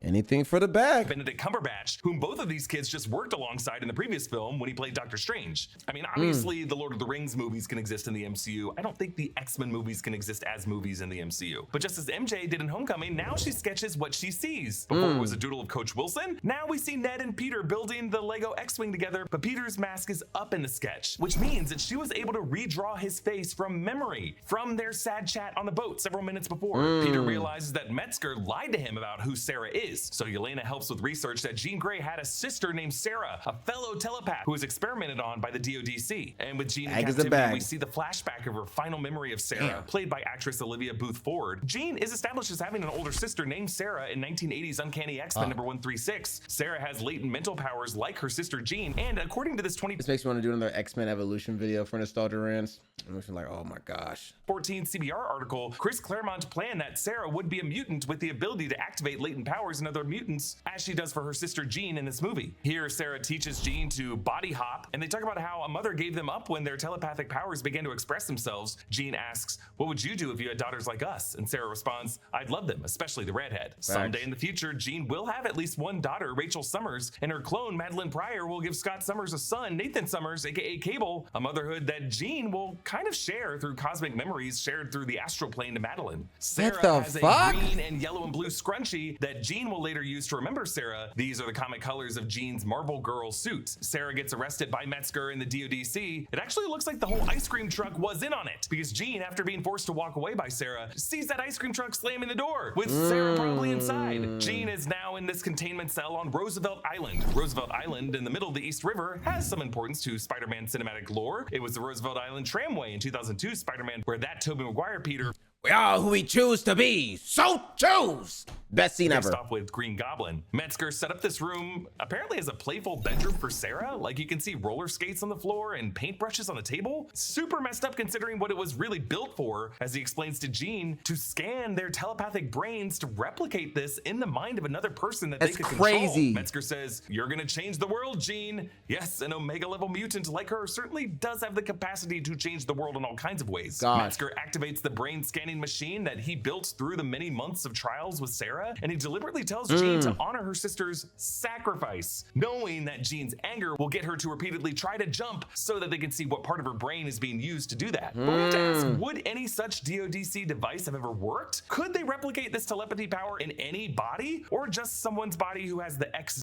Anything for the bag. Benedict Cumberbatch, whom both of these kids just worked alongside in the previous film when he played Doctor Strange. I mean, obviously the Lord of the Rings movies can exist in the MCU. I don't think the X-Men movies can exist as movies in the MCU. But just as MJ did in Homecoming, now she sketches what she sees. Before it was a doodle of Coach Wilson, now we see Ned and Peter building the Lego X-Wing together, but Peter's mask is up in the sketch, which means that she was able to redraw his face from memory, from their sad chat on the boat several minutes before. Peter realizes that Metzger lied to him about who Sarah is. So Yelena helps with research that Jean Grey had a sister named Sarah, a fellow telepath who was experimented on by the DODC. And with Jean in captivity, we see the flashback of her final memory of Sarah, played by actress Olivia Booth Ford. Jean is established as having an older sister named Sarah in 1980's Uncanny X-Men number 136. Sarah has latent mental powers like her sister Jean, and according to this This makes me want to do another X-Men Evolution video for Nostalgia Rants. I'm just like, oh my gosh. 2014 CBR article, Chris Claremont planned that Sarah would be a mutant with the ability to activate latent powers in other mutants, as she does for her sister Jean in this movie. Here, Sarah teaches Jean to body hop, and they talk about how a mother gave them up when their telepathic powers began to express themselves. Jean asks, "What would you do if you had daughters like us?" And Sarah responds, "I'd love them, especially the redhead." Someday in the future, Jean will have at least one daughter, Rachel Summers, and her clone, Madeline Pryor, will give Scott Summers a son, Nathan Summers, aka Cable, a motherhood that Jean will kind of share through cosmic memories shared through the astral plane to Madeline. Sarah has a green and yellow and blue scrunchie that Jean will later use to remember Sarah. These are the comic colors of Jean's Marvel Girl suit. Sarah gets arrested by Metzger in the DODC. It actually looks like the whole ice cream truck was in on it, because Jean, after being forced to walk away by Sarah, sees that ice cream truck slamming the door, with Sarah probably inside. Jean is now in this containment cell on Roosevelt Island. Roosevelt Island, in the middle of the East River, has some importance to Spider-Man cinematic lore. It was the Roosevelt Island Tramway in 2002 Spider-Man where that Tobey Maguire Peter... We are who we choose to be, so choose! Best scene ever. Off with Green Goblin. Metzger set up this room apparently as a playful bedroom for Sarah. Like, you can see roller skates on the floor and paintbrushes on the table. Super messed up considering what it was really built for, as he explains to Jean, to scan their telepathic brains to replicate this in the mind of another person that they could control. Metzger says, "You're gonna change the world, Jean." Yes, an Omega level mutant like her certainly does have the capacity to change the world in all kinds of ways. Metzger activates the brain scanning machine that he built through the many months of trials with Sarah. Sarah, and he deliberately tells Jean to honor her sister's sacrifice, knowing that Jean's anger will get her to repeatedly try to jump so that they can see what part of her brain is being used to do that. But we have to ask, would any such DODC device have ever worked? Could they replicate this telepathy power in any body, or just someone's body who has the X?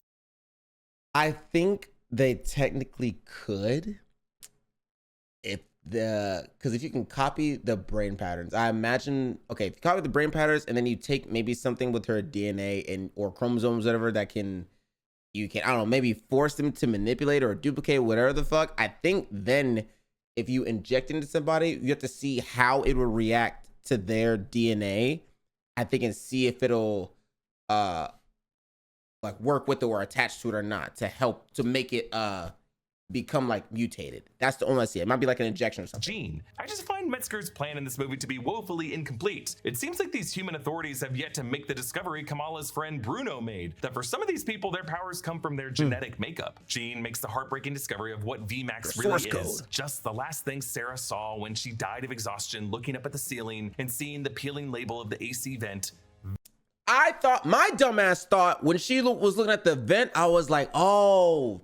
I think they technically could, because if you can copy the brain patterns, I imagine, okay, if you copy the brain patterns and then you take maybe something with her DNA and or chromosomes, whatever, that you can, I don't know, maybe force them to manipulate or duplicate whatever the fuck. I think then if you inject into somebody, you have to see how it will react to their DNA, I think, and see if it'll like work with it or attach to it or not, to help to make it become like mutated. That's the only I see. It might be like an injection or something. Jean, I just find Metzger's plan in this movie to be woefully incomplete. It seems like these human authorities have yet to make the discovery Kamala's friend Bruno made, that for some of these people, their powers come from their genetic makeup. Jean makes the heartbreaking discovery of what VMAX really is. Just the last thing Sarah saw when she died of exhaustion, looking up at the ceiling and seeing the peeling label of the AC vent. I thought, my dumbass thought, when she was looking at the vent, I was like, oh,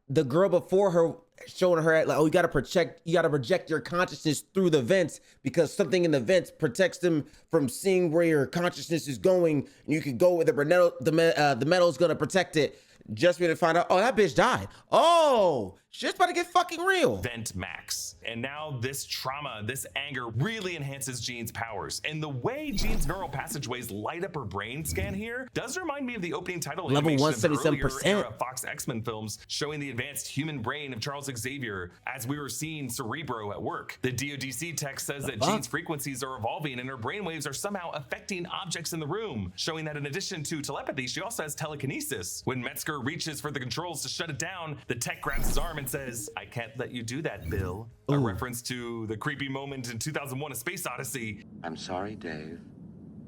the girl before her showing her like, oh, you gotta project your consciousness through the vents, because something in the vents protects them from seeing where your consciousness is going, and you can go where the metal's gonna protect it. Just for me to find out, oh, that bitch died. Oh, shit's about to get fucking real. Vent Max. And now this trauma, this anger really enhances Jean's powers. And the way Jean's neural passageways light up her brain scan here does remind me of the opening title level animation of the 177%. earlier era Fox X-Men films, showing the advanced human brain of Charles Xavier as we were seeing Cerebro at work. The DODC text says that Jean's frequencies are evolving and her brainwaves are somehow affecting objects in the room, showing that in addition to telepathy, she also has telekinesis. When Metzger reaches for the controls to shut it down, the tech grabs his arm and says, "I can't let you do that, Bill." A reference to the creepy moment in 2001: A Space Odyssey. I'm sorry, Dave.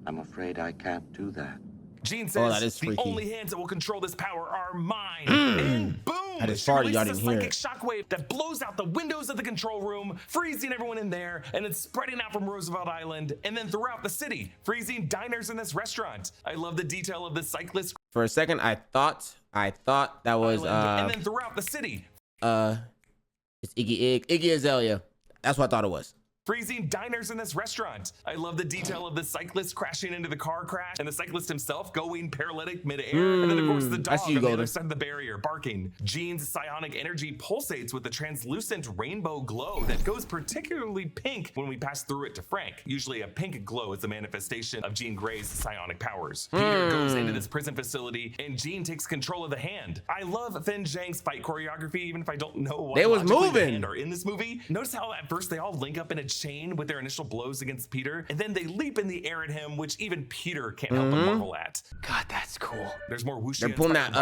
I'm afraid I can't do that. Jean says, the only hands that will control this power are mine. And boom! I just farted, y'all didn't hear a it. psychic shockwave that blows out the windows of the control room, freezing everyone in there, and it's spreading out from Roosevelt Island and then throughout the city, freezing diners in this restaurant. I love the detail of the cyclist. For a second, I thought that was and then throughout the city. It's Iggy Azalea. That's what I thought it was. Freezing diners in this restaurant. I love the detail of the cyclist crashing into the car crash and the cyclist himself going paralytic midair. And then of course the dog on the other side of the barrier barking. Jean's psionic energy pulsates with a translucent rainbow glow that goes particularly pink when we pass through it to Frank. Usually a pink glow is the manifestation of Jean Grey's psionic powers. Peter goes into this prison facility and Jean takes control of the hand. I love Finn Zhang's fight choreography, even if I don't know what they was moving the hand are in this movie. Notice how at first they all link up in a chain with their initial blows against Peter, and then they leap in the air at him, which even Peter can't help but marvel at. God, that's cool. There's more whooshing. They're pulling that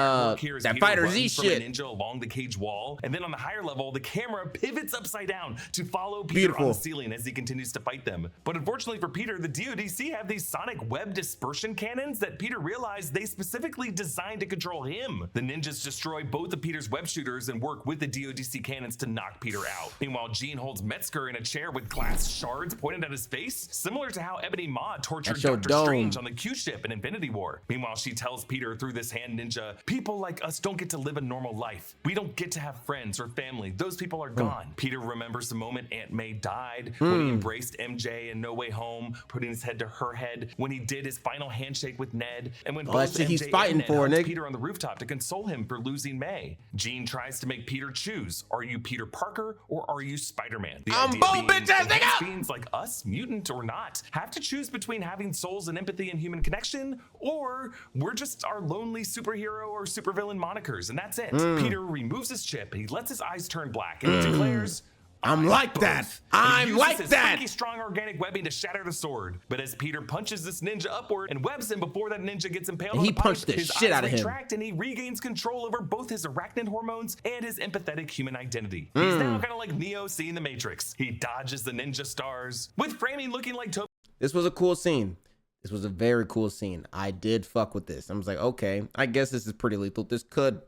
Fighter Z shit. A ninja along the cage wall, and then on the higher level, the camera pivots upside down to follow Peter on the ceiling as he continues to fight them. But unfortunately for Peter, the DODC have these sonic web dispersion cannons that Peter realized they specifically designed to control him. The ninjas destroy both of Peter's web shooters and work with the DODC cannons to knock Peter out. Meanwhile, Jean holds Metzger in a chair with glass shards pointed at his face, similar to how Ebony Maw tortured Dr. Strange on the Q-ship in Infinity War. Meanwhile, she tells Peter through this hand ninja, people like us don't get to live a normal life. We don't get to have friends or family. Those people are gone. Peter remembers the moment Aunt May died, when he embraced MJ in No Way Home, putting his head to her head, when he did his final handshake with Ned, and when both MJ he's fighting and Ned for, hugged Peter on the rooftop to console him for losing May. Jean tries to make Peter choose. Are you Peter Parker or are you Spider-Man? I'm both bitches, nigga! Fiends like us, mutant or not, have to choose between having souls and empathy and human connection, or we're just our lonely superhero or supervillain monikers, and that's it. Peter removes his chip, he lets his eyes turn black, and he declares, I'm like that. I'm like that. Freaky strong organic webbing to shatter the sword. But as Peter punches this ninja upward and webs him before that ninja gets impaled on the pipe, punched the shit out of him. His eyes retract and he regains control over both his arachnid hormones and his empathetic human identity. He's now kind of like Neo seeing the Matrix. He dodges the ninja stars with framing looking like Toby. This was a cool scene. This was a very cool scene. I did fuck with this. I was like, okay, I guess this is pretty lethal. This could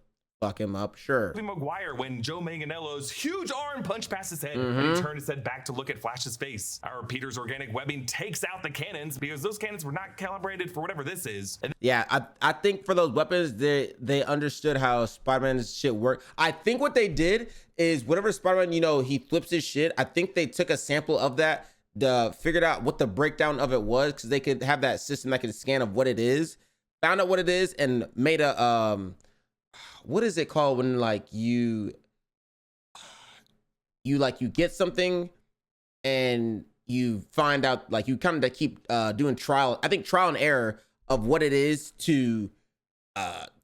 fuck him up, sure. Tobey Maguire when Joe Manganiello's huge arm punched past his head and he turned his head back to look at Flash's face. Our Peter's organic webbing takes out the cannons because those cannons were not calibrated for whatever this is. And yeah, I think for those weapons, they understood how Spider-Man's shit worked. I think what they did is whatever Spider-Man, you know, he flips his shit. I think they took a sample of that, figured out what the breakdown of it was, because they could have that system that could scan of what it is, found out what it is, and made a what is it called when like you get something and you find out, like you kind of keep doing trial and error of what it is to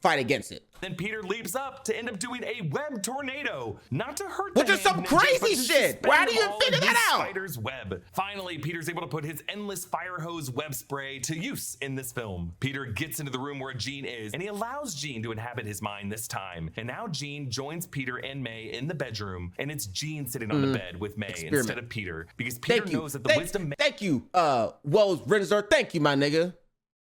fight against it. Then Peter leaps up to end up doing a web tornado, not to hurt which the is some hand ninja, but crazy to shit. Why do you suspend figure all that his out? Spider's web. Finally, Peter's able to put his endless fire hose web spray to use in this film. Peter gets into the room where Jean is, and he allows Jean to inhabit his mind this time. And now Jean joins Peter and May in the bedroom, and it's Jean sitting on the bed with May instead of Peter, because Peter knows that the wisdom. Thank you, Wells Renzer. Thank you, my nigga.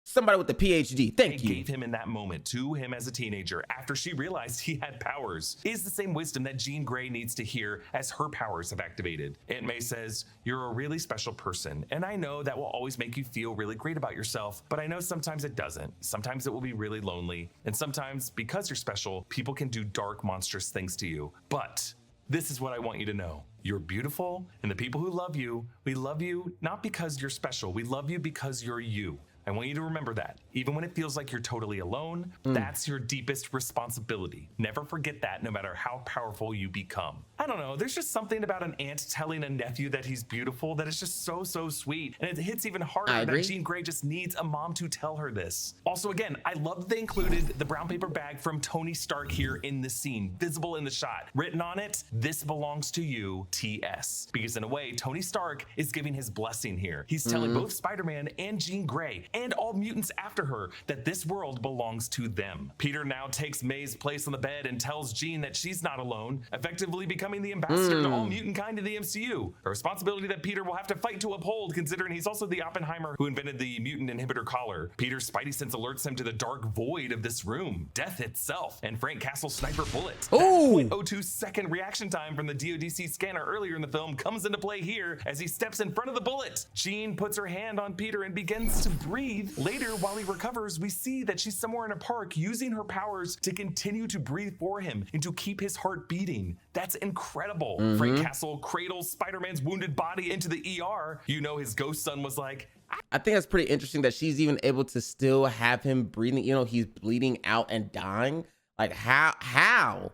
Somebody with a PhD. Thank you. Gave him in that moment to him as a teenager after she realized he had powers is the same wisdom that Jean Grey needs to hear as her powers have activated. Aunt May says, "You're a really special person, and I know that will always make you feel really great about yourself, but I know sometimes it doesn't. Sometimes it will be really lonely, and sometimes because you're special, people can do dark, monstrous things to you. But this is what I want you to know. You're beautiful, and the people who love you, we love you not because you're special. We love you because you're you. I want you to remember that. Even when it feels like you're totally alone, that's your deepest responsibility. Never forget that, no matter how powerful you become." I don't know, there's just something about an aunt telling a nephew that he's beautiful that is just so sweet. And it hits even harder that Jean Grey just needs a mom to tell her this. Also, again, I love that they included the brown paper bag from Tony Stark here in the scene, visible in the shot. Written on it, "This belongs to you, TS." Because in a way, Tony Stark is giving his blessing here. He's telling both Spider-Man and Jean Grey and all mutants after her that this world belongs to them. Peter now takes May's place on the bed and tells Jean that she's not alone, effectively becoming the ambassador to all mutant kind of the MCU. A responsibility that Peter will have to fight to uphold, considering he's also the Oppenheimer who invented the mutant inhibitor collar. Peter's spidey sense alerts him to the dark void of this room, death itself, and Frank Castle's sniper bullet. That 0.02 second reaction time from the DODC scanner earlier in the film comes into play here as he steps in front of the bullet. Jean puts her hand on Peter and begins to breathe. Later, while he recovers, we see that she's somewhere in a park using her powers to continue to breathe for him and to keep his heart beating. That's incredible. Frank Castle cradles Spider-Man's wounded body into the ER. You know his ghost son was like, I think that's pretty interesting that she's even able to still have him breathing. You know, he's bleeding out and dying. Like how?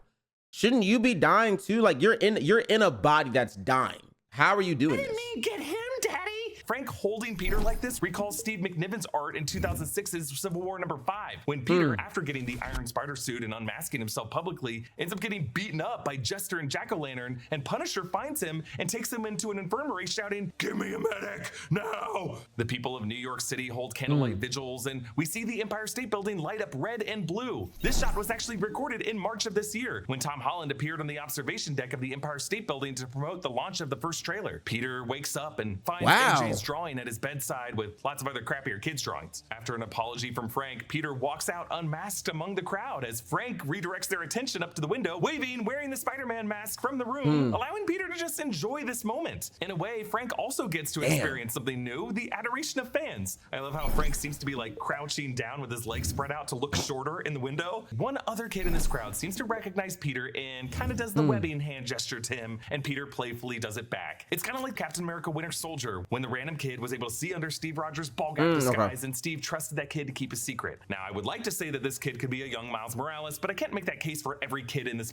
Shouldn't you be dying too? Like you're in a body that's dying. How are you doing this? Get him, Daddy. Frank holding Peter like this recalls Steve McNiven's art in 2006's Civil War #5, when Peter, after getting the Iron Spider suit and unmasking himself publicly, ends up getting beaten up by Jester and Jack-O-Lantern, and Punisher finds him and takes him into an infirmary shouting, "Give me a medic, now!" The people of New York City hold candlelight vigils, and we see the Empire State Building light up red and blue. This shot was actually recorded in March of this year, when Tom Holland appeared on the observation deck of the Empire State Building to promote the launch of the first trailer. Peter wakes up and finds MJ's drawing at his bedside with lots of other crappier kids' drawings. After an apology from Frank, Peter walks out unmasked among the crowd as Frank redirects their attention up to the window, waving, wearing the Spider-Man mask from the room, allowing Peter to just enjoy this moment. In a way, Frank also gets to experience something new, the adoration of fans. I love how Frank seems to be like crouching down with his legs spread out to look shorter in the window. One other kid in this crowd seems to recognize Peter and kind of does the webbing hand gesture to him, and Peter playfully does it back. It's kind of like Captain America Winter Soldier, when the random kid was able to see under Steve Rogers' ball gap disguise, and Steve trusted that kid to keep a secret. Now, I would like to say that this kid could be a young Miles Morales, but I can't make that case for every kid in this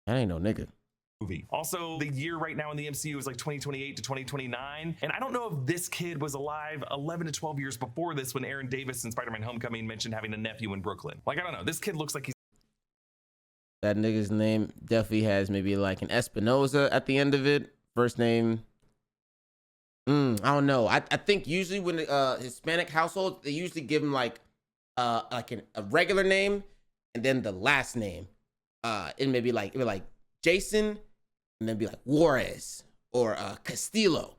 That ain't no nigga. movie. Also, the year right now in the MCU is like 2028 to 2029, and I don't know if this kid was alive 11 to 12 years before this when Aaron Davis in Spider-Man Homecoming mentioned having a nephew in Brooklyn. Like, I don't know. This kid looks like he's... That nigga's name definitely has maybe like an Espinoza at the end of it. First name, I don't know. I think usually when Hispanic households, they usually give him like a regular name and then the last name. It may be like Jason and then be like Juarez or Castillo.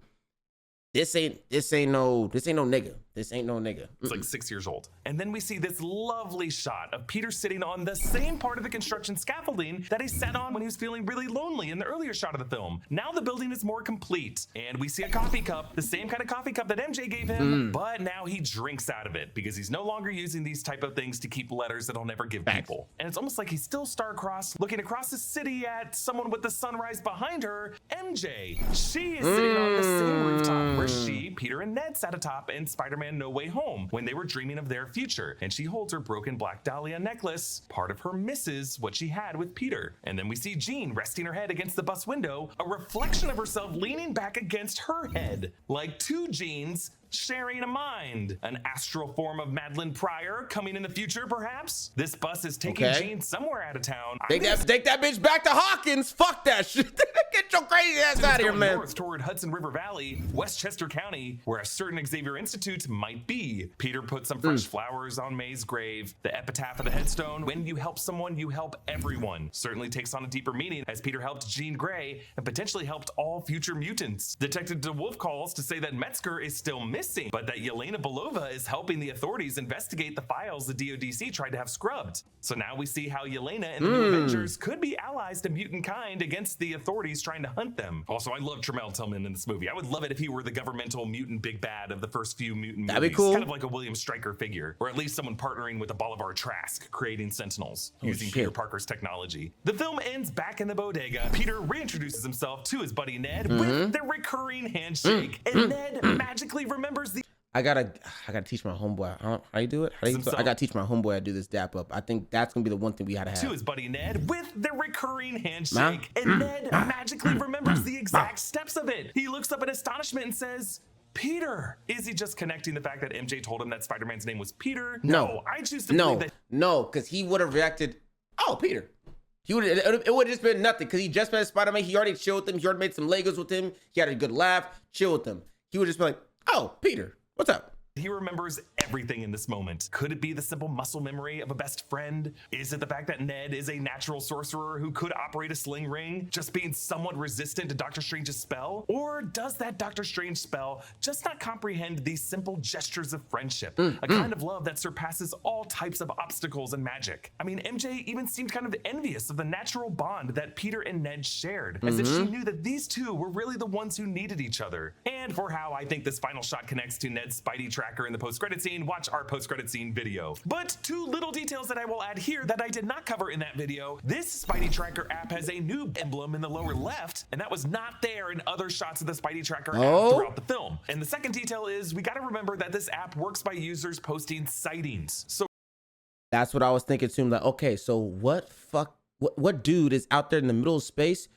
This ain't no nigga. This ain't no nigga. It's like 6 years old. And then we see this lovely shot of Peter sitting on the same part of the construction scaffolding that he sat on when he was feeling really lonely in the earlier shot of the film. Now the building is more complete, and we see a coffee cup, the same kind of coffee cup that MJ gave him, but now he drinks out of it because he's no longer using these type of things to keep letters that he'll never give people. And it's almost like he's still star-crossed, looking across the city at someone with the sunrise behind her, MJ. She is sitting on the same rooftop where she, Peter, and Ned sat atop in Spider-Man No Way Home when they were dreaming of their future, and she holds her broken black dahlia necklace, part of her misses what she had with Peter. And then we see Jean resting her head against the bus window, a reflection of herself leaning back against her head, like two Jeans sharing a mind. An astral form of Madeline Pryor coming in the future, perhaps? This bus is taking Jean somewhere out of town. Take that bitch back to Hawkins. Fuck that shit. Get your crazy ass out of here, man. North toward Hudson River Valley, Westchester County, where a certain Xavier Institute might be. Peter put some fresh flowers on May's grave. The epitaph of the headstone, when you help someone, you help everyone, certainly takes on a deeper meaning as Peter helped Jean Grey and potentially helped all future mutants. Detective DeWolf calls to say that Metzger is still missing, but that Yelena Belova is helping the authorities investigate the files the DODC tried to have scrubbed. So now we see how Yelena and the New Avengers could be allies to mutant kind against the authorities trying to hunt them. Also, I love Tremel Tillman in this movie. I would love it if he were the governmental mutant big bad of the first few mutant movies. That'd be cool. Kind of like a William Stryker figure, or at least someone partnering with a Bolivar Trask, creating Sentinels using Peter Parker's technology. The film ends back in the bodega. Peter reintroduces himself to his buddy Ned with the recurring handshake, and Ned magically remembers the I gotta teach my homeboy. How you do it? I gotta teach my homeboy how to do this dap up. I think that's gonna be the one thing we gotta have. To his buddy Ned with the recurring handshake, and Ned magically remembers the exact steps of it. He looks up in astonishment and says, Peter. Is he just connecting the fact that MJ told him that Spider-Man's name was Peter? No, I choose to believe that. No, because he would have reacted, oh, Peter. It would have just been nothing because he just met Spider-Man. He already chilled with him. He already made some Legos with him. He had a good laugh, chill with him. He would just be like, oh, Peter, what's up? He remembers everything in this moment. Could it be the simple muscle memory of a best friend? Is it the fact that Ned is a natural sorcerer who could operate a sling ring, just being somewhat resistant to Doctor Strange's spell? Or does that Doctor Strange spell just not comprehend these simple gestures of friendship? A kind of love that surpasses all types of obstacles and magic. I mean, MJ even seemed kind of envious of the natural bond that Peter and Ned shared, as if she knew that these two were really the ones who needed each other. And for how I think this final shot connects to Ned's Spidey tracker in the post-credit scene, watch our post-credit scene video. But two little details that I will add here that I did not cover in that video. This Spidey tracker app has a new emblem in the lower left, and that was not there in other shots of the Spidey tracker app throughout the film. And the second detail is we got to remember that this app works by users posting sightings. So that's what I was thinking too. I'm like, okay, so what dude is out there in the middle of space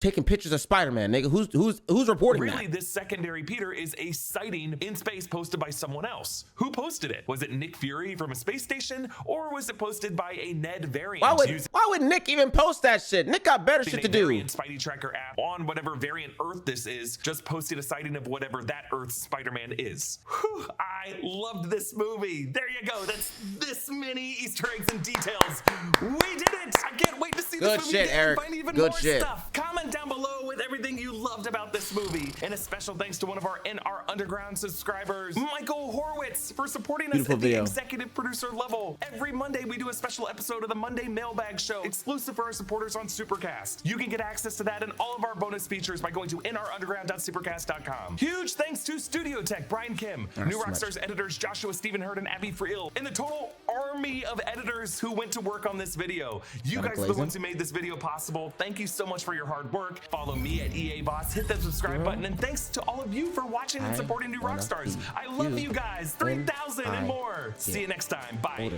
taking pictures of Spider-Man, nigga? Who's reporting really, that? This secondary Peter is a sighting in space posted by someone else. Who posted it? Was it Nick Fury from a space station, or was it posted by a Ned variant? Why would Nick even post that shit? Nick got better shit to do. Spidey tracker app on whatever variant Earth this is, just posted a sighting of whatever that Earth's Spider-Man is. Whew, I loved this movie. There you go. That's this many Easter eggs and details. We did it. I can't wait to see this movie shit, again Eric. and find even Good more shit. stuff. Comment down below with everything you loved about this movie. And a special thanks to one of our NR Underground subscribers, Michael Horwitz, for supporting us at the executive producer level. Every Monday, we do a special episode of the Monday Mailbag Show, exclusive for our supporters on Supercast. You can get access to that and all of our bonus features by going to nrunderground.supercast.com. Huge thanks to Studio Tech, Brian Kim, New Rockstars editors Joshua Stephen Hurd and Abby Friel, and the total army of editors who went to work on this video. You guys are the ones who made this video possible. Thank you so much for your hard work. Follow me at EA Boss, hit that subscribe button, and thanks to all of you for watching and supporting New Rockstars. I love you guys, 3,000 and more. See you next time. Bye.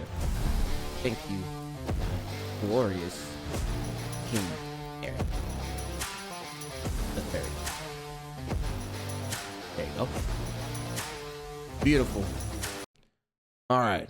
Thank you, glorious King Eric the Third. There you go. Beautiful. All right.